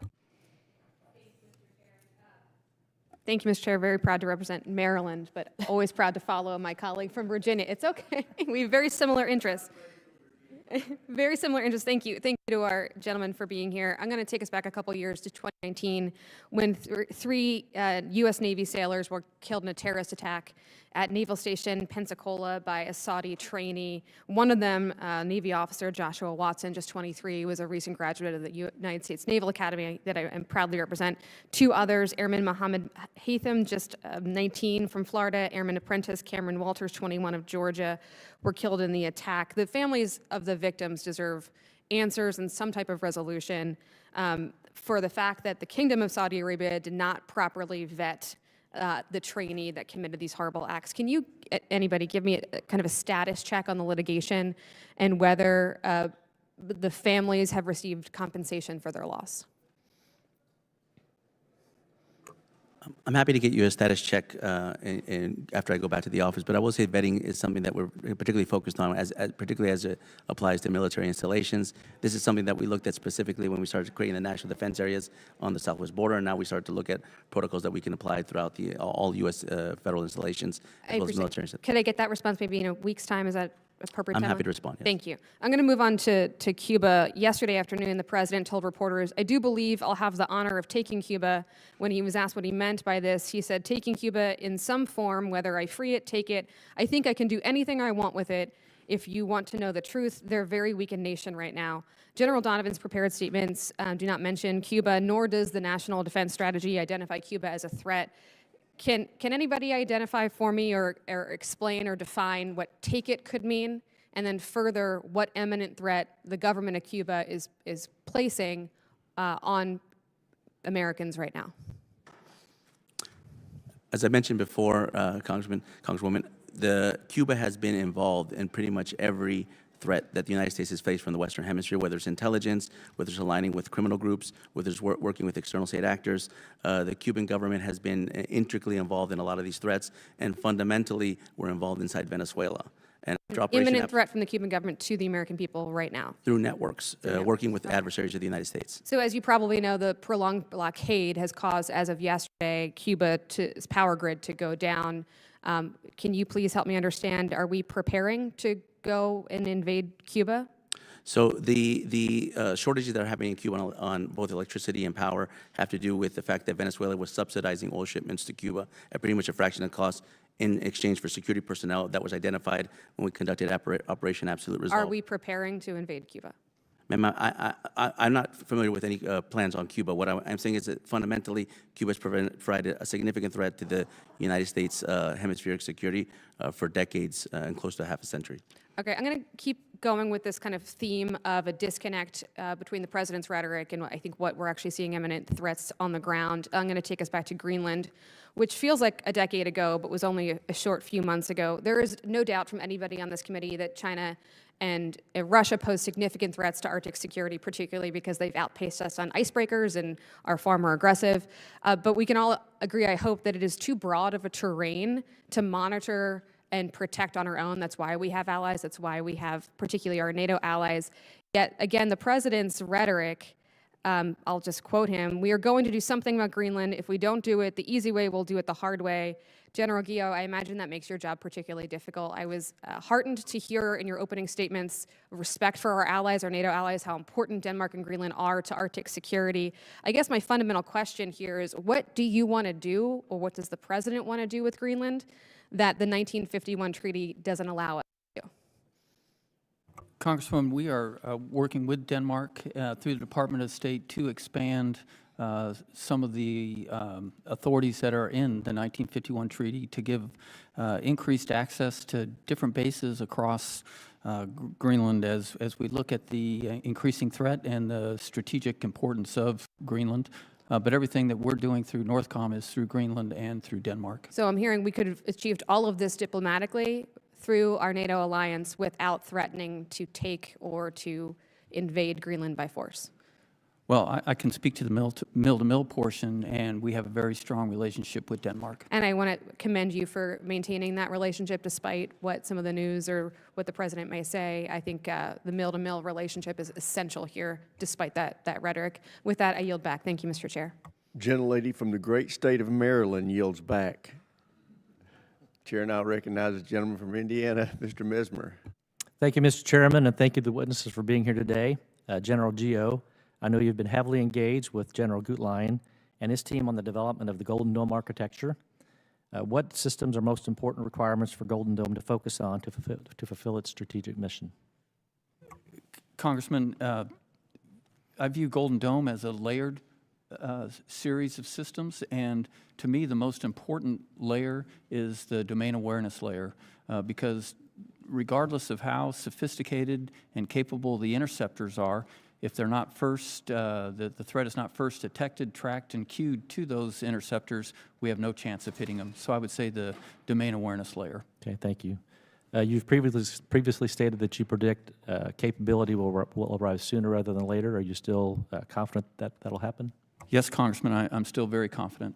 Thank you, Mr. Chair. Very proud to represent Maryland, but always proud to follow my colleague from Virginia. It's okay. We have very similar interests. Very similar interests. Thank you. Thank you to our gentleman for being here. I'm going to take us back a couple years to 2019 when three U.S. Navy sailors were killed in a terrorist attack at Naval Station Pensacola by a Saudi trainee. One of them, Navy officer Joshua Watson, just 23, was a recent graduate of the United States Naval Academy that I proudly represent. Two others, Airman Mohammed Haitham, just 19 from Florida, Airman Apprentice Cameron Walters, 21 of Georgia, were killed in the attack. The families of the victims deserve answers and some type of resolution for the fact that the Kingdom of Saudi Arabia did not properly vet the trainee that committed these horrible acts. Can you, anybody, give me kind of a status check on the litigation and whether the families have received compensation for their loss? I'm happy to get you a status check after I go back to the office, but I will say vetting is something that we're particularly focused on, particularly as it applies to military installations. This is something that we looked at specifically when we started creating the national defense areas on the southwest border, and now we start to look at protocols that we can apply throughout all U.S. Federal installations as well as military installations. Could I get that response maybe in a week's time? Is that appropriate I'm time? happy to respond, yes. Thank you. I'm going to move on to Cuba. Yesterday afternoon, the president told reporters, "I do believe I'll have the honor of taking Cuba." When he was asked what he meant by this, he said, "Taking Cuba in some form, whether I free it, take it. I think I can do anything I want with it. If you want to know the truth, they're a very weakened nation right now." General Donovan's prepared statements do not mention Cuba, nor does the National Defense Strategy identify Cuba as a threat. Can anybody identify for me or explain or define what take it could mean? And then further, what imminent threat the government of Cuba is placing on Americans right now? As I mentioned before, Congresswoman, Cuba has been involved in pretty much every threat that the United States has faced from the Western Hemisphere, whether it's intelligence, whether it's aligning with criminal groups, whether it's working with external state actors. The Cuban government has been intricately involved in a lot of these threats, and fundamentally, we're involved inside Venezuela. And Imminent threat from the Cuban government to the American people right now? Through networks, working with adversaries of the United States. So as you probably know, the prolonged blockade has caused, as of yesterday, Cuba's power grid to go down. Can you please help me understand, are we preparing to go and invade Cuba? So the shortages that are happening in Cuba on both electricity and power have to do with the fact that Venezuela was subsidizing oil shipments to Cuba at pretty much a fraction of the cost in exchange for security personnel that was identified when we conducted Operation Absolute Resolve. Are we preparing to invade Cuba? Ma'am, I'm not familiar with any plans on Cuba. What I'm saying is that fundamentally, Cuba has provided a significant threat to the United States hemispheric security for decades and close to half a century. Okay, I'm going to keep going with this kind of theme of a disconnect between the president's rhetoric and I think what we're actually seeing imminent threats on the ground. I'm going to take us back to Greenland, which feels like a decade ago, but was only a short few months ago. There is no doubt from anybody on this committee that China and Russia pose significant threats to Arctic security, particularly because they've outpaced us on icebreakers and are far more aggressive. But we can all agree, I hope, that it is too broad of a terrain to monitor and protect on our own. That's why we have allies. That's why we have particularly our NATO allies. Yet, again, the president's rhetoric I'll just quote him, "We are going to do something about Greenland. If we don't do it the easy way, we'll do it the hard way." General Guillot, I imagine that makes your job particularly difficult. I was heartened to hear in your opening statements respect for our allies, our NATO allies, how important Denmark and Greenland are to Arctic security. I guess my fundamental question here is, what do you want to do, or what does the president want to do with Greenland that the 1951 treaty doesn't allow us to do? Congresswoman, we are working with Denmark through the Department of State to expand some of the authorities that are in the 1951 treaty to give increased access to different bases across Greenland as we look at the increasing threat and the strategic importance of Greenland. But everything that we're doing through NORTHCOM is through Greenland and through Denmark. So I'm hearing we could have achieved all of this diplomatically through our NATO alliance without threatening to take or to invade Greenland by force. Well, I can speak to the mill-to-mill portion, and we have a very strong relationship with Denmark. And I want to commend you for maintaining that relationship despite what some of the news or what the president may say. I think the mill-to-mill relationship is essential here, despite that rhetoric. With that, I yield back. Thank you, Mr. Chair. Gentlelady from the great state of Maryland yields back. Chair now recognizes the gentleman from Indiana, Mr. Mesmer. Thank you, Mr. Chairman, and thank you to the witnesses for being here today. General Guillot, I know you've been heavily engaged with General Gutlein and his team on the development of the Golden Dome architecture. What systems are most important requirements for Golden Dome to focus on to fulfill its strategic mission? Congressman, I view Golden Dome as a layered series of systems, and to me the most important layer is the domain awareness layer, because regardless of how sophisticated and capable the interceptors are, if they're not first, the threat is not first detected, tracked, and cued to those interceptors, we have no chance of hitting them. So I would say the domain awareness layer. Okay, thank you. You've previously stated that you predict capability will arrive sooner rather than later. Are you still confident that that'll happen? Yes, Congressman, I'm still very confident.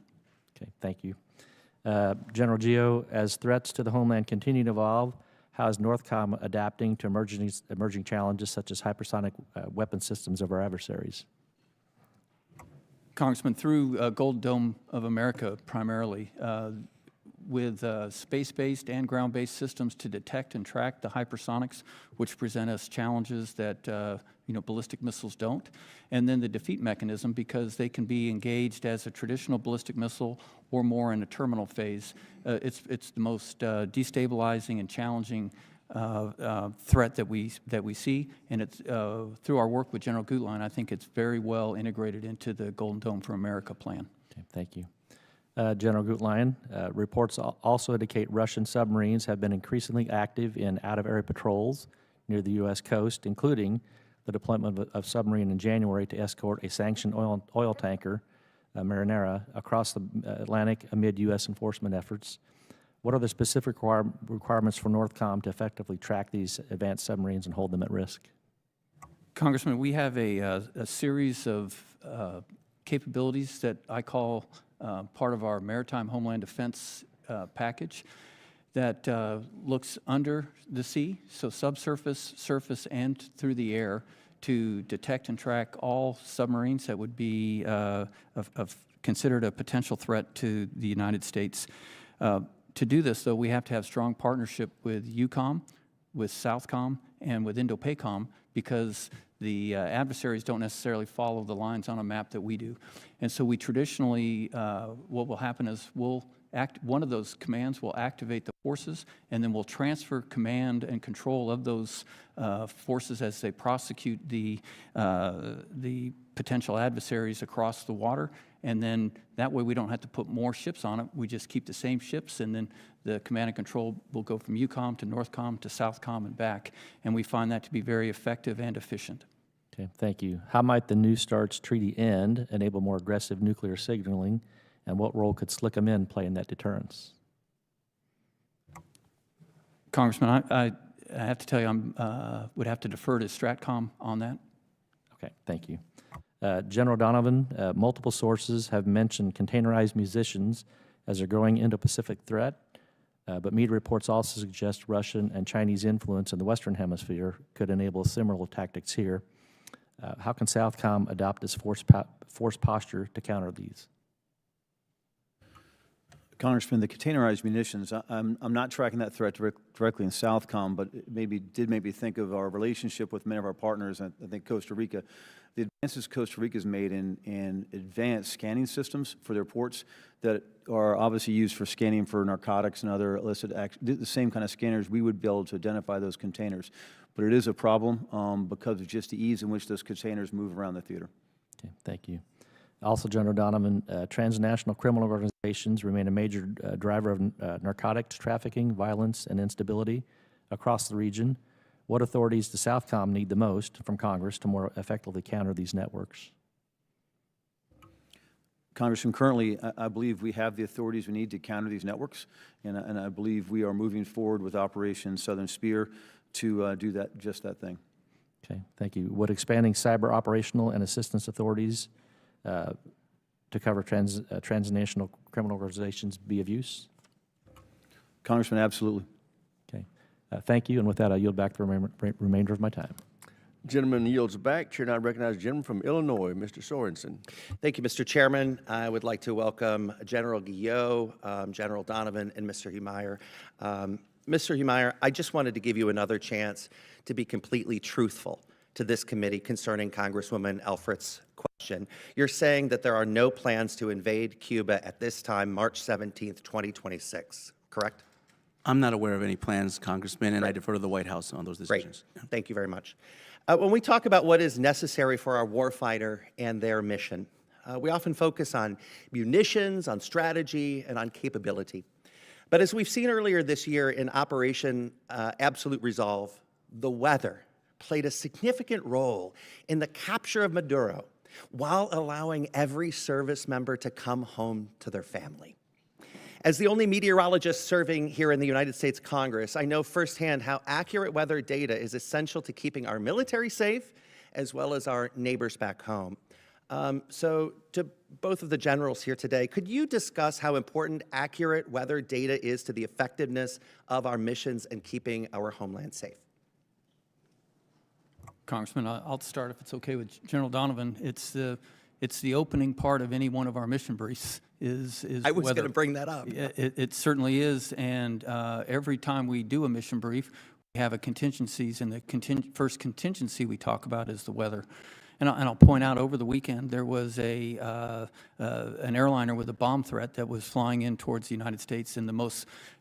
Okay, thank you. General Guillot, as threats to the homeland continue to evolve, how is NORTHCOM adapting to emerging challenges such as hypersonic weapon systems of our adversaries? Congressman, through Golden Dome of America primarily, with space-based and ground-based systems to detect and track the hypersonics, which present us challenges that ballistic missiles don't, and then the defeat mechanism, because they can be engaged as a traditional ballistic missile or more in a terminal phase. It's the most destabilizing and challenging threat that we see, and it's through our work with General Gutlein, I think it's very well integrated into the Golden Dome for America plan. Okay, thank you. General Gutlein, reports also indicate Russian submarines have been increasingly active in out-of-area patrols near the U.S. coast, including the deployment of submarine in January to escort a sanctioned oil tanker, Marinera, across the Atlantic amid U.S. enforcement efforts. What are the specific requirements for NORTHCOM to effectively track these advanced submarines and hold them at risk? Congressman, we have a series of capabilities that I call part of our maritime homeland defense package that looks under the sea, so subsurface, surface, and through the air, to detect and track all submarines that would be considered a potential threat to the United States. To do this, though, we have to have strong partnership with EUCOM, with SOUTHCOM, and with INDOPACOM, because the adversaries don't necessarily follow the lines on a map that we do. And so we traditionally, what will happen is one of those commands will activate the forces, and then we'll transfer command and control of those forces as they prosecute the potential adversaries across the water. And then that way we don't have to put more ships on it. We just keep the same ships, and then the command and control will go from EUCOM to NORTHCOM to SOUTHCOM and back. And we find that to be very effective and efficient. Okay, thank you. How might the New STARTs treaty end enable more aggressive nuclear signaling, and what role could Slick 'em In play in that deterrence? Congressman, I have to tell you, I would have to defer to STRATCOM on that. Okay, thank you. General Donovan, multiple sources have mentioned containerized munitions as a growing Indo-Pacific threat, but media reports also suggest Russian and Chinese influence in the Western Hemisphere could enable similar tactics here. How can Southcom adopt this force posture to counter these? Congressman, the containerized munitions, I'm not tracking that threat directly in Southcom, but it did make me think of our relationship with many of our partners, I think Costa Rica. The advances Costa Rica's made in advanced scanning systems for their ports that are obviously used for scanning for narcotics and other illicit the same kind of scanners we would be able to identify those containers. But it is a problem because of just the ease in which those containers move around the theater. Okay, thank you. Also, General Donovan, transnational criminal organizations remain a major driver of narcotics trafficking, violence, and instability across the region. What authorities does Southcom need the most from Congress to more effectively counter these networks? Congressman, currently, I believe we have the authorities we need to counter these networks, and I believe we are moving forward with Operation Southern Spear to do just that thing. Okay, thank you. Would expanding cyber operational and assistance authorities to cover transnational criminal organizations be of use? Congressman, absolutely. Okay, thank you. And with that, I yield back the remainder of my time. Gentleman yields back. Chair now recognizes the gentleman from Illinois, Mr. Sorensen. Thank you, Mr. Chairman. I would like to welcome General Guillot, General Donovan, and Mr. Hemeyer. Mr. Hemeyer, I just wanted to give you another chance to be completely truthful to this committee concerning Congresswoman Elfritz's question. You're saying that there are no plans to invade Cuba at this time, March 17th, 2026, correct? I'm not aware of any plans, Congressman, and I defer to the White House on those decisions. Great. Thank you very much. When we talk about what is necessary for our warfighter and their mission, we often focus on munitions, on strategy, and on capability. But as we've seen earlier this year in Operation Absolute Resolve, the weather played a significant role in the capture of Maduro while allowing every service member to come home to their family. As the only meteorologist serving here in the United States Congress, I know firsthand how accurate weather data is essential to keeping our military safe as well as our neighbors back home. So to both of the generals here today, could you discuss how important accurate weather data is to the effectiveness of our missions and keeping our homeland safe? Congressman, I'll start if it's okay with General Donovan. It's the opening part of any one of our mission briefs is I was weather. going to bring that up. It certainly is, and every time we do a mission brief, we have a contingencies, and the first contingency we talk about is the weather. And I'll point out, over the weekend, there was an airliner with a bomb threat that was flying in towards the United States. And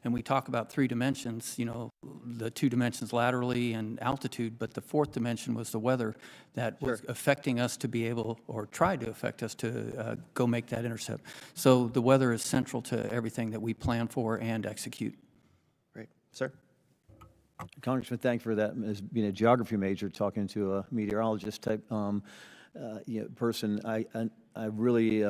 we talk about three dimensions, you know, the two dimensions laterally and altitude, but the fourth dimension was the weather that was affecting us to be able, or tried to affect us to go make that intercept. So the weather is central to everything that we plan for and execute. Great. Sir? Congressman, thank you for that. As being a geography major, talking to a meteorologist type person, I really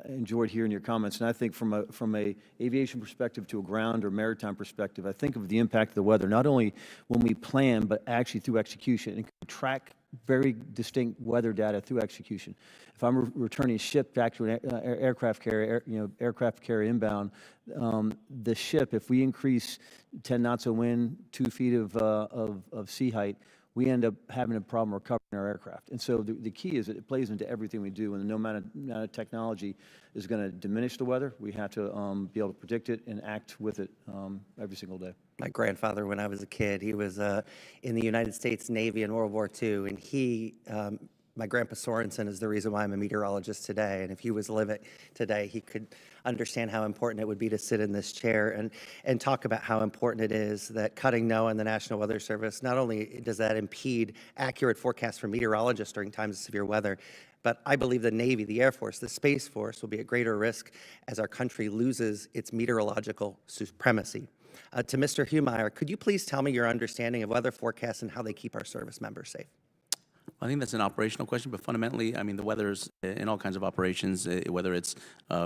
enjoyed hearing your comments. And I think from a aviation perspective to a ground or maritime perspective, I think of the impact of the weather, not only when we plan, but actually through execution, and track very distinct weather data through execution. If I'm returning a ship back to an aircraft carrier, aircraft carrier inbound, the ship, if we increase 10 knots of wind, 2 feet of sea height, we end up having a problem recovering our aircraft. And so the key is that it plays into everything we do, and no amount of technology is going to diminish the weather. We have to be able to predict it and act with it every single day. My grandfather, when I was a kid, he was in the United States Navy in World War II, and he, my grandpa Sorensen is the reason why I'm a meteorologist today, and if he was living today, he could understand how important it would be to sit in this chair and talk about how important it is that cutting NOAA and the National Weather Service, not only does that impede accurate forecasts for meteorologists during times of severe weather, but I believe the Navy, the Air Force, the Space Force will be at greater risk as our country loses its meteorological supremacy. To Mr. Hemeyer, could you please tell me your understanding of weather forecasts and how they keep our service members safe? I think that's an operational question, but fundamentally, I mean, the weather's in all kinds of operations, whether it's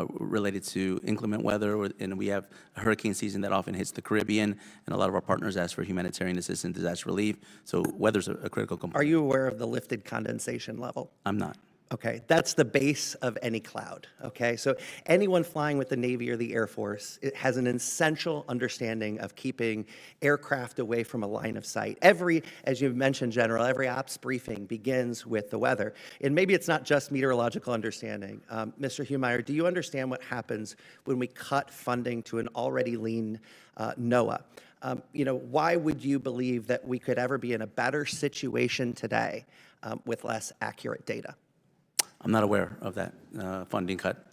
related to inclement weather, and we have a hurricane season that often hits the Caribbean, and a lot of our partners ask for humanitarian assistance, disaster relief, so weather's a critical component. Are you aware of the lifted condensation level? I'm not. Okay, that's the base of any cloud. Okay, so anyone flying with the Navy or the Air Force, it has an essential understanding of keeping aircraft away from a line of sight. As you mentioned, General, every ops briefing begins with the weather. And maybe it's not just meteorological understanding. Mr. Humeyer, do you understand what happens when we cut funding to an already lean NOAA? Why would you believe that we could ever be in a better situation today with less accurate data? I'm not aware of that funding cut.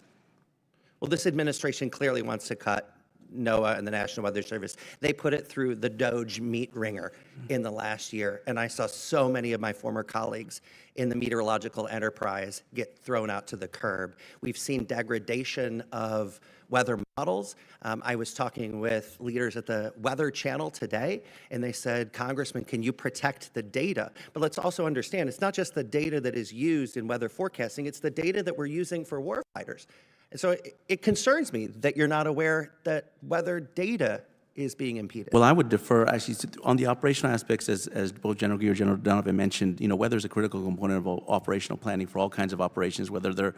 Well, this administration clearly wants to cut NOAA and the National Weather Service. They put it through the DOGE meat wringer in the last year, and I saw so many of my former colleagues in the meteorological enterprise get thrown out to the curb. We've seen degradation of weather models. I was talking with leaders at the Weather Channel today, and they said, Congressman, can you protect the data? But let's also understand, it's not just the data that is used in weather forecasting, it's the data that we're using for warfighters. And so it concerns me that you're not aware that weather data is being impeded. Well, I would defer actually on the operational aspects, as both General Geer and General Donovan mentioned. Weather is a critical component of operational planning for all kinds of operations, whether they're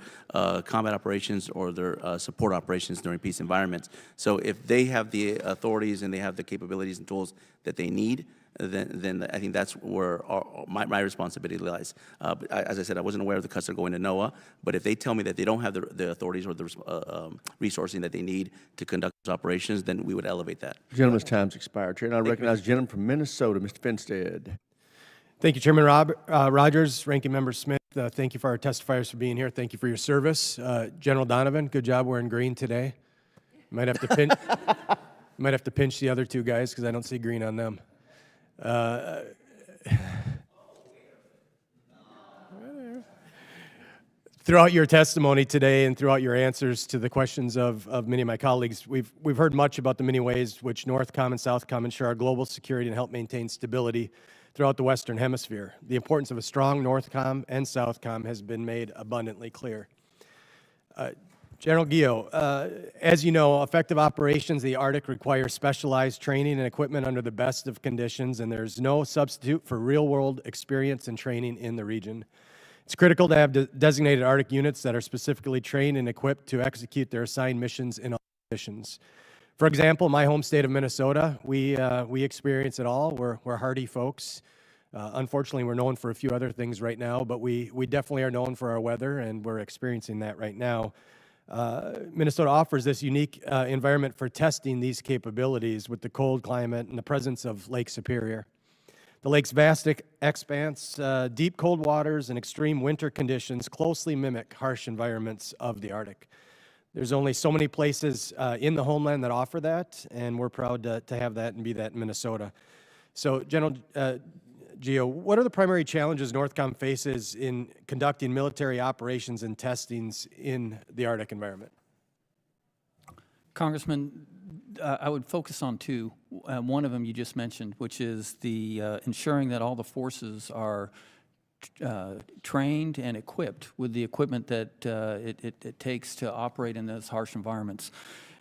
combat operations or they're support operations during peace environments. So if they have the authorities and they have the capabilities and tools that they need, then I think that's where my responsibility lies. But as I said, I wasn't aware of the cuts that are going to NOAA, but if they tell me that they don't have the authorities or the resourcing that they need to conduct those operations, then we would elevate that. Gentleman's time's expired. Chair, and I recognize the gentleman from Minnesota, Mr. Finstead. Thank you, Chairman Rogers, Ranking Member Smith. Thank you for our testifiers for being here. Thank you for your service. General Donovan, good job wearing green today. Might have to pinch the other two guys because I don't see green on them. Throughout your testimony today and throughout your answers to the questions of many of my colleagues, we've heard much about the many ways which NORTHCOM and SOUTHCOM ensure our global security and help maintain stability throughout the Western Hemisphere. The importance of a strong NORTHCOM and SOUTHCOM has been made abundantly clear. General Gio, as you know, effective operations in the Arctic require specialized training and equipment under the best of conditions, and there's no substitute for real-world experience and training in the region. It's critical to have designated Arctic units that are specifically trained and equipped to execute their assigned missions in all conditions. For example, my home state of Minnesota, we experience it all. We're hardy folks. Unfortunately, we're known for a few other things right now, but we definitely are known for our weather, and we're experiencing that right now. Minnesota offers this unique environment for testing these capabilities with the cold climate and the presence of Lake Superior. The lake's vast expanse, deep cold waters, and extreme winter conditions closely mimic harsh environments of the Arctic. There's only so many places in the homeland that offer that, and we're proud to have that and be that in Minnesota. So, General Gio, what are the primary challenges NORTHCOM faces in conducting military operations and testings in the Arctic environment? Congressman, I would focus on two. One of them you just mentioned, which is the ensuring that all the forces are trained and equipped with the equipment that it takes to operate in those harsh environments.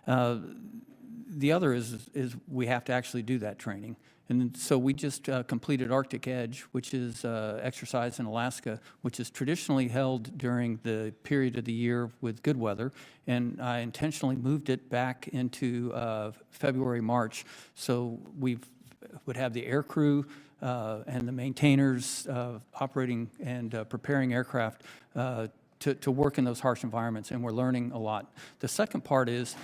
The other is we have to actually do that training. And so we just completed Arctic Edge, which is exercise in Alaska, which is traditionally held during the period of the year with good weather. And I intentionally moved it back into February, March. So we would have the air crew and the maintainers operating and preparing aircraft to work in those harsh environments. And we're learning a lot. The second part is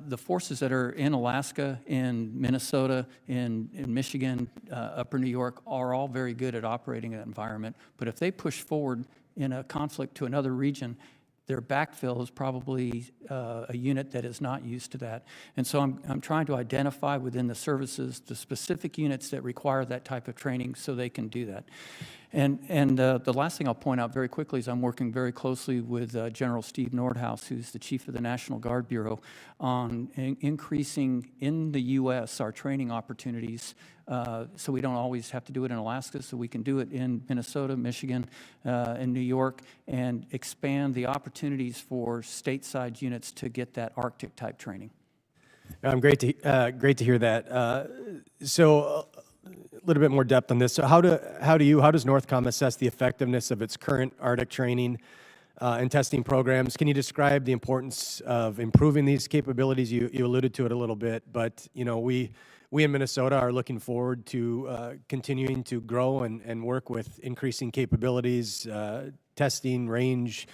the forces that are in Alaska, in Minnesota, in Michigan, Upper New York are all very good at operating in that environment. But if they push forward in a conflict to another region, their backfill is probably a unit that is not used to that. And so I'm trying to identify within the services the specific units that require that type of training so they can do that. And the last thing I'll point out very quickly is I'm working very closely with General Steve Nordhaus, who's the chief of the National Guard Bureau, on increasing in the U.S. our training opportunities so we don't always have to do it in Alaska, so we can do it in Minnesota, Michigan, and New York, and expand the opportunities for stateside units to get that Arctic-type training. Great to hear that. So a little bit more depth on this. So how does NORTHCOM assess the effectiveness of its current Arctic training and testing programs. Can you describe the importance of improving these capabilities? You alluded to it a little bit, but we in Minnesota are looking forward to continuing to grow and work with increasing capabilities, testing, range.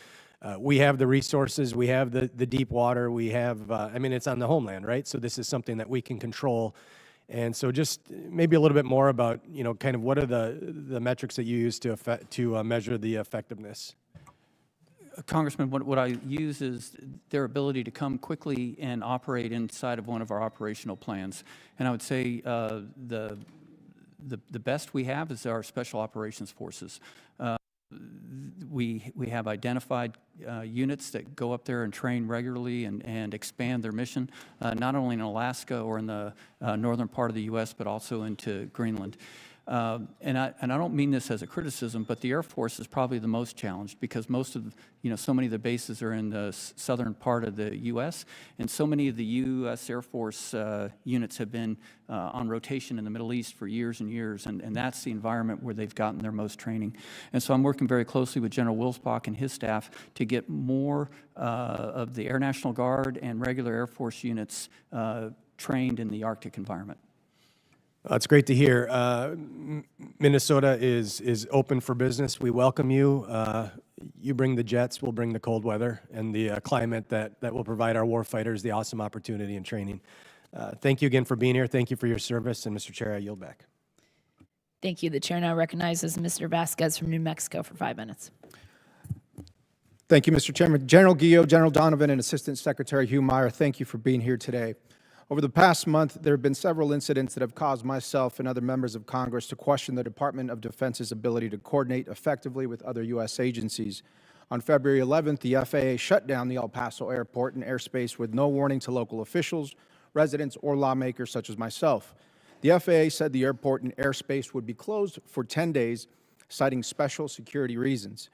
We have the resources, we have the deep water, we have, it's on the homeland, right? So this is something that we can control. And so just maybe a little bit more about, kind of what are the metrics that you use to measure the effectiveness? Congressman, what I use is their ability to come quickly and operate inside of one of our operational plans. And I would say the best we have is our Special Operations Forces. We have identified units that go up there and train regularly and expand their mission, not only in Alaska or in the northern part of the U.S., but also into Greenland. And I don't mean this as a criticism, but the Air Force is probably the most challenged because most of, so many of the bases are in the southern part of the U.S., and so many of the U.S. Air Force units have been on rotation in the Middle East for years and years, and that's the environment where they've gotten their most training. And so I'm working very closely with General Wilsbach and his staff to get more of the Air National Guard and regular Air Force units trained in the Arctic environment. It's great to hear. Minnesota is open for business. We welcome you. You bring the jets, we'll bring the cold weather and the climate that will provide our warfighters the awesome opportunity and training. Thank you again for being here. Thank you for your service. And Mr. Chair, I yield back. Thank you. The chair now recognizes Mr. Vasquez from New Mexico for 5 minutes. Thank you, Mr. Chairman. General Guillot, General Donovan, and Assistant Secretary Hugh Meyer, thank you for being here today. Over the past month, there have been several incidents that have caused myself and other members of Congress to question the Department of Defense's ability to coordinate effectively with other U.S. agencies. On February 11th, the FAA shut down the El Paso airport and airspace with no warning to local officials, residents, or lawmakers such as myself. The FAA said the airport and airspace would be closed for 10 days, citing special security reasons.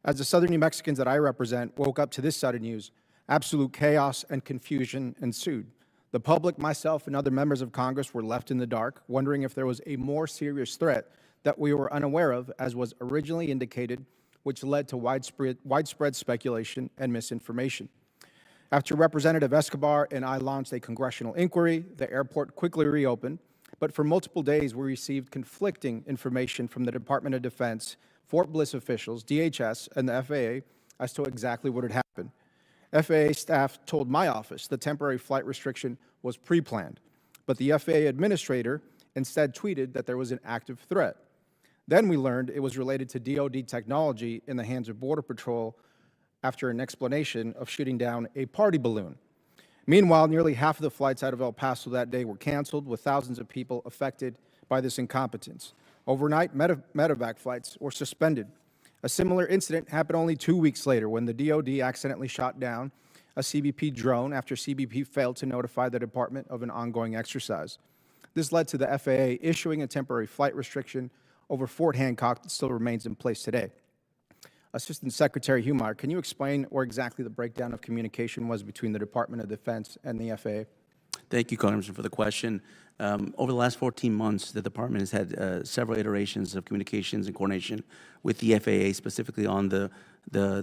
As the Southern New Mexicans that I represent woke up to this sudden news, absolute chaos and confusion ensued. The public, myself, and other members of Congress were left in the dark, wondering if there was a more serious threat that we were unaware of, as was originally indicated, which led to widespread speculation and misinformation. After Representative Escobar and I launched a congressional inquiry, the airport quickly reopened, but for multiple days we received conflicting information from the Department of Defense, Fort Bliss officials, DHS, and the FAA as to exactly what had happened. FAA staff told my office the temporary flight restriction was pre-planned, but the FAA administrator instead tweeted that there was an active threat. Then we learned it was related to DoD technology in the hands of Border Patrol after an explanation of shooting down a party balloon. Meanwhile, nearly half of the flights out of El Paso that day were canceled, with thousands of people affected by this incompetence. Overnight, medevac flights were suspended. A similar incident happened only 2 weeks later when the DoD accidentally shot down a CBP drone after CBP failed to notify the department of an ongoing exercise. This led to the FAA issuing a temporary flight restriction over Fort Hancock that still remains in place today. Assistant Secretary Hugh Meyer, can you explain where exactly the breakdown of communication was between the Department of Defense and the FAA? Thank you, Congressman, for the question. Over the last 14 months, the department has had several iterations of communications and coordination with the FAA, specifically on the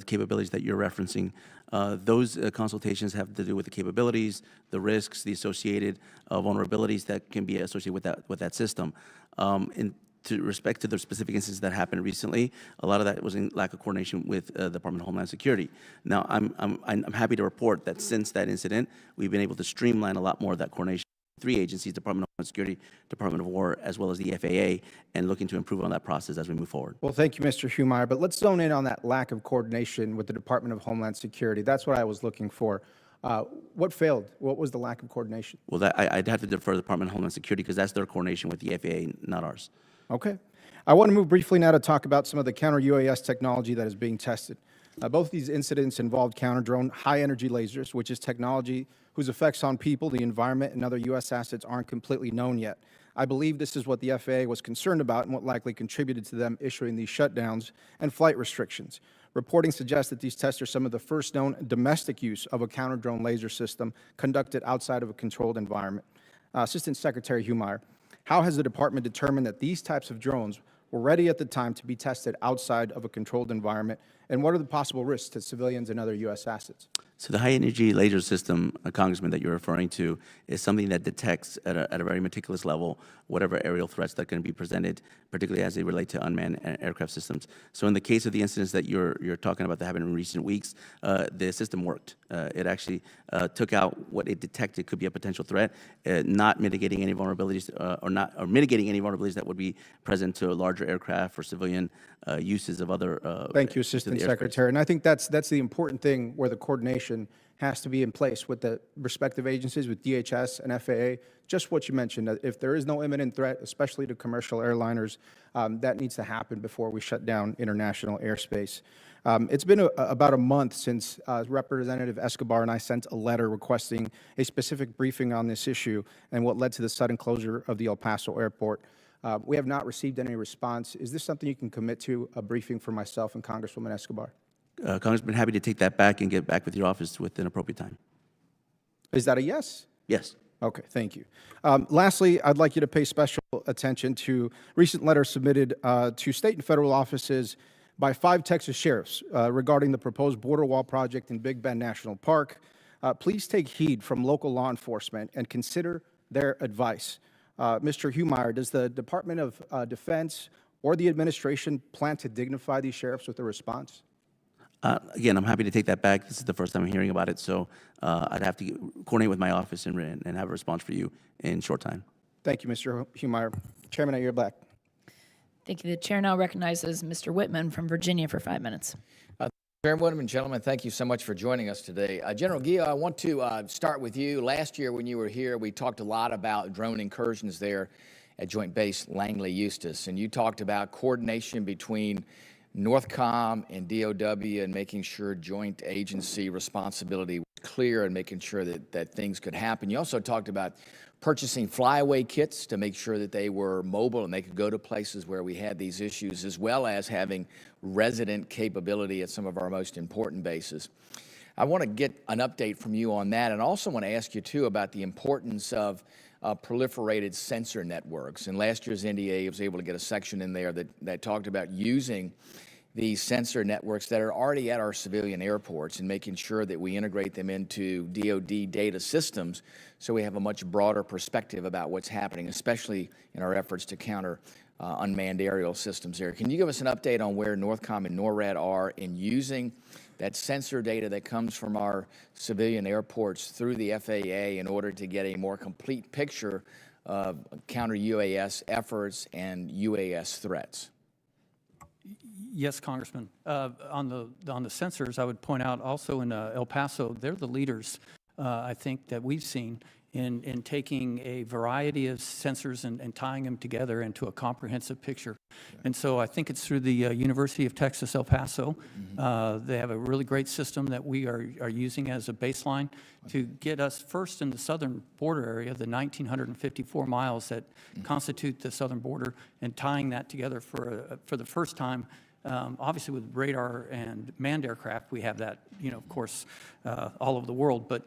capabilities that you're referencing. Those consultations have to do with the capabilities, the risks, the associated vulnerabilities that can be associated with that system. In respect to the specific instances that happened recently, a lot of that was in lack of coordination with the Department of Homeland Security. Now, I'm happy to report that since that incident, we've been able to streamline a lot more of that coordination. 3 agencies, Department of Homeland Security, Department of War, as well as the FAA, and looking to improve on that process as we move forward. Well, thank you, Mr. Hugh Meyer, but let's zone in on that lack of coordination with the Department of Homeland Security. That's what I was looking for. What failed? What was the lack of coordination? Well, I'd have to defer to the Department of Homeland Security because that's their coordination with the FAA, not ours. Okay. I want to move briefly now to talk about some of the counter-UAS technology that is being tested. Both these incidents involved counter-drone high-energy lasers, which is technology whose effects on people, the environment, and other U.S. assets aren't completely known yet. I believe this is what the FAA was concerned about and what likely contributed to them issuing these shutdowns and flight restrictions. Reporting suggests that these tests are some of the first known domestic use of a counter-drone laser system conducted outside of a controlled environment. Assistant Secretary Hugh Meyer, how has the department determined that these types of drones were ready at the time to be tested outside of a controlled environment And what are the possible risks to civilians and other U.S. assets? So the high-energy laser system, Congressman, that you're referring to, is something that detects at a very meticulous level whatever aerial threats that are going to be presented, particularly as they relate to unmanned aircraft systems. So in the case of the incidents that you're talking about that happened in recent weeks, the system worked. It actually took out what it detected could be a potential threat, not mitigating any vulnerabilities or mitigating any vulnerabilities that would be present to larger aircraft or civilian uses of other. Thank you, Assistant Secretary. And I think that's the important thing, where the coordination has to be in place with the respective agencies, with DHS and FAA. Just what you mentioned, if there is no imminent threat, especially to commercial airliners, that needs to happen before we shut down international airspace. It's been about a month since Representative Escobar and I sent a letter requesting a specific briefing on this issue and what led to the sudden closure of the El Paso airport. We have not received any response. Is this something you can commit to, a briefing for myself and Congresswoman Escobar? Congressman, happy to take that back and get back with your office within appropriate time. Is that a yes? Yes. Okay, thank you. Lastly, I'd like you to pay special attention to recent letters submitted to state and federal offices by 5 Texas sheriffs regarding the proposed border wall project in Big Bend National Park. Please take heed from local law enforcement and consider their advice. Mr. Humeyer, does the Department of Defense or the administration plan to dignify these sheriffs with a response? Again, I'm happy to take that back. This is the first time I'm hearing about it, so I'd have to coordinate with my office and have a response for you in short time. Thank you, Mr. Humeyer. Chairman, I yield back. Thank you. The chair now recognizes Mr. Whitman from Virginia for 5 minutes. Chairwoman and gentlemen, thank you so much for joining us today. General Guillot, I want to start with you. Last year when you were here, we talked a lot about drone incursions there at Joint Base Langley-Eustis, and you talked about coordination between NORTHCOM and DOW and making sure joint agency responsibility was clear and making sure that things could happen. You also talked about purchasing flyaway kits to make sure that they were mobile and they could go to places where we had these issues, as well as having resident capability at some of our most important bases. I want to get an update from you on that, and also want to ask you, too, about the importance of proliferated sensor networks. In last year's NDA, I was able to get a section in there that talked about using these sensor networks that are already at our civilian airports and making sure that we integrate them into DoD data systems so we have a much broader perspective about what's happening, especially in our efforts to counter unmanned aerial systems there. Can you give us an update on where NORTHCOM and NORAD are in using that sensor data that comes from our civilian airports through the FAA in order to get a more complete picture of counter-UAS efforts and UAS threats? Yes, Congressman. On the sensors, I would point out also in El Paso, they're the leaders, I think, that we've seen in taking a variety of sensors and tying them together into a comprehensive picture. And so I think it's through the University of Texas, El Paso. They have a really great system that we are using as a baseline to get us first in the southern border area, the 1,954 miles that constitute the southern border, and tying that together for the first time. Obviously, with radar and manned aircraft, we have that, of course, all over the world, but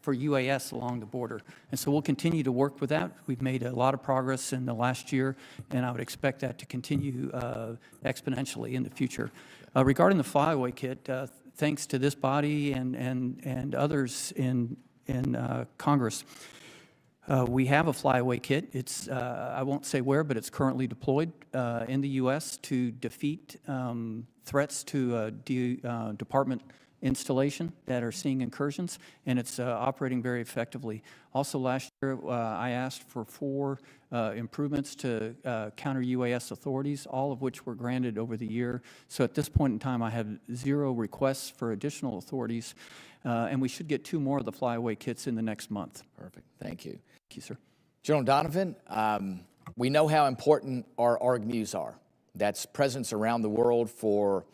for UAS along the border. And so we'll continue to work with that. We've made a lot of progress in the last year, and I would expect that to continue exponentially in the future. Regarding the flyaway kit, thanks to this body and others in Congress, we have a flyaway kit. It's, I won't say where, but it's currently deployed in the U.S. to defeat threats to department installation that are seeing incursions, and it's operating very effectively. Also last year, I asked for 4 improvements to counter UAS authorities, all of which were granted over the year. So at this point in time, I have 0 requests for additional authorities, and we should get 2 more of the flyaway kits in the next month. Perfect. Thank you. Thank you, sir. General Donovan, we know how important our ARGMUs are. That's presence around the world for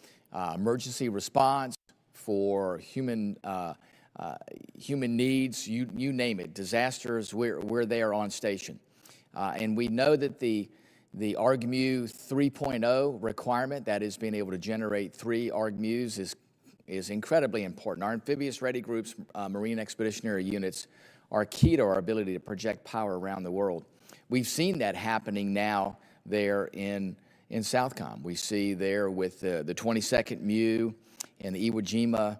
emergency response, for human needs, you name it, disasters, we're there on station. And we know that the ARGMU 3.0 requirement, that is being able to generate 3 ARGMUs, is incredibly important. Our amphibious ready groups, Marine Expeditionary Units, are key to our ability to project power around the world. We've seen that happening now there in in Southcom. We see there with the 22nd MEU and the Iwo Jima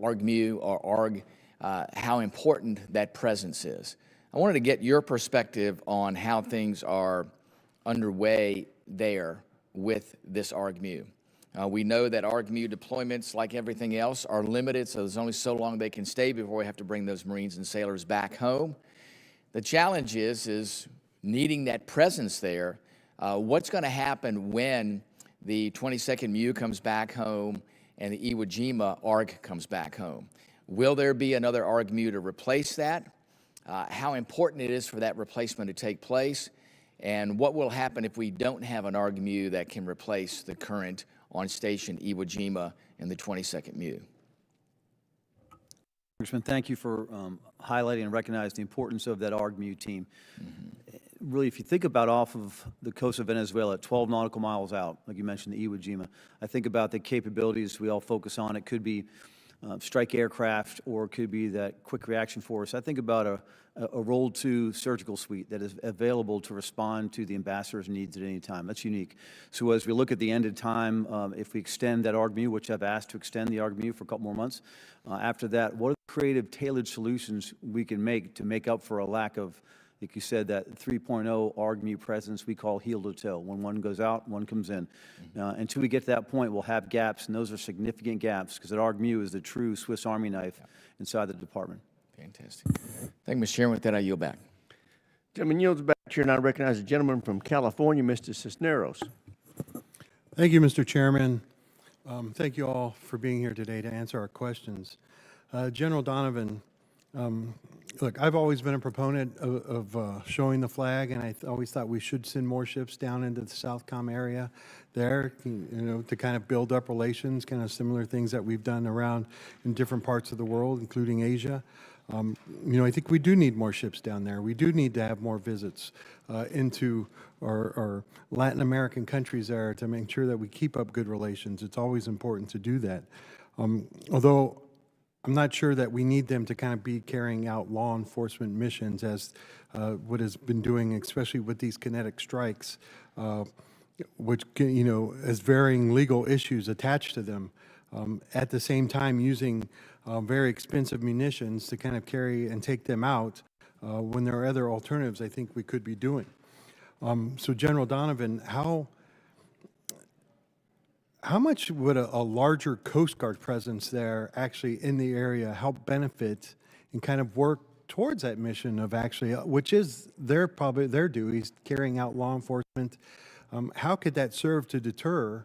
ARG-MEU or ARG, how important that presence is. I wanted to get your perspective on how things are underway there with this ARG-MEU. We know that ARG-MEU deployments, like everything else, are limited, so there's only so long they can stay before we have to bring those Marines and sailors back home. The challenge is needing that presence there. What's going to happen when the 22nd MEU comes back home and the Iwo Jima ARG comes back home? Will there be another ARG-MEU to replace that? How important it is for that replacement to take place? And what will happen if we don't have an ARG-MEU that can replace the current on-station Iwo Jima and the 22nd MEU? Congressman, thank you for highlighting and recognizing the importance of that ARG-MEU team. Really, if you think about off of the coast of Venezuela, 12 nautical miles out, like you mentioned, the Iwo Jima, I think about the capabilities we all focus on. It could be strike aircraft, or it could be that quick reaction force. I think about a Roll 2 surgical suite that is available to respond to the ambassador's needs at any time. That's unique. So as we look at the end of time, if we extend that ARG-MEU, which I've asked to extend the ARG-MEU for a couple more months, after that, what are the creative, tailored solutions we can make to make up for a lack of, like you said, that 3.0 ARG-MEU presence we call heel to toe. When one goes out, one comes in. Until we get to that point, we'll have gaps, and those are significant gaps, because that ARG-MEU is the true Swiss Army knife inside the department. Fantastic. Thank you, Mr. Chairman. With that, I yield back. Gentleman yields back. Chair, and I recognize the gentleman from California, Mr. Cisneros. Thank you, Mr. Chairman. Thank you all for being here today to answer our questions. General Donovan, look, I've always been a proponent of showing the flag, and I always thought we should send more ships down into the Southcom area there, to kind of build up relations, kind of similar things that we've done around in different parts of the world, including Asia. I think we do need more ships down there. We do need to have more visits into our Latin American countries there to make sure that we keep up good relations. It's always important to do that. Although I'm not sure that we need them to kind of be carrying out law enforcement missions as what has been doing, especially with these kinetic strikes, which has varying legal issues attached to them. At the same time, using very expensive munitions to kind of carry and take them out when there are other alternatives I think we could be doing. So General Donovan, how much would a larger Coast Guard presence there actually in the area help benefit and kind of work towards that mission of actually, which is probably their duties, carrying out law enforcement? How could that serve to deter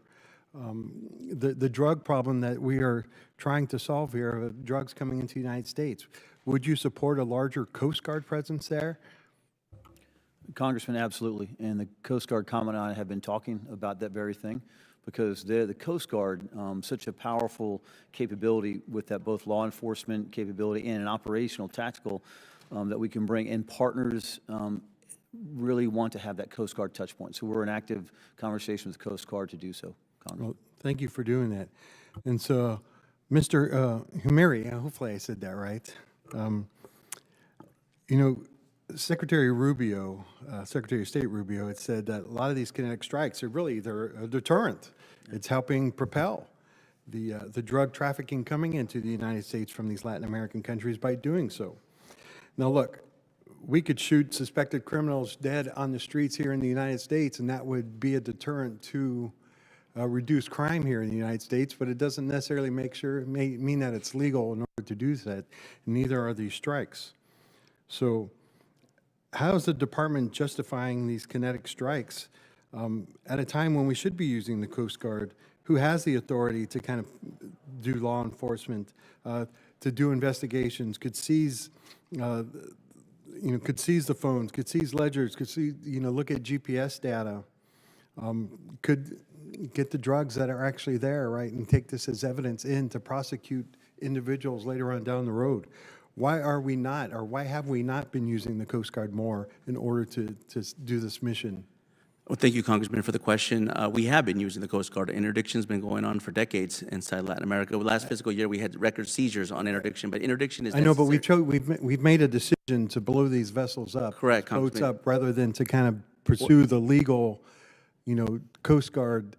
the drug problem that we are trying to solve here, of drugs coming into the United States? Would you support a larger Coast Guard presence there? Congressman, absolutely. And the Coast Guard Commandant and I have been talking about that very thing, because the Coast Guard, such a powerful capability with that both law enforcement capability and an operational tactical that we can bring, and partners really want to have that Coast Guard touch point. So we're in active conversation with the Coast Guard to do so, Congressman. Well, thank you for doing that. And so, Mr. Humeri, hopefully I said that right. Secretary Rubio, Secretary of State Rubio, had said that a lot of these kinetic strikes are really, they're a deterrent. It's helping propel the drug trafficking coming into the United States from these Latin American countries by doing so. Now look, we could shoot suspected criminals dead on the streets here in the United States, and that would be a deterrent to reduce crime here in the United States, but it doesn't necessarily mean that it's legal in order to do that, and neither are these strikes. So how is the department justifying these kinetic strikes at a time when we should be using the Coast Guard, who has the authority to kind of do law enforcement, to do investigations, could seize the phones, could seize ledgers, could see, look at GPS data, could get the drugs that are actually there, right, and take this as evidence in to prosecute individuals later on down the road. Why are we not, or why have we not been using the Coast Guard more in order to do this mission? Well, thank you, Congressman, for the question. We have been using the Coast Guard. Interdiction's been going on for decades inside Latin America. Last fiscal year, we had record seizures on interdiction, but interdiction is I know, necessary. but we've made a decision to blow these vessels up, Correct, boats Congressman. up, rather than to kind of pursue the legal Coast Guard,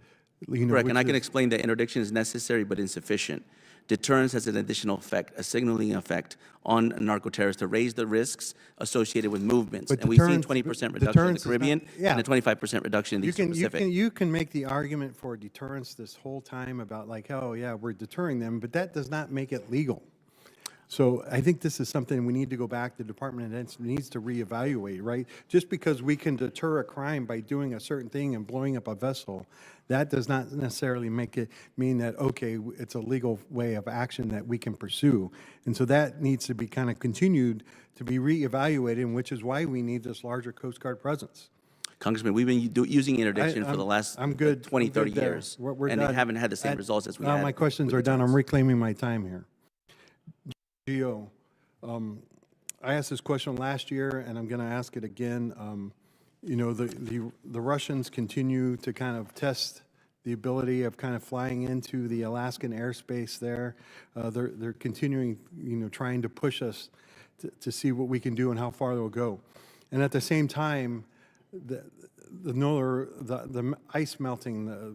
Correct, and I which can is- explain that interdiction is necessary but insufficient. Deterrence has an additional effect, a signaling effect on narco-terrorists to raise the risks associated with movements. But And we've seen deterrence- 20% reduction in the deterrence is not- Caribbean yeah. and a 25% reduction in the Eastern Pacific. You can make the argument for deterrence this whole time about like, oh yeah, we're deterring them, but that does not make it legal. So I think this is something we need to go back, the Department of Defense needs to reevaluate, right? Just because we can deter a crime by doing a certain thing and blowing up a vessel, that does not necessarily make it mean that, okay, it's a legal way of action that we can pursue. And so that needs to be kind of continued to be reevaluated, which is why we need this larger Coast Guard presence. Congressman, we've been using interdiction for I'm- the last I'm good. 20, I'm good 30 there. years, We're and done. they haven't had the same results as we Now had. my questions are done. I'm reclaiming my time here. Gio, I asked this question last year, and I'm going to ask it again. The Russians continue to kind of test the ability of kind of flying into the Alaskan airspace there. They're continuing, trying to push us to see what we can do and how far they'll go. And at the same time, the ice melting, the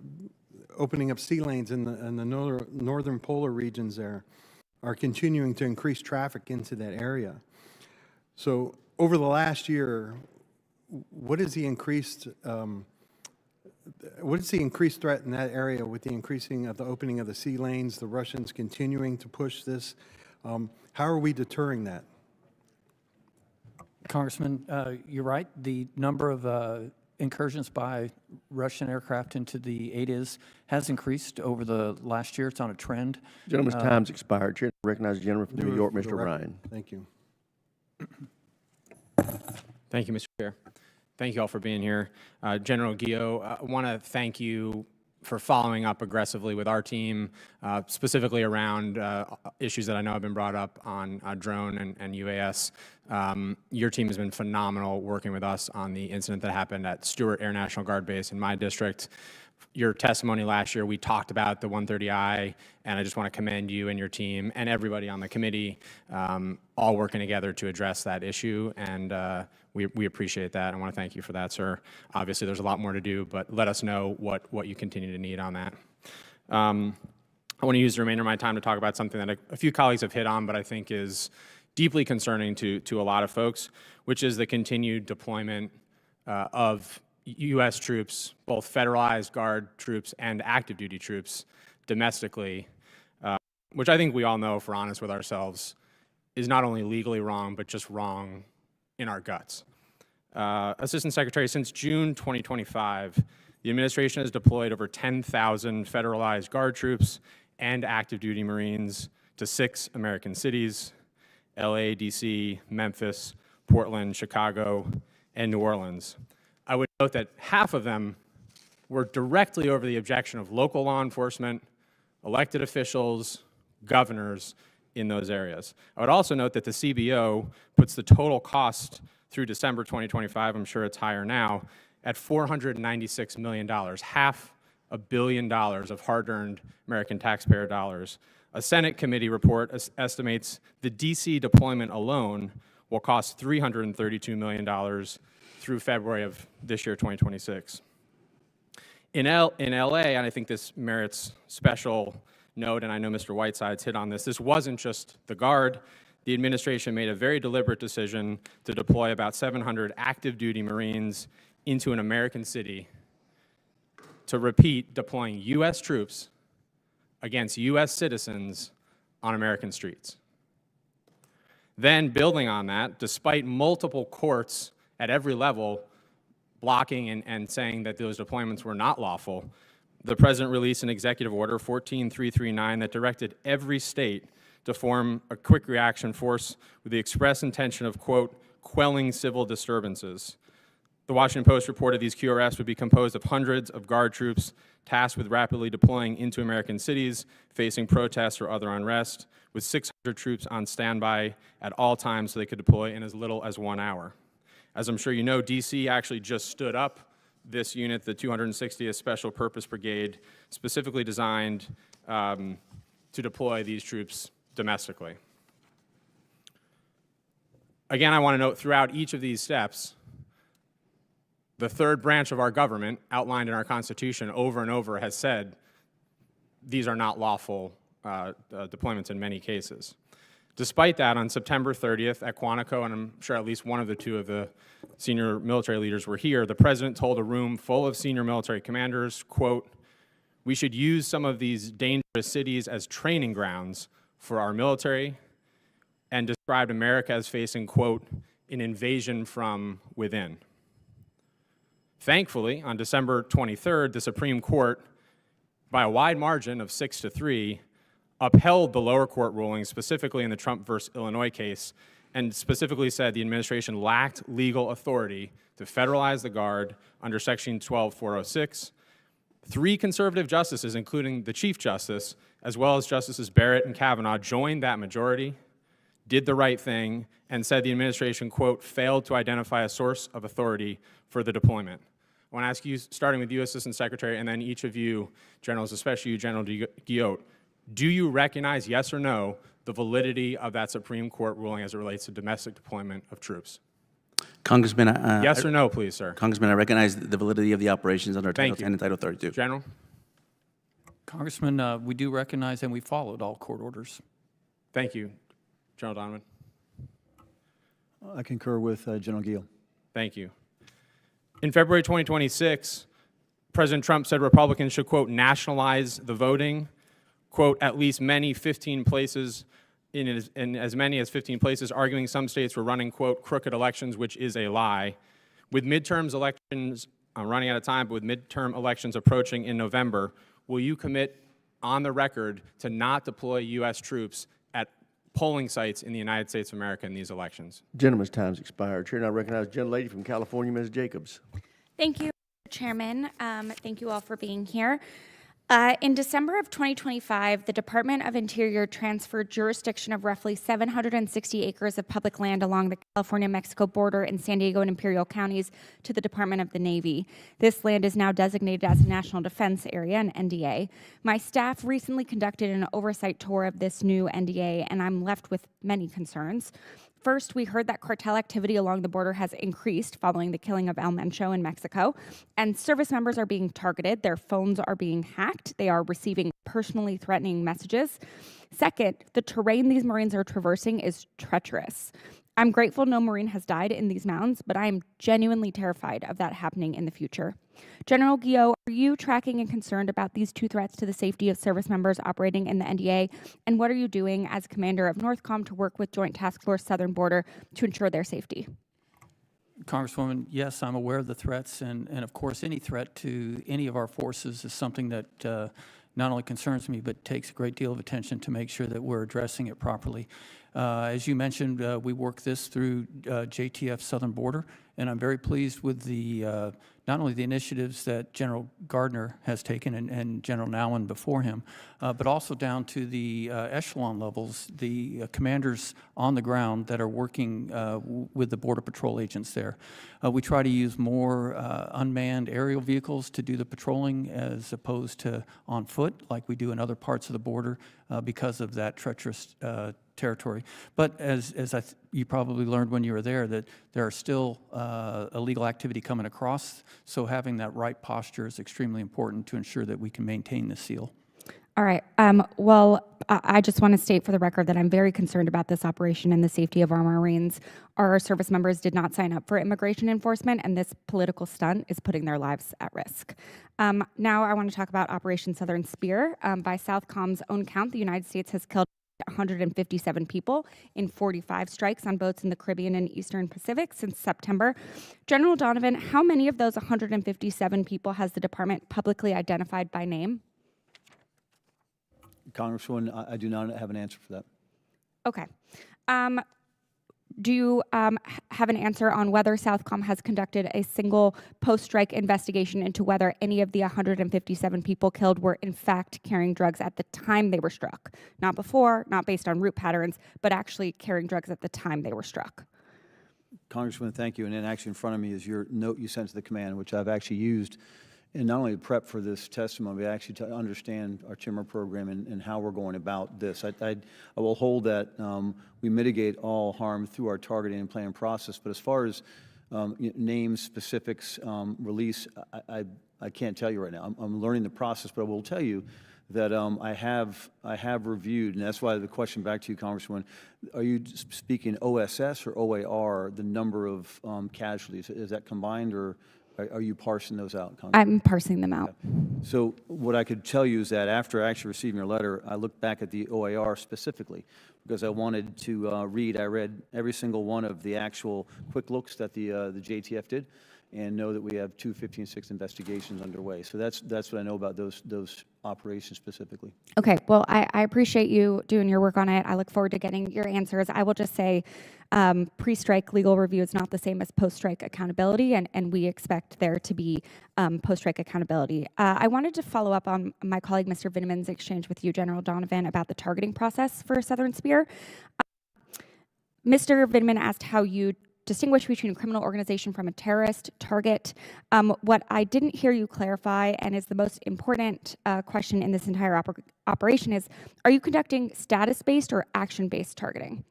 opening up sea lanes in the northern polar regions there are continuing to increase traffic into that area. So over the last year, what is the increased threat in that area with the increasing of the opening of the sea lanes, the Russians continuing to push this? How are we deterring that? Congressman, you're right. The number of incursions by Russian aircraft into the ADIZ has increased over the last year. It's on a trend. Gentleman's time's expired. Chair recognizes the gentleman from New York, Mr. Ryan. Thank you. Thank you, Mr. Chair. Thank you all for being here. General Guio, I want to thank you for following up aggressively with our team, specifically around issues that I know have been brought up on drone and UAS. Your team has been phenomenal working with us on the incident that happened at Stewart Air National Guard Base in my district. Your testimony last year, we talked about the 130I, and I just want to commend you and your team and everybody on the committee, all working together to address that issue, and we appreciate that. I want to thank you for that, sir. Obviously, there's a lot more to do, but let us know what you continue to need on that. I want to use the remainder of my time to talk about something that a few colleagues have hit on, but I think is deeply concerning to a lot of folks, which is the continued deployment of U.S. troops, both federalized Guard troops and active duty troops domestically, which I think we all know, if we're honest with ourselves, is not only legally wrong, but just wrong in our guts. Assistant Secretary, since June 2025, the administration has deployed over 10,000 federalized Guard troops and active duty Marines to 6 American cities: LA, DC, Memphis, Portland, Chicago, and New Orleans. I would note that half of them were directly over the objection of local law enforcement, elected officials, governors in those areas. I would also note that the CBO puts the total cost through December 2025, I'm sure it's higher now, at $496 million, $500 million of hard-earned American taxpayer dollars. A Senate committee report estimates the DC deployment alone will cost $332 million through February of this year, 2026. In LA, and I think this merits special note, and I know Mr. Whiteside's hit on this, this wasn't just the Guard. The administration made a very deliberate decision to deploy about 700 active duty Marines into an American city to repeat deploying U.S. troops against U.S. citizens on American streets. Then, building on that, despite multiple courts at every level blocking and saying that those deployments were not lawful, the President released an executive order, 14339, that directed every state to form a quick reaction force with the express intention of, quote, quelling civil disturbances. The Washington Post reported these QRFs would be composed of hundreds of Guard troops tasked with rapidly deploying into American cities, facing protests or other unrest, with 600 troops on standby at all times so they could deploy in as little as 1 hour. As I'm sure you know, DC actually just stood up this unit, the 260th Special Purpose Brigade, specifically designed to deploy these troops domestically. Again, I want to note throughout each of these steps, the third branch of our government, outlined in our Constitution over and over, has said these are not lawful deployments in many cases. Despite that, on September 30th at Quantico, and I'm sure at least one of the two of the senior military leaders were here, the president told a room full of senior military commanders, quote, "We should use some of these dangerous cities as training grounds for our military," and described America as facing, quote, "an invasion from within." Thankfully, on December 23rd, the Supreme Court, by a wide margin of 6-3, upheld the lower court ruling, specifically in the Trump versus Illinois case, and specifically said the administration lacked legal authority to federalize the Guard under Section 12406. 3 conservative justices, including the Chief Justice, as well as Justices Barrett and Kavanaugh, joined that majority, did the right thing, and said the administration, quote, "failed to identify a source of authority for the deployment." I want to ask you, starting with you, Assistant Secretary, and then each of you, generals, especially you, General Guillot, do you recognize, yes or no, the validity of that Supreme Court ruling as it relates to domestic deployment of troops? Congressman, yes or no, please, sir. Congressman, I recognize the validity of the operations under Title 10 and Title 32. General? Congressman, we do recognize and we followed all court orders. Thank you. General Donovan? I concur with General Guillot. Thank you. In February 2026, President Trump said Republicans should, quote, "nationalize the voting," quote, "at least many 15 places, in as many as 15 places," arguing some states were running, quote, "crooked elections," which is a lie. With midterms elections, I'm running out of time, but with midterm elections approaching in November, will you commit on the record to not deploy U.S. troops at polling sites in the United States of America in these elections? Gentleman's time's expired. Chair now recognizes the gentlelady from California, Ms. Jacobs. Thank you, Chairman. Thank you all for being here. In December of 2025, the Department of Interior transferred jurisdiction of roughly 760 acres of public land along the California-Mexico border in San Diego and Imperial counties to the Department of the Navy. This land is now designated as a National Defense Area, an NDA. My staff recently conducted an oversight tour of this new NDA, and I'm left with many concerns. First, we heard that cartel activity along the border has increased following the killing of El Mencho in Mexico, and service members are being targeted. Their phones are being hacked. They are receiving personally threatening messages. Second, the terrain these Marines are traversing is treacherous. I'm grateful no Marine has died in these mountains, but I am genuinely terrified of that happening in the future. General Guillot, are you tracking and concerned about these 2 threats to the safety of service members operating in the NDA? And what are you doing as commander of NORTHCOM to work with Joint Task Force Southern Border to ensure their safety? Congresswoman, yes, I'm aware of the threats, and of course, any threat to any of our forces is something that not only concerns me, but takes a great deal of attention to make sure that we're addressing it properly. As you mentioned, we work this through JTF Southern Border, and I'm very pleased with the not only the initiatives that General Gardner has taken and General Nowlan before him, but also down to the echelon levels, the commanders on the ground that are working with the Border Patrol agents there. We try to use more unmanned aerial vehicles to do the patrolling as opposed to on foot like we do in other parts of the border because of that treacherous territory. But as you probably learned when you were there, that there are still illegal activity coming across, so having that right posture is extremely important to ensure that we can maintain the seal. All right. Well, I just want to state for the record that I'm very concerned about this operation and the safety of our Marines. Our service members did not sign up for immigration enforcement, and this political stunt is putting their lives at risk. Now I want to talk about Operation Southern Spear. By Southcom's own count, the United States has killed 157 people in 45 strikes on boats in the Caribbean and Eastern Pacific since September. General Donovan, how many of those 157 people has the department publicly identified by name? Congresswoman, I do not have an answer for that. Okay. Do you have an answer on whether Southcom has conducted a single post-strike investigation into whether any of the 157 people killed were in fact carrying drugs at the time they were struck? Not before, not based on route patterns, but actually carrying drugs at the time they were struck. Congresswoman, thank you. And then actually in front of me is your note you sent to the command, which I've actually used in not only prep for this testimony, but actually to understand our CHIMR program and how we're going about this. I will hold that we mitigate all harm through our targeting and planning process. But as far as names, specifics, release, I can't tell you right now. I'm learning the process, but I will tell you that I have reviewed, and that's why the question back to you, Congresswoman, are you speaking OSS or OAR, the number of casualties? Is that combined, or are you parsing those out, Congresswoman? I'm parsing them out. So what I could tell you is that after actually receiving your letter, I looked back at the OAR specifically because I wanted to I read every single one of the actual quick looks that the JTF did, and know that we have 2 15-6 investigations underway. So that's what I know about those operations specifically. Okay, well, I appreciate you doing your work on it. I look forward to getting your answers. I will just say pre-strike legal review is not the same as post-strike accountability, and we expect there to be post-strike accountability. I wanted to follow up on my colleague Mr. Vinneman's exchange with you, General Donovan, about the targeting process for Southern Spear. Mr. Vinneman asked how you distinguish between a criminal organization from a terrorist target. What I didn't hear you clarify, and is the most important question in this entire operation, is, are you conducting status-based or action-based targeting?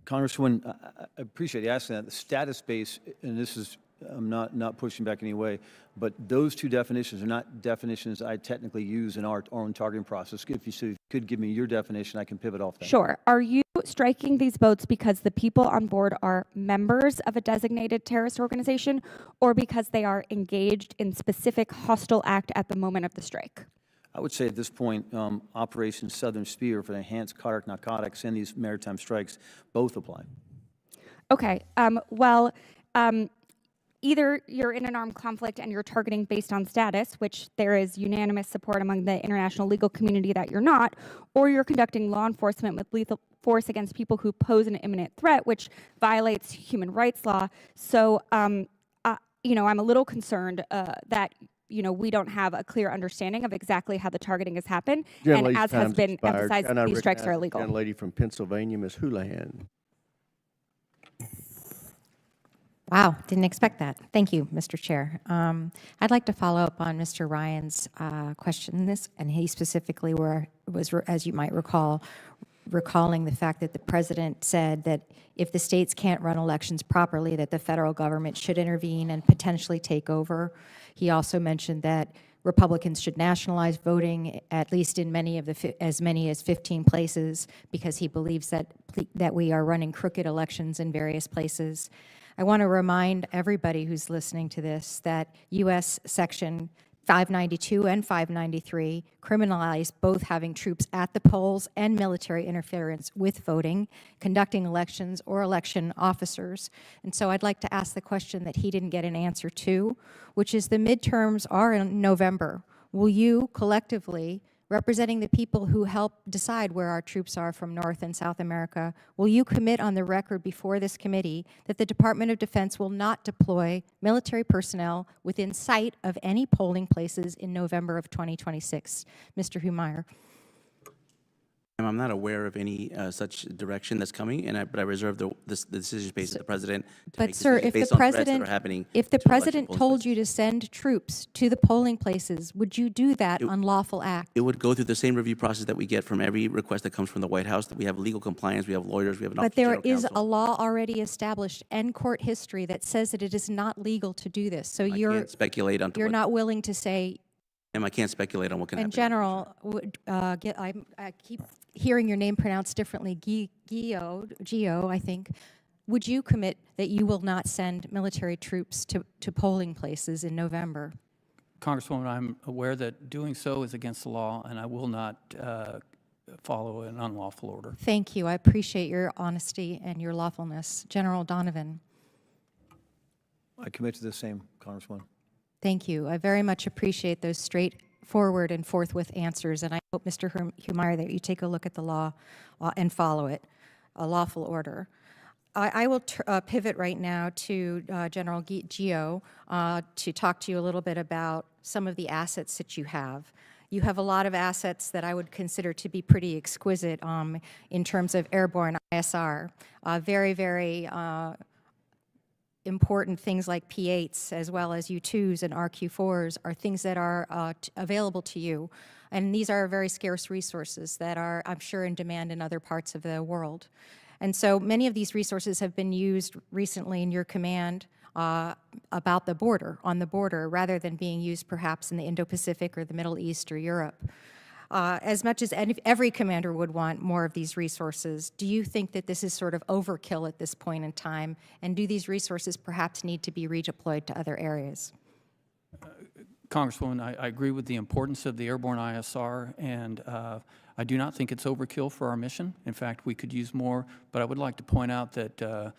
Congresswoman, I appreciate you asking that. The status-based, and this is, I'm not pushing back in any way, but those two definitions are not definitions I technically use in our own targeting process. If you could give me your definition, I can pivot off that. Sure. Are you striking these boats because the people on board are members of a designated terrorist organization, or because they are engaged in specific hostile act at the moment of the strike? I would say at this point, Operation Southern Spear for the enhanced narcotics and these maritime strikes both apply. Okay. Either you're in an armed conflict and you're targeting based on status, which there is unanimous support among the international legal community that you're not, or you're conducting law enforcement with lethal force against people who pose an imminent threat, which violates human rights law. So, I'm a little concerned that we don't have a clear understanding of exactly how the targeting has happened, and as has been emphasized, these strikes are illegal. Young lady from Pennsylvania, Ms. Houlihan. Wow, didn't expect that. Thank you, Mr. Chair. I'd like to follow up on Mr. Ryan's question, and he specifically was, as you might recall, recalling the fact that the president said that if the states can't run elections properly, that the federal government should intervene and potentially take over. He also mentioned that Republicans should nationalize voting, at least in as many as 15 places, because he believes that we are running crooked elections in various places. I want to remind everybody who's listening to this that U.S. Section 592 and 593 criminalize both having troops at the polls and military interference with voting, conducting elections, or election officers. And so I'd like to ask the question that he didn't get an answer to, which is the midterms are in November. Will you collectively, representing the people who help decide where our troops are from North and South America, will you commit on the record before this committee that the Department of Defense will not deploy military personnel within sight of any polling places in November of 2026? Mr. Humeyer. I'm not aware of any such direction that's coming, but I reserve the decision based on the president. But sir, if the president told you to send troops to the polling places, would you do that unlawful act? It would go through the same review process that we get from every request that comes from the White House. That we have legal compliance, we have lawyers, we have an office of general counsel. But there is a law already established and court history that says that it is not legal to do this. So I can't speculate on. You're not willing to say. And I can't speculate on what can happen. In general, I keep hearing your name pronounced differently, Gio, I think. Would you commit that you will not send military troops to polling places in November? Congresswoman, I'm aware that doing so is against the law, and I will not follow an unlawful order. Thank you. I appreciate your honesty and your lawfulness. General Donovan. I commit to the same, Congresswoman. Thank you. I very much appreciate those straightforward and forthwith answers, and I hope, Mr. Humeyer, that you take a look at the law and follow it, a lawful order. I will pivot right now to General Gio to talk to you a little bit about some of the assets that you have. You have a lot of assets that I would consider to be pretty exquisite in terms of airborne ISR. Very, very important things like P-8s as well as U-2s and RQ-4s are things that are available to you. And these are very scarce resources that are, I'm sure, in demand in other parts of the world. And so many of these resources have been used recently in your command about the border, on the border, rather than being used perhaps in the Indo-Pacific or the Middle East or Europe. As much as every commander would want more of these resources, do you think that this is sort of overkill at this point in time? And do these resources perhaps need to be redeployed to other areas? Congresswoman, I agree with the importance of the airborne ISR, and I do not think it's overkill for our mission. In fact, we could use more, but I would like to point out that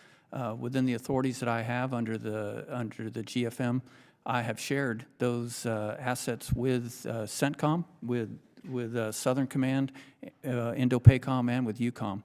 within the authorities that I have under the GFM, I have shared those assets with CENTCOM, with Southern Command, Indo-PACOM, and with EUCOM,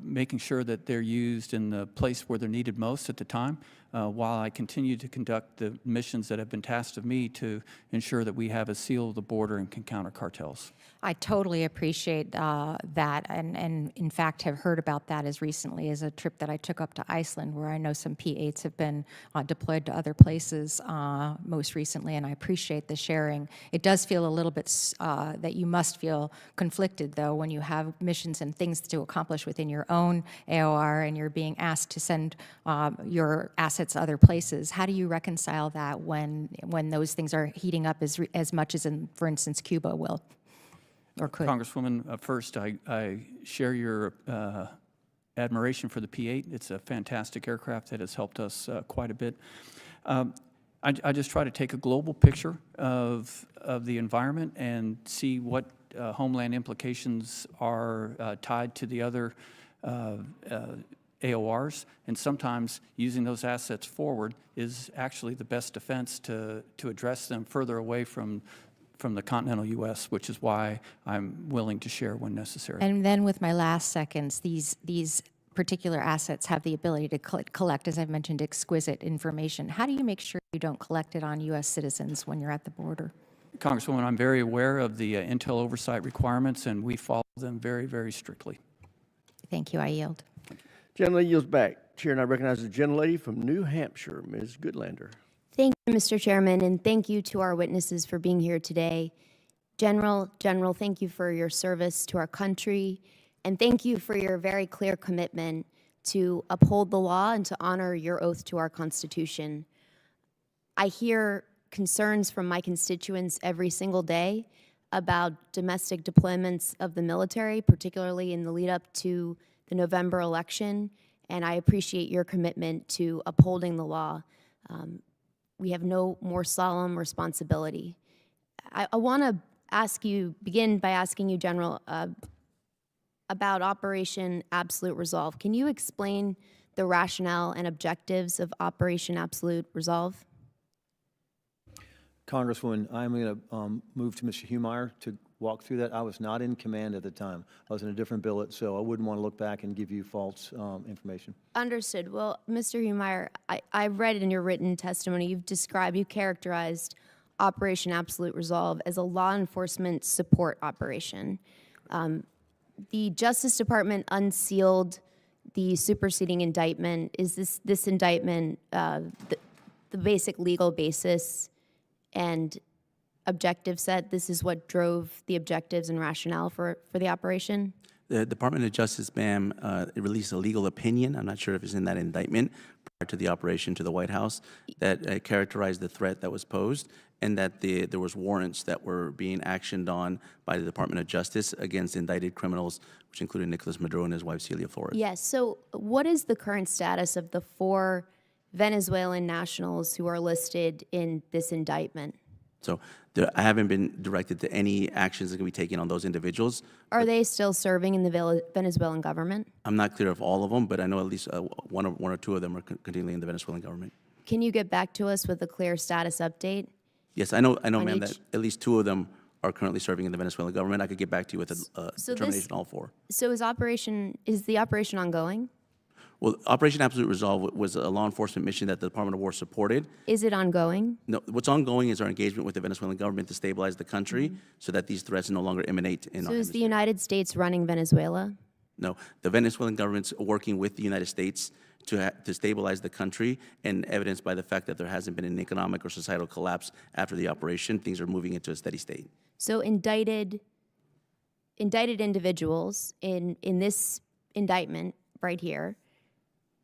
making sure that they're used in the place where they're needed most at the time, while I continue to conduct the missions that have been tasked of me to ensure that we have a seal of the border and can counter cartels. I totally appreciate that, and in fact have heard about that as recently as a trip that I took up to Iceland, where I know some P-8s have been deployed to other places most recently, and I appreciate the sharing. It does feel a little bit that you must feel conflicted, though, when you have missions and things to accomplish within your own AOR and you're being asked to send your assets other places. How do you reconcile that when those things are heating up as much as, for instance, Cuba will or could? Congresswoman, first, I share your admiration for the P-8. It's a fantastic aircraft that has helped us quite a bit. I just try to take a global picture of the environment and see what homeland implications are tied to the other AORs, and sometimes using those assets forward is actually the best defense to address them further away from the continental U.S., which is why I'm willing to share when necessary. And then with my last seconds, these particular assets have the ability to collect, as I've mentioned, exquisite information. How do you make sure you don't collect it on U.S. citizens when you're at the border? Congresswoman, I'm very aware of the intel oversight requirements, and we follow them very, very strictly. Thank you. I yield. Gentlelady yields back. Chair, and I recognize the gentlelady from New Hampshire, Ms. Goodlander. Thank you, Mr. Chairman, and thank you to our witnesses for being here today. General, thank you for your service to our country, and thank you for your very clear commitment to uphold the law and to honor your oath to our Constitution. I hear concerns from my constituents every single day about domestic deployments of the military, particularly in the lead up to the November election, and I appreciate your commitment to upholding the law. We have no more solemn responsibility. I want to begin by asking you, General, about Operation Absolute Resolve. Can you explain the rationale and objectives of Operation Absolute Resolve? Congresswoman, I'm going to move to Mr. Humeyer to walk through that. I was not in command at the time. I was in a different billet, so I wouldn't want to look back and give you false information. Understood. Well, Mr. Humeyer, I read in your written testimony, you've characterized Operation Absolute Resolve as a law enforcement support operation. The Justice Department unsealed the superseding indictment. Is this indictment the basic legal basis and objective set? This is what drove the objectives and rationale for the operation? The Department of Justice, ma'am, released a legal opinion. I'm not sure if it's in that indictment prior to the operation to the White House that characterized the threat that was posed, and that there was warrants that were being actioned on by the Department of Justice against indicted criminals, which included Nicolas Maduro and his wife Celia Flores. Yes. So what is the current status of the 4 Venezuelan nationals who are listed in this indictment? So I haven't been directed to any actions that can be taken on those individuals. Are they still serving in the Venezuelan government? I'm not clear of all of them, but I know at least one or two of them are continuing in the Venezuelan government. Can you get back to us with a clear status update? Yes, I know, ma'am, that at least 2 of them are currently serving in the Venezuelan government. I could get back to you with a determination on all 4. So is the operation ongoing? Well, Operation Absolute Resolve was a law enforcement mission that the Department of War supported. Is it ongoing? No, what's ongoing is our engagement with the Venezuelan government to stabilize the country so that these threats no longer emanate in our So is the United States running Venezuela? No, the Venezuelan government's working with the United States to stabilize the country, and evidenced by the fact that there hasn't been an economic or societal collapse after the operation. Things are moving into a steady state. So indicted individuals in this indictment right here,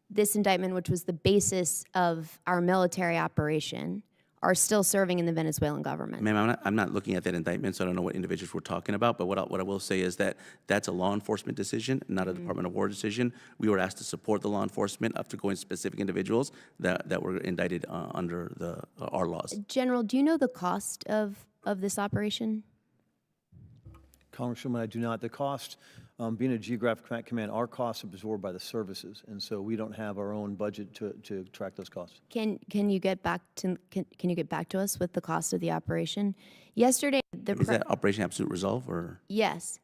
this indictment, which was the basis of our military operation, are still serving in the Venezuelan government. Ma'am, I'm not looking at that indictment, so I don't know what individuals we're talking about, but what I will say is that that's a law enforcement decision, not a Department of War decision. We were asked to support the law enforcement after going specific individuals that were indicted under our laws. General, do you know the cost of this operation? Congresswoman, I do not. The cost, being a geographic command, our costs are absorbed by the services, and so we don't have our own budget to track those costs. Can you get back to us with the cost of the operation? Yesterday, Is that Operation Absolute Resolve, or? Yes.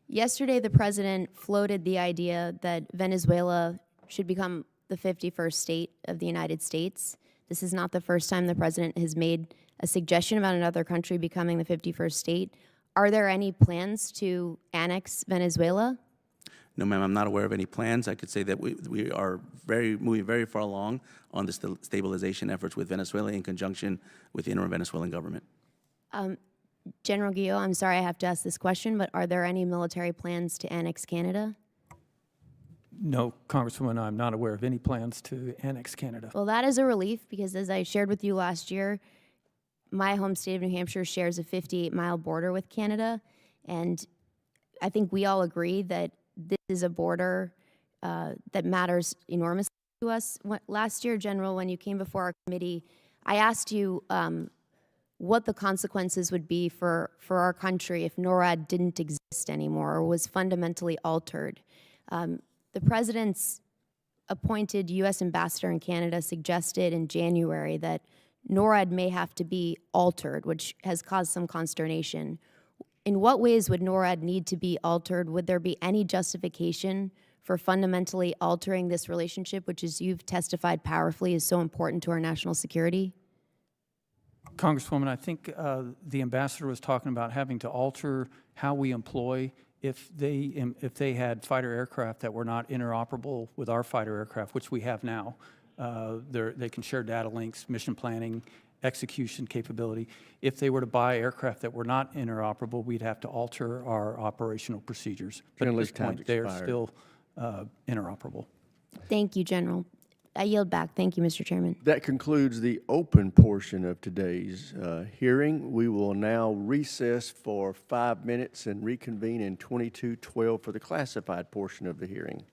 Yesterday, the president floated the idea that Venezuela should become the 51st state of the United States. This is not the first time the president has made a suggestion about another country becoming the 51st state. Are there any plans to annex Venezuela? No, ma'am, I'm not aware of any plans. I could say that we are moving very far along on the stabilization efforts with Venezuela in conjunction with the interim Venezuelan government. General Guillo, I'm sorry I have to ask this question, but are there any military plans to annex Canada? No, Congresswoman, I'm not aware of any plans to annex Canada. Well, that is a relief because as I shared with you last year, my home state of New Hampshire shares a 58-mile border with Canada, and I think we all agree that this is a border that matters enormously to us. Last year, General, when you came before our committee, I asked you what the consequences would be for our country if NORAD didn't exist anymore or was fundamentally altered. The president's appointed U.S. ambassador in Canada suggested in January that NORAD may have to be altered, which has caused some consternation. In what ways would NORAD need to be altered? Would there be any justification for fundamentally altering this relationship, which, as you've testified powerfully, is so important to our national security? Congresswoman, I think the ambassador was talking about having to alter how we employ if they had fighter aircraft that were not interoperable with our fighter aircraft, which we have now. They can share data links, mission planning, execution capability. If they were to buy aircraft that were not interoperable, we'd have to alter our operational procedures. But at this point, they're still interoperable. Thank you, General. I yield back. Thank you, Mr. Chairman. That concludes the open portion of today's hearing. We will now recess for 5 minutes and reconvene in 22:12 for the classified portion of the hearing.